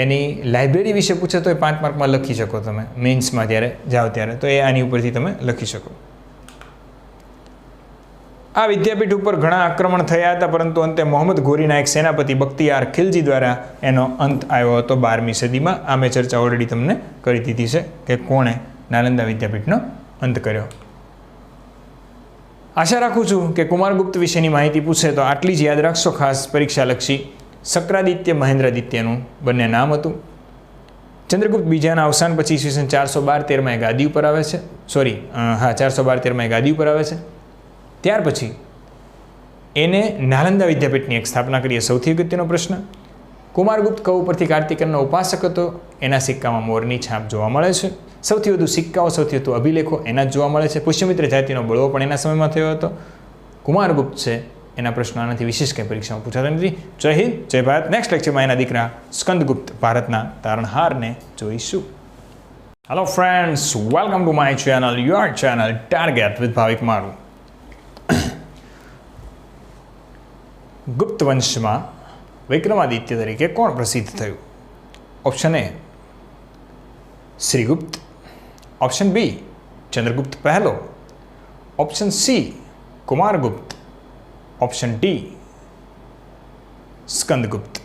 એની લાઇબ્રેરી વિશે પૂછે તો એ 5 માર્કમાં લખી શકો તમે, મેઇન્સમાં જ્યારે જાઓ ત્યારે, તો એ આની ઉપરથી તમે લખી શકો. આ વિદ્યાપીઠ ઉપર ઘણા આક્રમણ થયા હતા, પરંતુ અંતે મોહમ્મદ ઘોરીના એક સેનાપતિ બખ્તિયાર ખિલજી દ્વારા એનો અંત આવ્યો હતો 12મી સદીમાં. આ મેં ચર્ચા ઓલરેડી તમને કરી દીધી છે કે કોણે નાલંદા વિદ્યાપીઠનો અંત કર્યો. આશા રાખું છું કે કુમારગુપ્ત વિશેની માહિતી પૂછે તો આટલી જ યાદ રાખશો. ખાસ પરીક્ષાલક્ષી શક્રાદિત્ય મહેન્દ્રાદિત્યનું બંને નામ હતું. ચંદ્રગુપ્ત બીજાના અવસાન પછી ઈસવીસન 412-13 એ ગાદી ઉપર આવે છે. 412-13 એ ગાદી ઉપર આવે છે. ત્યાર પછી એને નાલંદા વિદ્યાપીઠની એક સ્થાપના કરી. સૌથી અગત્યનો પ્રશ્ન. કુમારગુપ્ત કવ ઉપરથી કાર્તિકેયનનો ઉપાસક હતો. એના સિક્કામાં મોરની છાપ જોવા મળે છે. સૌથી વધુ સિક્કાઓ, સૌથી વધુ અભિલેખો એના જ જોવા મળે છે. પુષ્યમિત્ર જાતિનો બળવો પણ એના સમયમાં થયો હતો. કુમારગુપ્ત છે એના પ્રશ્નો આનાથી વિશેષ કંઈ પરીક્ષામાં પૂછાતા નથી. જય હિન્દ, જય ભારત. નેક્સ્ટ લેક્ચરમાં એના દીકરા સ્કંદગુપ્ત ભારતના તારણહારને જોઈશું. Hello friends, welcome to my channel, your channel target with Bhavik Maru. Gupta વંશમાં વિક્રમાદિત્ય તરીકે કોણ પ્રસિદ્ધ થયું? Option A Shrigupta, option B Chandragupta પહેલો, option C Kumaragupta, option D Skandagupta.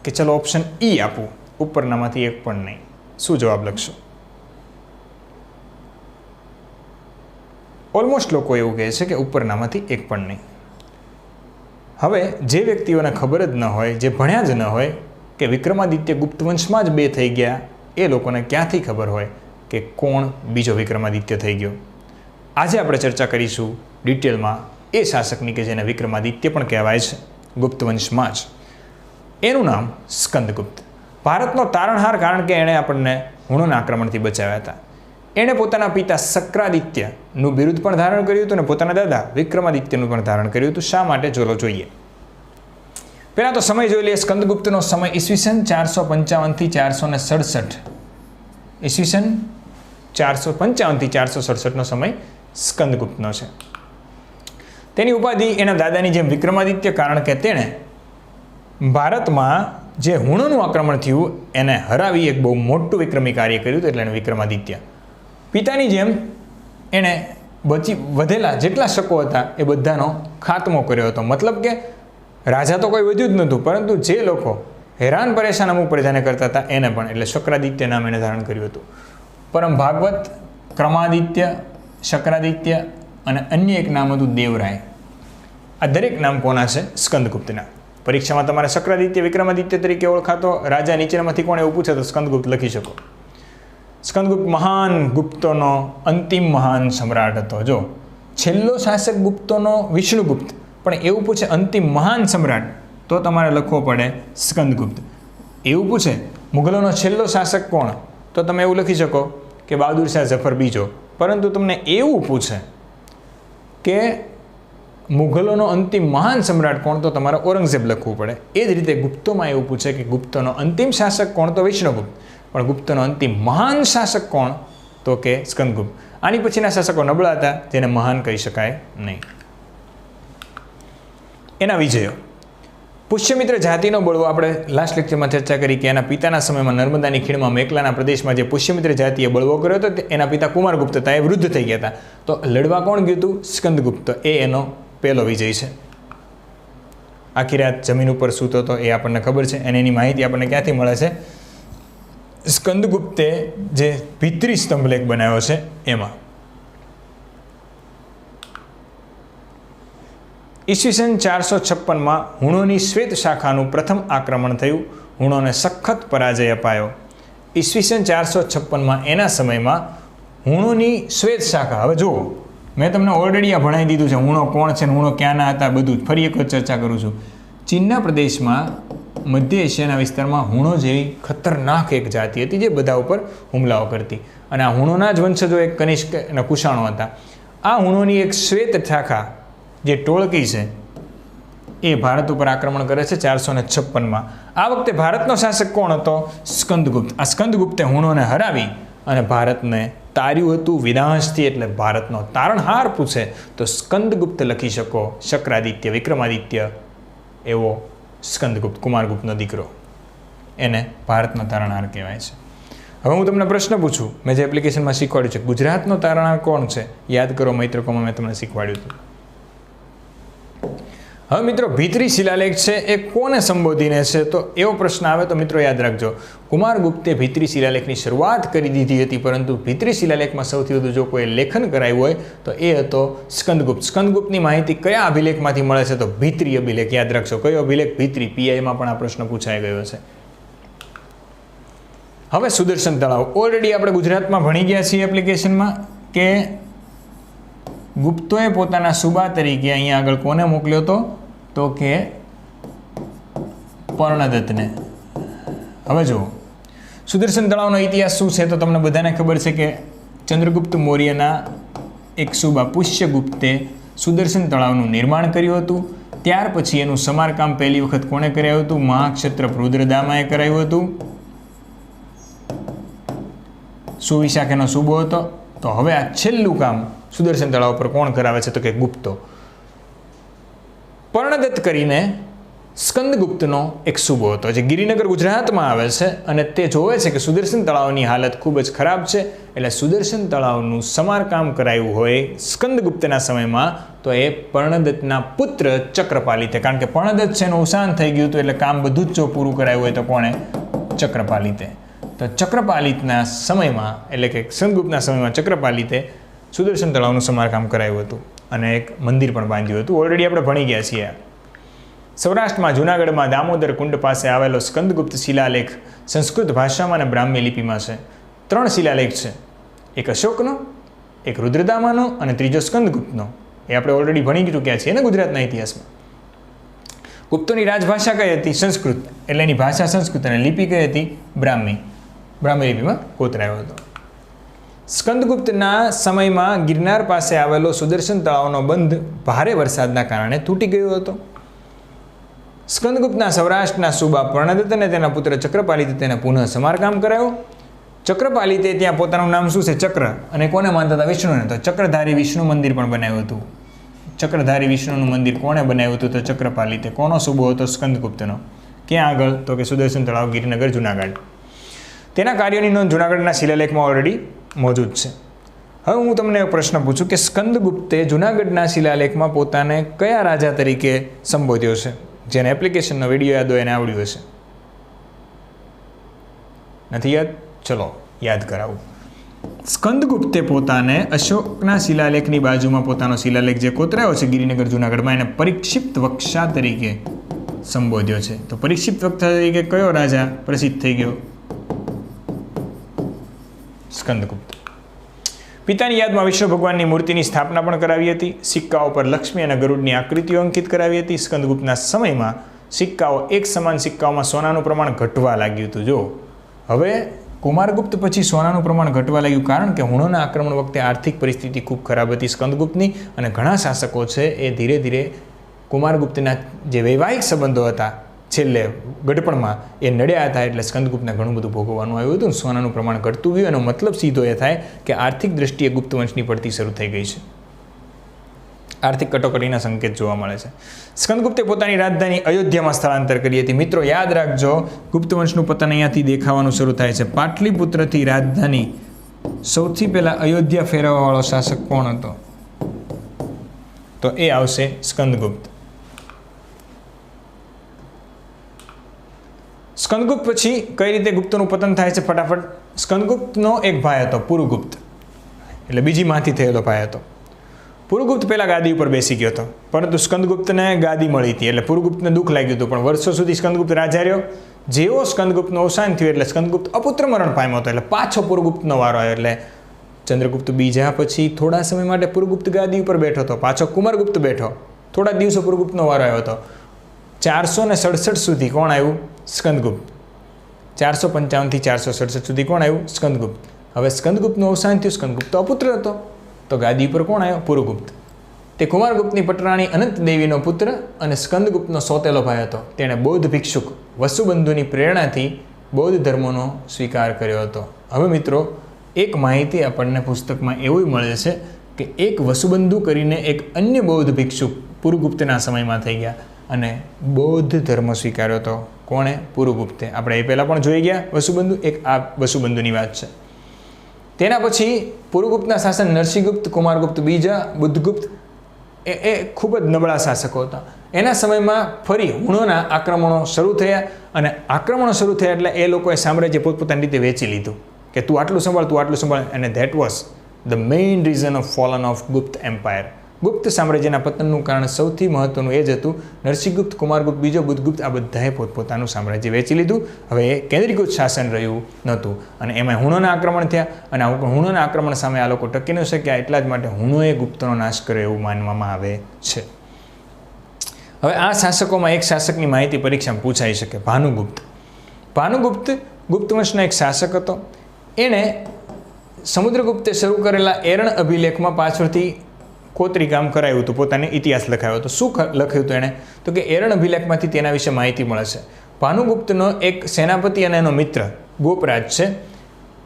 કે ચલો ઓપ્શન ઈ આપું, ઉપરનામાંથી એક પણ નહીં. શું જવાબ લખશો? ઓલમોસ્ટ લોકો એવું કહે છે કે ઉપરનામાંથી એક પણ નહીં. હવે જે વ્યક્તિઓને ખબર જ ન હોય, જે ભણ્યા જ ન હોય કે વિક્રમાદિત્ય ગુપ્ત વંશમાં જ 2 થઈ ગયા, એ લોકોને ક્યાંથી ખબર હોય કે કોણ બીજો વિક્રમાદિત્ય થઈ ગયો? આજે આપણે ચર્ચા કરીશું ડિટેલમાં એ શાસકની કે જેને વિક્રમાદિત્ય પણ કહેવાય છે ગુપ્ત વંશમાં જ. એનું નામ સ્કંદગુપ્ત. ભારતનો તારણહાર, કારણ કે એણે આપણને હુણોના આક્રમણથી બચાવ્યા હતા. એણે પોતાના પિતા શક્રાદિત્યનું બિરુદ પણ ધારણ કર્યું હતું અને પોતાના દાદા વિક્રમાદિત્યનું પણ ધારણ કર્યું હતું. શા માટે જોલો જોઈએ. પહેલાં તો સમય જોઈ લઈએ. સ્કંદગુપ્તનો સમય ઈસવીસન 455 થી 467. ઈસવીસન 455 થી 467નો સમય સ્કંદગુપ્તનો છે. તેની ઉપાધિ એના દાદાની જેમ વિક્રમાદિત્ય, કારણ કે તેણે ભારતમાં જે હુણોનું આક્રમણ થયું એને હરાવી એક બહુ મોટું વિક્રમી કાર્ય કર્યું હતું, એટલે એને વિક્રમાદિત્ય. પિતાની જેમ એણે વધેલા જેટલા શકો હતા એ બધાનો ખાત્મો કર્યો હતો. મતલબ કે રાજા તો કોઈ વધ્યું જ નહોતું, પરંતુ જે લોકો હેરાન પરેશાન અમુક પ્રજાને કરતા હતા એને પણ, એટલે શક્રાદિત્ય નામ એને ધારણ કર્યું હતું. પરમ ભાગવત, ક્રમાદિત્ય, શક્રાદિત્ય અને અન્ય એક નામ હતું દેવરાય. આ દરેક નામ કોના છે? સ્કંદગુપ્તના. પરીક્ષામાં તમારે શક્રાદિત્ય, વિક્રમાદિત્ય તરીકે ઓળખાતો રાજા નીચેનામાંથી કોણ એવું પૂછે તો સ્કંદગુપ્ત લખી શકો. સ્કંદગુપ્ત મહાન ગુપ્તોનો અંતિમ મહાન સમ્રાટ હતો. જો છેલ્લો શાસક ગુપ્તોનો વિષ્ણુગુપ્ત, પણ એવું પૂછે અંતિમ મહાન સમ્રાટ તો તમારે લખવો પડે સ્કંદગુપ્ત. એવું પૂછે મુગલોનો છેલ્લો શાસક કોણ તો તમે એવું લખી શકો કે બહાદુર શાહ ઝફર બીજો. પરંતુ તમને એવું પૂછે કે મુગલોનો અંતિમ મહાન સમ્રાટ કોણ તો તમારે ઔરંગઝેબ લખવું પડે. એ જ રીતે ગુપ્તોમાં એવું પૂછે કે ગુપ્તોનો અંતિમ શાસક કોણ તો વિષ્ણુગુપ્ત, પણ ગુપ્તનો અંતિમ મહાન શાસક કોણ તો કે સ્કંદગુપ્ત. આની પછીના શાસકો નબળા હતા, જેને મહાન કહી શકાય નહીં. એના વિજયો. પુષ્યમિત્ર જાતિનો બળવો આપણે લાસ્ટ લેક્ચરમાં ચર્ચા કરી કે એના પિતાના સમયમાં નર્મદાની ખીણમાં મેકલાના પ્રદેશમાં જે પુષ્યમિત્ર જાતિએ બળવો કર્યો હતો એના પિતા કુમારગુપ્ત હતા, એ વૃદ્ધ થઈ ગયા હતા. તો લડવા કોણ ગયું હતું? સ્કંદગુપ્ત. એ એનો પહેલો વિજય છે. આખી રાત જમીન ઉપર સૂતો હતો એ આપણને ખબર છે, અને એની માહિતી આપણને ક્યાંથી મળે છે? સ્કંદગુપ્તે જે ભીતરી સ્તંભલેખ બનાવ્યો છે એમાં. ઈસવીસન 456માં હુણોની શ્વેત શાખાનું પ્રથમ આક્રમણ થયું. હુણોને સખત પરાજય અપાયો. ઈસવીસન 456માં એના સમયમાં હુણોની શ્વેત શાખા. હવે જુઓ, મેં તમને ઓલરેડી આ ભણાવી દીધું છે, હુણો કોણ છે ને હુણો ક્યાંના હતા બધું જ ફરી એક વખત ચર્ચા કરું છું. ચીનના પ્રદેશમાં મધ્ય એશિયાના વિસ્તારમાં હુણો જેવી ખતરનાક એક જાતિ હતી જે બધા ઉપર હુમલાઓ કરતી, અને આ હુણોના જ વંશજો એક કનિષ્ક અને કુષાણો હતા. આ હુણોની એક શ્વેત શાખા જે ટોળકી છે એ ભારત ઉપર આક્રમણ કરે છે 456માં. આ વખતે ભારતનો શાસક કોણ હતો? સ્કંદગુપ્ત. આ સ્કંદગુપ્તે હુણોને હરાવી અને ભારતને તાર્યું હતું વિનાશથી. એટલે ભારતનો તારણહાર પૂછે તો સ્કંદગુપ્ત લખી શકો, શક્રાદિત્ય, વિક્રમાદિત્ય એવો સ્કંદગુપ્ત, કુમારગુપ્તનો દીકરો, એને ભારતનો તારણહાર કહેવાય છે. હવે હું તમને પ્રશ્ન પૂછું, મેં જે એપ્લિકેશનમાં શીખવાડ્યું છે, ગુજરાતનો તારણહાર કોણ છે? યાદ કરો મૈત્રકોમાં મેં તમને શીખવાડ્યું હતું. હવે મિત્રો, ભીતરી શિલાલેખ છે એ કોને સંબોધીને છે? તો એવો પ્રશ્ન આવે તો મિત્રો યાદ રાખજો, કુમારગુપ્તે ભીતરી શિલાલેખની શરૂઆત કરી દીધી હતી, પરંતુ ભીતરી શિલાલેખમાં સૌથી વધુ જો કોઈ લેખન કરાયું હોય તો એ હતો સ્કંદગુપ્ત. સ્કંદગુપ્તની માહિતી કયા અભિલેખમાંથી મળે છે? તો ભીતરી અભિલેખ. યાદ રાખજો કયો અભિલેખ? ભીતરી. પીઆઈમાં પણ આ પ્રશ્ન પૂછાઈ ગયો છે. હવે સુદર્શન તળાવ, ઓલરેડી આપણે ગુજરાતમાં ભણી ગયા છીએ એપ્લિકેશનમાં કે ગુપ્તોએ પોતાના સુબા તરીકે અહીંયા આગળ કોને મોકલ્યો હતો? તો કે પર્ણદત્તને. હવે જુઓ, સુદર્શન તળાવનો ઇતિહાસ શું છે તો તમને બધાને ખબર છે કે ચંદ્રગુપ્ત મૌર્યના એક સુબા પુષ્યગુપ્તે સુદર્શન તળાવનું નિર્માણ કર્યું હતું. ત્યાર પછી એનું સમારકામ પહેલી વખત કોણે કરાયું હતું? મહાક્ષત્રપ રુદ્રદામાએ કરાયું હતું. સુવિશાખાનો સુબો હતો. તો હવે આ છેલ્લું કામ સુદર્શન તળાવ પર કોણ કરાવે છે? તો કે ગુપ્તો. પર્ણદત્ત કરીને સ્કંદગુપ્તનો એક સુબો હતો જે ગિરિનગર ગુજરાતમાં આવે છે, અને તે જોવે છે કે સુદર્શન તળાવની હાલત ખૂબ જ ખરાબ છે. એટલે સુદર્શન તળાવનું સમારકામ કરાયું હોય સ્કંદગુપ્તના સમયમાં તો એ પર્ણદત્તના પુત્ર ચક્રપાલિતે, કારણ કે પર્ણદત્ત છે એનું અવસાન થઈ ગયું હતું, એટલે કામ બધું જ જો પૂરું કરાયું હોય તો કોણે? ચક્રપાલિતે. તો ચક્રપાલિતના સમયમાં, એટલે કે સ્કંદગુપ્તના સમયમાં ચક્રપાલિતે સુદર્શન તળાવનું સમારકામ કરાયું હતું અને એક મંદિર પણ બાંધ્યું હતું. ઓલરેડી આપણે ભણી ગયા છીએ. સૌરાષ્ટ્રમાં જૂનાગઢમાં દામોદર કુંડ પાસે આવેલો સ્કંદગુપ્ત શિલાલેખ સંસ્કૃત ભાષામાં અને બ્રાહ્મી લિપિમાં છે. 3 શિલાલેખ છે, એક અશોકનો, એક રુદ્રદામાનો અને ત્રીજો સ્કંદગુપ્તનો. એ આપણે ઓલરેડી ભણી ચૂક્યા છીએ ને ગુજરાતના ઇતિહાસમાં. ગુપ્તોની રાજભાષા કઈ હતી? સંસ્કૃત. એટલે એની ભાષા સંસ્કૃત અને લિપિ કઈ હતી? બ્રાહ્મી. બ્રાહ્મી લિપિમાં કોતરાયો હતો. સ્કંદગુપ્તના સમયમાં ગિરનાર પાસે આવેલો સુદર્શન તળાવનો બંધ ભારે વરસાદના કારણે તૂટી ગયો હતો. સ્કંદગુપ્તના સૌરાષ્ટ્રના સુબા પર્ણદત્ત અને તેના પુત્ર ચક્રપાલિતે તેને પુનઃ સમારકામ કરાયું. ચક્રપાલિતે ત્યાં પોતાનું નામ શું છે? ચક્ર. અને કોને માનતા હતા? વિષ્ણુને. તો ચક્રધારી વિષ્ણુ મંદિર પણ બનાવ્યું હતું. ચક્રધારી વિષ્ણુનું મંદિર કોણે બનાવ્યું હતું? તો ચક્રપાલિતે. કોનો સુબો હતો? સ્કંદગુપ્તનો. ક્યાં આગળ? તો કે સુદર્શન તળાવ, ગિરિનગર, જુનાગઢ. તેના કાર્યોની નોંધ જુનાગઢના શિલાલેખમાં ઓલરેડી મોજૂદ છે. હવે હું તમને એક પ્રશ્ન પૂછું કે સ્કંદગુપ્તે જુનાગઢના શિલાલેખમાં પોતાને કયા રાજા તરીકે સંબોધ્યો છે? જેને એપ્લિકેશનનો વિડીયો યાદ હોય એને આવડ્યું હશે. નથી યાદ? ચલો યાદ કરાવું. સ્કંદગુપ્તે પોતાને અશોકના શિલાલેખની બાજુમાં પોતાનો શિલાલેખ જે કોતરાયો છે ગિરિનગર જુનાગઢમાં, એને પરિક્ષિપ્ત વક્ષા તરીકે સંબોધ્યો છે. તો પરિક્ષિપ્ત વક્ષા તરીકે કયો રાજા પ્રસિદ્ધ થઈ ગયો? સ્કંદગુપ્ત. પિતાની યાદમાં વિષ્ણુ ભગવાનની મૂર્તિની સ્થાપના પણ કરાવી હતી. સિક્કાઓ પર લક્ષ્મી અને ગરુડની આકૃતિઓ અંકિત કરાવી હતી. સ્કંદગુપ્તના સમયમાં સિક્કાઓ એક સમાન સિક્કાઓમાં સોનાનું પ્રમાણ ઘટવા લાગ્યું હતું. જો હવે કુમારગુપ્ત પછી સોનાનું પ્રમાણ ઘટવા લાગ્યું, કારણ કે હુણોના આક્રમણ વખતે આર્થિક પરિસ્થિતિ ખૂબ ખરાબ હતી સ્કંદગુપ્તની, અને ઘણા શાસકો છે એ ધીરે ધીરે કુમારગુપ્તના જે વૈવાહિક સંબંધો હતા છેલ્લે ગઢપણમાં એ નડ્યા હતા. એટલે સ્કંદગુપ્તને ઘણું બધું ભોગવવાનું આવ્યું હતું. સોનાનું પ્રમાણ ઘટતું ગયું. એનો મતલબ સીધો એ થાય કે આર્થિક દ્રષ્ટિએ ગુપ્ત વંશની પડતી શરૂ થઈ ગઈ છે. આર્થિક કટોકટીના સંકેત જોવા મળે છે. સ્કંદગુપ્તે પોતાની રાજધાની અયોધ્યામાં સ્થળાંતર કરી હતી. મિત્રો યાદ રાખજો, ગુપ્ત વંશનું પતન અહીંયાથી દેખાવાનું શરૂ થાય છે. પાટલીપુત્રથી રાજધાની સૌથી પહેલા અયોધ્યા ફેરવવાવાળો શાસક કોણ હતો? તો એ આવશે સ્કંદગુપ્ત. સ્કંદગુપ્ત પછી કઈ રીતે ગુપ્તનું પતન થાય છે? ફટાફટ. સ્કંદગુપ્તનો એક ભાઈ હતો પુરુગુપ્ત, એટલે બીજી માંથી થયેલો ભાઈ હતો. પુરુગુપ્ત પહેલા ગાદી ઉપર બેસી ગયો હતો, પરંતુ સ્કંદગુપ્તને ગાદી મળી હતી એટલે પુરુગુપ્તને દુઃખ લાગ્યું હતું. પણ વર્ષો સુધી સ્કંદગુપ્ત રાજા રહ્યો. જેવો સ્કંદગુપ્તનું અવસાન થયું એટલે સ્કંદગુપ્ત અપુત્ર મરણ પામ્યો હતો. એટલે પાછો પુરુગુપ્તનો વારો આવ્યો. એટલે ચંદ્રગુપ્ત બીજા પછી થોડા સમય માટે પુરુગુપ્ત ગાદી ઉપર બેઠો હતો, પાછો કુમારગુપ્ત બેઠો, થોડા દિવસો પુરુગુપ્તનો વારો આવ્યો હતો. 467 સુધી કોણ આવ્યું? સ્કંદગુપ્ત. 455 થી 467 સુધી કોણ આવ્યું? સ્કંદગુપ્ત. હવે સ્કંદગુપ્તનું અવસાન થયું, સ્કંદગુપ્ત અપુત્ર હતો, તો ગાદી ઉપર કોણ આવ્યો? પુરુગુપ્ત. તે કુમારગુપ્તની પટરાણી અનંત દેવીનો પુત્ર અને સ્કંદગુપ્તનો સોતેલો ભાઈ હતો. તેણે બૌદ્ધ ભિક્ષુક વસુબંધુની પ્રેરણાથી બૌદ્ધ ધર્મનો સ્વીકાર કર્યો હતો. હવે મિત્રો, એક માહિતી આપણને પુસ્તકમાં એવું મળે છે કે એક વસુબંધુ કરીને એક અન્ય બૌદ્ધ ભિક્ષુક પુરુગુપ્તના સમયમાં થઈ ગયા અને બૌદ્ધ ધર્મ સ્વીકાર્યો હતો. કોણે? પુરુગુપ્તે. આપણે એ પહેલાં પણ જોઈ ગયા વસુબંધુ, એક આ વસુબંધુની વાત છે. તેના પછી પુરુગુપ્તના શાસન નરસિંહગુપ્ત, કુમારગુપ્ત બીજા, બુદ્ધગુપ્ત એ ખૂબ જ નબળા શાસકો હતા. એના સમયમાં ફરી હુણોના આક્રમણો શરૂ થયા અને આક્રમણો શરૂ થયા એટલે એ લોકોએ સામ્રાજ્ય પોતપોતાની રીતે વેચી લીધું કે તું આટલું સંભાળ, તું આટલું સંભાળ. અને that was the main reason of fallen of Gupta empire. Gupta સામ્રાજ્યના પતનનું કારણ સૌથી મહત્વનું એ જ હતું. નરસિંહગુપ્ત, કુમારગુપ્ત બીજો, બુદ્ધગુપ્ત આ બધાએ પોતપોતાનું સામ્રાજ્ય વેચી લીધું. હવે એ કેન્દ્રીકૃત શાસન રહ્યું નહોતું અને એમાં હુણોના આક્રમણ થયા અને હુણોના આક્રમણ સામે આ લોકો ટકી ન શક્યા. એટલા જ માટે હુણોએ ગુપ્તનો નાશ કર્યો એવું માનવામાં આવે છે. હવે આ શાસકોમાં એક શાસકની માહિતી પરીક્ષામાં પૂછાઈ શકે. ભાનુગુપ્ત. ભાનુગુપ્ત ગુપ્ત વંશના એક શાસક હતો. એણે સમુદ્રગુપ્તે શરૂ કરેલા એરણ અભિલેખમાં પાછળથી કોતરી કામ કરાયું હતું, પોતાને ઇતિહાસ લખાયો હતો. શું લખ્યું હતું એણે? તો કે એરણ અભિલેખમાંથી તેના વિશે માહિતી મળે છે. ભાનુગુપ્તનો એક સેનાપતિ અને એનો મિત્ર ગોપરાજ છે,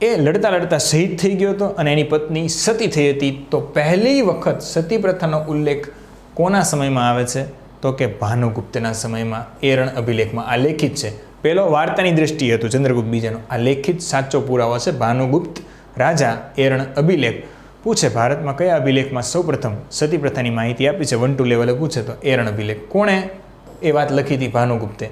એ લડતા લડતા શહીદ થઈ ગયો હતો અને એની પત્ની સતી થઈ હતી. તો પહેલી વખત સતી પ્રથાનો ઉલ્લેખ કોના સમયમાં આવે છે? તો કે ભાનુગુપ્તના સમયમાં એરણ અભિલેખમાં આ લેખિત છે. પહેલો વાર્તાની દ્રષ્ટિએ હતું ચંદ્રગુપ્ત બીજાનો, આ લેખિત સાચો પુરાવો છે. ભાનુગુપ્ત રાજા એરણ અભિલેખ પૂછે ભારતમાં કયા અભિલેખમાં સૌપ્રથમ સતી પ્રથાની માહિતી આપી છે, 1-2 લેવલે પૂછે તો એરણ અભિલેખ. કોણે એ વાત લખી હતી? ભાનુગુપ્તે.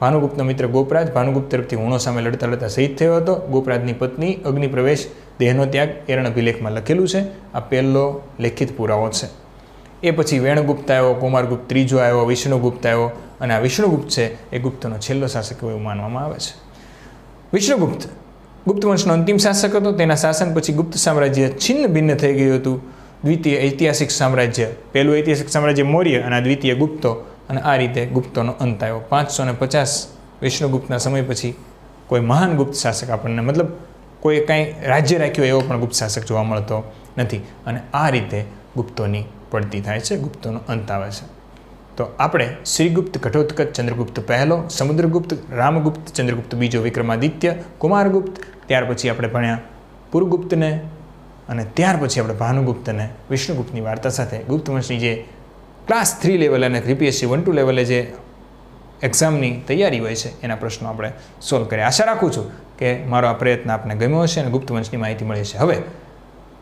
ભાનુગુપ્તનો મિત્ર ગોપરાજ ભાનુગુપ્ત તરફથી હુણો સામે લડતા લડતા શહીદ થયો હતો. ગોપરાજની પત્ની અગ્નિ પ્રવેશ, દેહનો ત્યાગ એરણ અભિલેખમાં લખેલું છે. આ પહેલો લેખિત પુરાવો છે. એ પછી વેણગુપ્ત આવ્યો, કુમારગુપ્ત ત્રીજો આવ્યો, વિષ્ણુગુપ્ત આવ્યો અને આ વિષ્ણુગુપ્ત છે એ ગુપ્તનો છેલ્લો શાસક એવું માનવામાં આવે છે. વિષ્ણુગુપ્ત ગુપ્ત વંશનો અંતિમ શાસક હતો. તેના શાસન પછી ગુપ્ત સામ્રાજ્ય છિન્ન ભિન્ન થઈ ગયું હતું. દ્વિતીય ઐતિહાસિક સામ્રાજ્ય, પહેલું ઐતિહાસિક સામ્રાજ્ય મૌર્ય અને આ દ્વિતીય ગુપ્તો, અને આ રીતે ગુપ્તોનો અંત આવ્યો. 550 વિષ્ણુગુપ્તના સમય પછી કોઈ મહાન ગુપ્ત શાસક આપણને, મતલબ કોઈ કાંઈ રાજ્ય રાખ્યો એવો પણ ગુપ્ત શાસક જોવા મળતો નથી. અને આ રીતે ગુપ્તોની પડતી થાય છે, ગુપ્તોનો અંત આવે છે. તો આપણે શ્રીગુપ્ત, ઘટોત્કચ, ચંદ્રગુપ્ત પહેલો, સમુદ્રગુપ્ત, રામગુપ્ત, ચંદ્રગુપ્ત બીજો, વિક્રમાદિત્ય, કુમારગુપ્ત, ત્યાર પછી આપણે ભણ્યા પુરુગુપ્તને અને ત્યાર પછી આપણે ભાનુગુપ્તને વિષ્ણુગુપ્તની વાર્તા સાથે ગુપ્ત વંશની જે ક્લાસ 3 લેવલ અને જીપીએસસી 1-2 લેવલે જે એક્ઝામની તૈયારી હોય છે એના પ્રશ્નો આપણે સોલ્વ કર્યા. આશા રાખું છું કે મારો આ પ્રયત્ન આપને ગમ્યો હશે અને ગુપ્ત વંશની માહિતી મળી હશે. હવે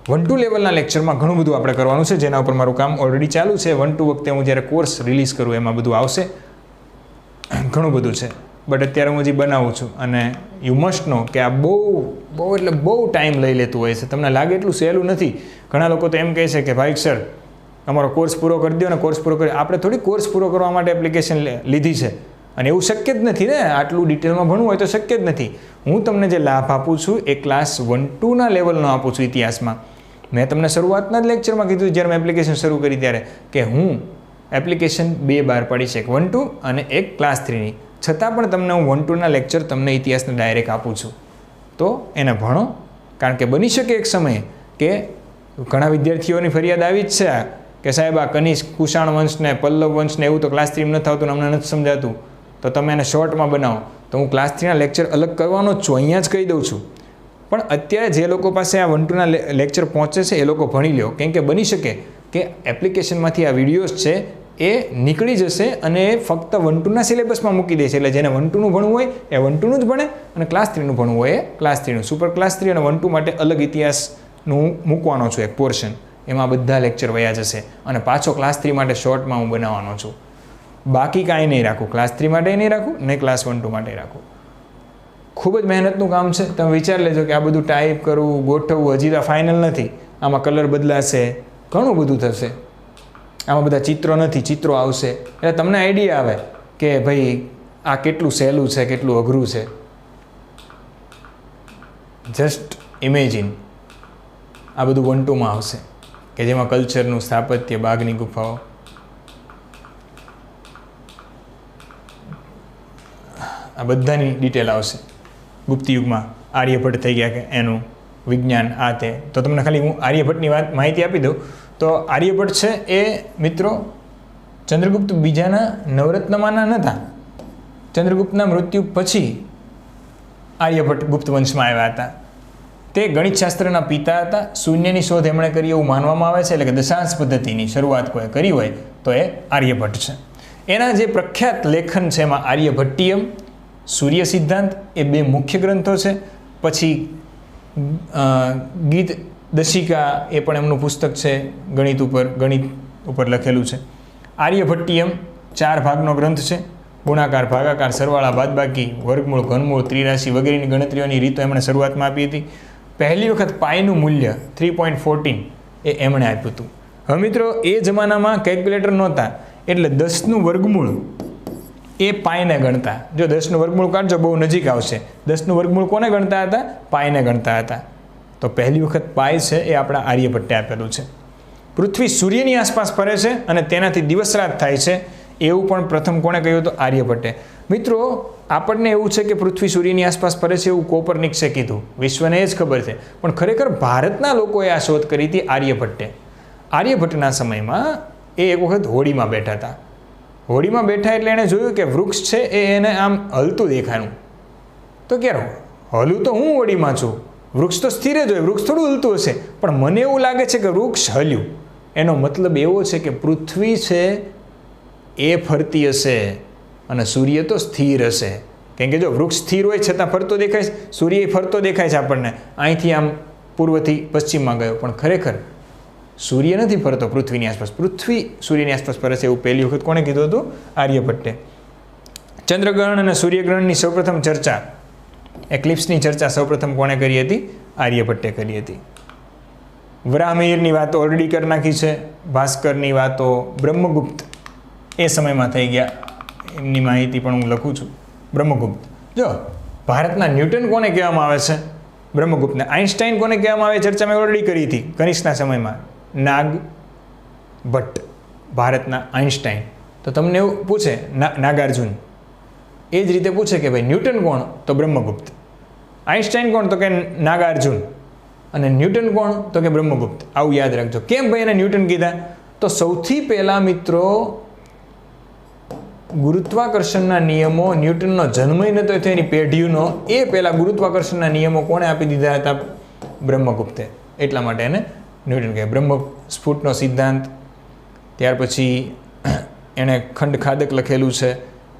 1-2 લેવલના લેક્ચરમાં ઘણું બધું આપણે કરવાનું છે, જેના ઉપર મારું કામ ઓલરેડી ચાલુ છે. 1-2 વખતે હું જ્યારે કોર્સ રિલીઝ કરું એમાં બધું આવશે, ઘણું બધું છે. બટ અત્યારે હું હજી બનાવું છું અને યુ મસ્ટ નો કે આ બહુ ટાઈમ લઈ લેતું હોય છે. તમને લાગે એટલું સહેલું નથી. ઘણા લોકો તો એમ કહે છે કે ભાઈ સર અમારો કોર્સ પૂરો કરી દો ને કોર્સ પૂરો કરી. આપણે થોડી કોર્સ પૂરો કરવા માટે એપ્લિકેશન લીધી છે અને એવું શક્ય જ નથી ને, આટલું ડિટેલમાં ભણવું હોય તો શક્ય જ નથી. હું તમને જે લાભ આપું છું એ ક્લાસ 1-2ના લેવલનો આપું છું ઇતિહાસમાં. મેં તમને શરૂઆતના જ લેક્ચરમાં કીધું જ્યારે મેં એપ્લિકેશન શરૂ કરી ત્યારે કે હું એપ્લિકેશન 2 બહાર પાડીશ, એક 1-2 અને એક ક્લાસ 3ની. છતાં પણ તમને હું 1-2ના લેક્ચર તમને ઇતિહાસને ડાયરેક્ટ આપું છું. તો એને ભણો, કારણ કે બની શકે એક સમયે કે ઘણા વિદ્યાર્થીઓની ફરિયાદ આવી જ છે કે સાહેબ આ કનિષ્ક, કુષાણ વંશને, પલ્લવ વંશને એવું તો ક્લાસ 3માં નથી આવતું, અમને નથી સમજાતું, તો તમે એને શોર્ટમાં બનાવો. તો હું ક્લાસ 3ના લેક્ચર અલગ કરવાનો જ છું, અહીંયા જ કહી દઉં છું. પણ અત્યારે જે લોકો પાસે આ 1-2ના લેક્ચર પહોંચે છે એ લોકો ભણી લો, કેમ કે બની શકે કે એપ્લિકેશનમાંથી આ વિડીયોઝ છે એ નીકળી જશે અને એ ફક્ત 1-2ના સિલેબસમાં મૂકી દે છે. એટલે જેને 1-2નું ભણવું હોય એ 1-2નું જ ભણે અને ક્લાસ 3નું ભણવું હોય એ ક્લાસ 3નું. સુપર ક્લાસ 3 અને 1-2 માટે અલગ ઇતિહાસનું મૂકવાનો છું એક પોર્શન, એમાં બધા લેક્ચર વયા જશે અને પાછો ક્લાસ 3 માટે શોર્ટમાં હું બનાવવાનો છું. બાકી કાંઈ નહીં રાખું, ક્લાસ 3 માટે નહીં રાખું ને ક્લાસ 1-2 માટે રાખું. ખૂબ જ મહેનતનું કામ છે. તમે વિચાર લેજો કે આ બધું ટાઈપ કરવું, ગોઠવવું, હજી તો ફાઇનલ નથી. આમાં કલર બદલાશે, ઘણું બધું થશે. આમાં બધા ચિત્રો નથી, ચિત્રો આવશે. એટલે તમને આઈડિયા આવે કે ભાઈ આ કેટલું સહેલું છે, કેટલું અઘરું છે. જસ્ટ ઇમેજિન આ બધું 1-2માં આવશે, કે જેમાં કલ્ચરનું, સ્થાપત્ય, બાઘની ગુફાઓ, આ બધાની ડિટેલ આવશે. ગુપ્ત યુગમાં આર્યભટ્ટ થઈ ગયા કે એનું વિજ્ઞાન આ તે. તો તમને ખાલી હું આર્યભટ્ટની માહિતી આપી દઉં તો આર્યભટ્ટ છે એ મિત્રો ચંદ્રગુપ્ત બીજાના નવરત્નમાંના નહોતા. ચંદ્રગુપ્તના મૃત્યુ પછી આર્યભટ્ટ ગુપ્ત વંશમાં આવ્યા હતા. તે ગણિતશાસ્ત્રના પિતા હતા. શૂન્યની શોધ એમણે કરી એવું માનવામાં આવે છે, એટલે કે દશાંશ પદ્ધતિની શરૂઆત કોઈ કરી હોય તો એ આર્યભટ્ટ છે. એના જે પ્રખ્યાત લેખન છે એમાં આર્યભટ્ટિયમ, સૂર્ય સિદ્ધાંત એ 2 મુખ્ય ગ્રંથો છે. પછી ગીત દશિકા એ પણ એમનું પુસ્તક છે, ગણિત ઉપર લખેલું છે. આર્યભટ્ટિયમ 4 ભાગનો ગ્રંથ છે. ગુણાકાર, ભાગાકાર, સરવાળા, બાદબાકી, વર્ગમૂળ, ઘનમૂળ, ત્રિરાશિ વગેરેની ગણતરીઓની રીતો એમણે શરૂઆતમાં આપી હતી. પહેલી વખત પાઈનું મૂલ્ય 3.14 એ એમણે આપ્યું હતું. હવે મિત્રો એ જમાનામાં કેલ્ક્યુલેટર નહોતા, એટલે 10નું વર્ગમૂળ એ પાઈને ગણતા. જો 10નું વર્ગમૂળ કાઢજો બહુ નજીક આવશે. 10નું વર્ગમૂળ કોને ગણતા હતા? પાઈને ગણતા હતા. તો પહેલી વખત પાય છે એ આપણા આર્યભટ્ટે આપેલું છે. પૃથ્વી સૂર્યની આસપાસ ફરે છે અને તેનાથી દિવસ રાત થાય છે એવું પણ પ્રથમ કોણે કહ્યું હતું? આર્યભટ્ટે. મિત્રો આપણને એવું છે કે પૃથ્વી સૂર્યની આસપાસ ફરે છે એવું કોપરનિકસે કીધું, વિશ્વને એ જ ખબર છે. પણ ખરેખર ભારતના લોકોએ આ શોધ કરી હતી આર્યભટ્ટે. આર્યભટ્ટના સમયમાં એ એક વખત હોડીમાં બેઠા હતા. હોડીમાં બેઠા એટલે એણે જોયું કે વૃક્ષ છે એ એને આમ હલતું દેખાયું. તો ક્યારે હલું તો હું હોડીમાં છું, વૃક્ષ તો સ્થિર જ હોય, વૃક્ષ થોડું હલતું હશે. પણ મને એવું લાગે છે કે વૃક્ષ હલ્યું. એનો મતલબ એવો છે કે પૃથ્વી છે એ ફરતી હશે અને સૂર્ય તો સ્થિર હશે. કેમ કે જો વૃક્ષ સ્થિર હોય છતાં ફરતો દેખાય છે, સૂર્ય ફરતો દેખાય છે આપણને, અહીંથી આમ પૂર્વથી પશ્ચિમમાં ગયો, પણ ખરેખર સૂર્ય નથી ફરતો પૃથ્વીની આસપાસ, પૃથ્વી સૂર્યની આસપાસ ફરે છે એવું પહેલી વખત કોણે કીધું હતું? આર્યભટ્ટે. ચંદ્રગ્રહણ અને સૂર્યગ્રહણની સૌપ્રથમ ચર્ચા, એક્લિપ્સની ચર્ચા સૌપ્રથમ કોણે કરી હતી? આર્યભટ્ટે કરી હતી. વરાહમિહિરની વાતો ઓલરેડી કરી નાખી છે. ભાસ્કરની વાતો, બ્રહ્મગુપ્ત એ સમયમાં થઈ ગયા, એમની માહિતી પણ હું લખું છું. બ્રહ્મગુપ્ત. જો ભારતના ન્યૂટન કોને કહેવામાં આવે છે? બ્રહ્મગુપ્તને. આઇન્સ્ટાઈન કોને કહેવામાં આવે? ચર્ચા મેં ઓલરેડી કરી હતી કનિષ્કના સમયમાં. નાગભટ્ટ, ભારતના આઇન્સ્ટાઈન. તો તમને એવું પૂછે નાગાર્જુન, એ જ રીતે પૂછે કે ભાઈ ન્યૂટન કોણ? તો બ્રહ્મગુપ્ત. આઇન્સ્ટાઈન કોણ? તો કે નાગાર્જુન. અને ન્યૂટન કોણ? તો કે બ્રહ્મગુપ્ત. આવું યાદ રાખજો. કેમ ભાઈ એને ન્યૂટન કીધા? તો સૌથી પહેલાં મિત્રો ગુરુત્વાકર્ષણના નિયમો, ન્યૂટનનો જન્મ નહોતો થયો એની પેઢીનો, એ પહેલાં ગુરુત્વાકર્ષણના નિયમો કોણે આપી દીધા હતા? બ્રહ્મગુપ્તે. એટલા માટે એને ન્યૂટન કહે. બ્રહ્મ સ્ફુટનો સિદ્ધાંત, ત્યાર પછી એણે ખંડખાદક લખેલું છે.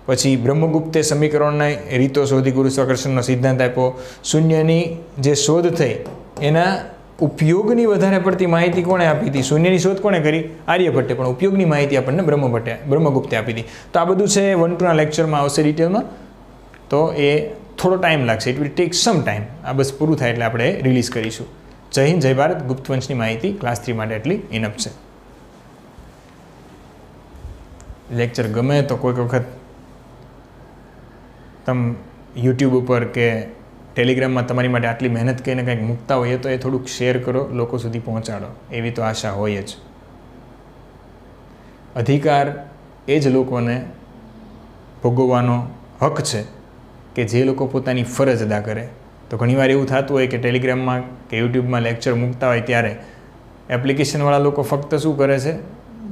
પછી બ્રહ્મગુપ્તે સમીકરણના રીતો શોધી, ગુરુત્વાકર્ષણનો સિદ્ધાંત આપ્યો. શૂન્યની જે શોધ થઈ એના ઉપયોગની વધારે પડતી માહિતી કોણે આપી હતી? શૂન્યની શોધ કોણે કરી? આર્યભટ્ટે. પણ ઉપયોગની માહિતી આપણને બ્રહ્મગુપ્તે આપી હતી. તો આ બધું છે 1-2ના લેક્ચરમાં આવશે ડિટેલમાં. તો એ થોડો ટાઈમ લાગશે, it will take some time. આ બસ પૂરું થાય એટલે આપણે રિલીઝ કરીશું. જય હિન્દ, જય ભારત. ગુપ્ત વંશની માહિતી ક્લાસ 3 માટે એટલી ઇનફ છે. લેક્ચર ગમે તો કોઈક વખત તમે યુટ્યુબ ઉપર કે ટેલિગ્રામમાં તમારી માટે આટલી મહેનત કરીને કંઈક મૂકતા હોઈએ તો એ થોડુંક શેર કરો, લોકો સુધી પહોંચાડો, એવી તો આશા હોય જ. અધિકાર એ જ લોકોને ભોગવવાનો હક છે કે જે લોકો પોતાની ફરજ અદા કરે. તો ઘણીવાર એવું થતું હોય કે ટેલિગ્રામમાં કે યુટ્યુબમાં લેક્ચર મૂકતા હોય ત્યારે એપ્લિકેશનવાળા લોકો ફક્ત શું કરે છે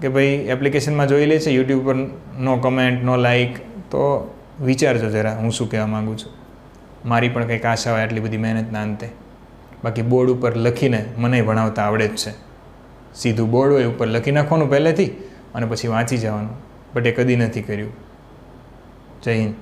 કે ભાઈ એપ્લિકેશનમાં જોઈ લે છે, યુટ્યુબ પર નો કમેન્ટ, નો લાઇક. તો વિચારજો જરા હું શું કહેવા માગું છું. મારી પણ કંઈક આશા હોય આટલી બધી મહેનતના અંતે. બાકી બોર્ડ ઉપર લખીને મને ભણાવતા આવડે જ છે. સીધું બોર્ડ હોય ઉપર લખી નાખવાનું પહેલેથી અને પછી વાંચી જવાનું, બટ એ કદી નથી કર્યું. જય હિન્દ.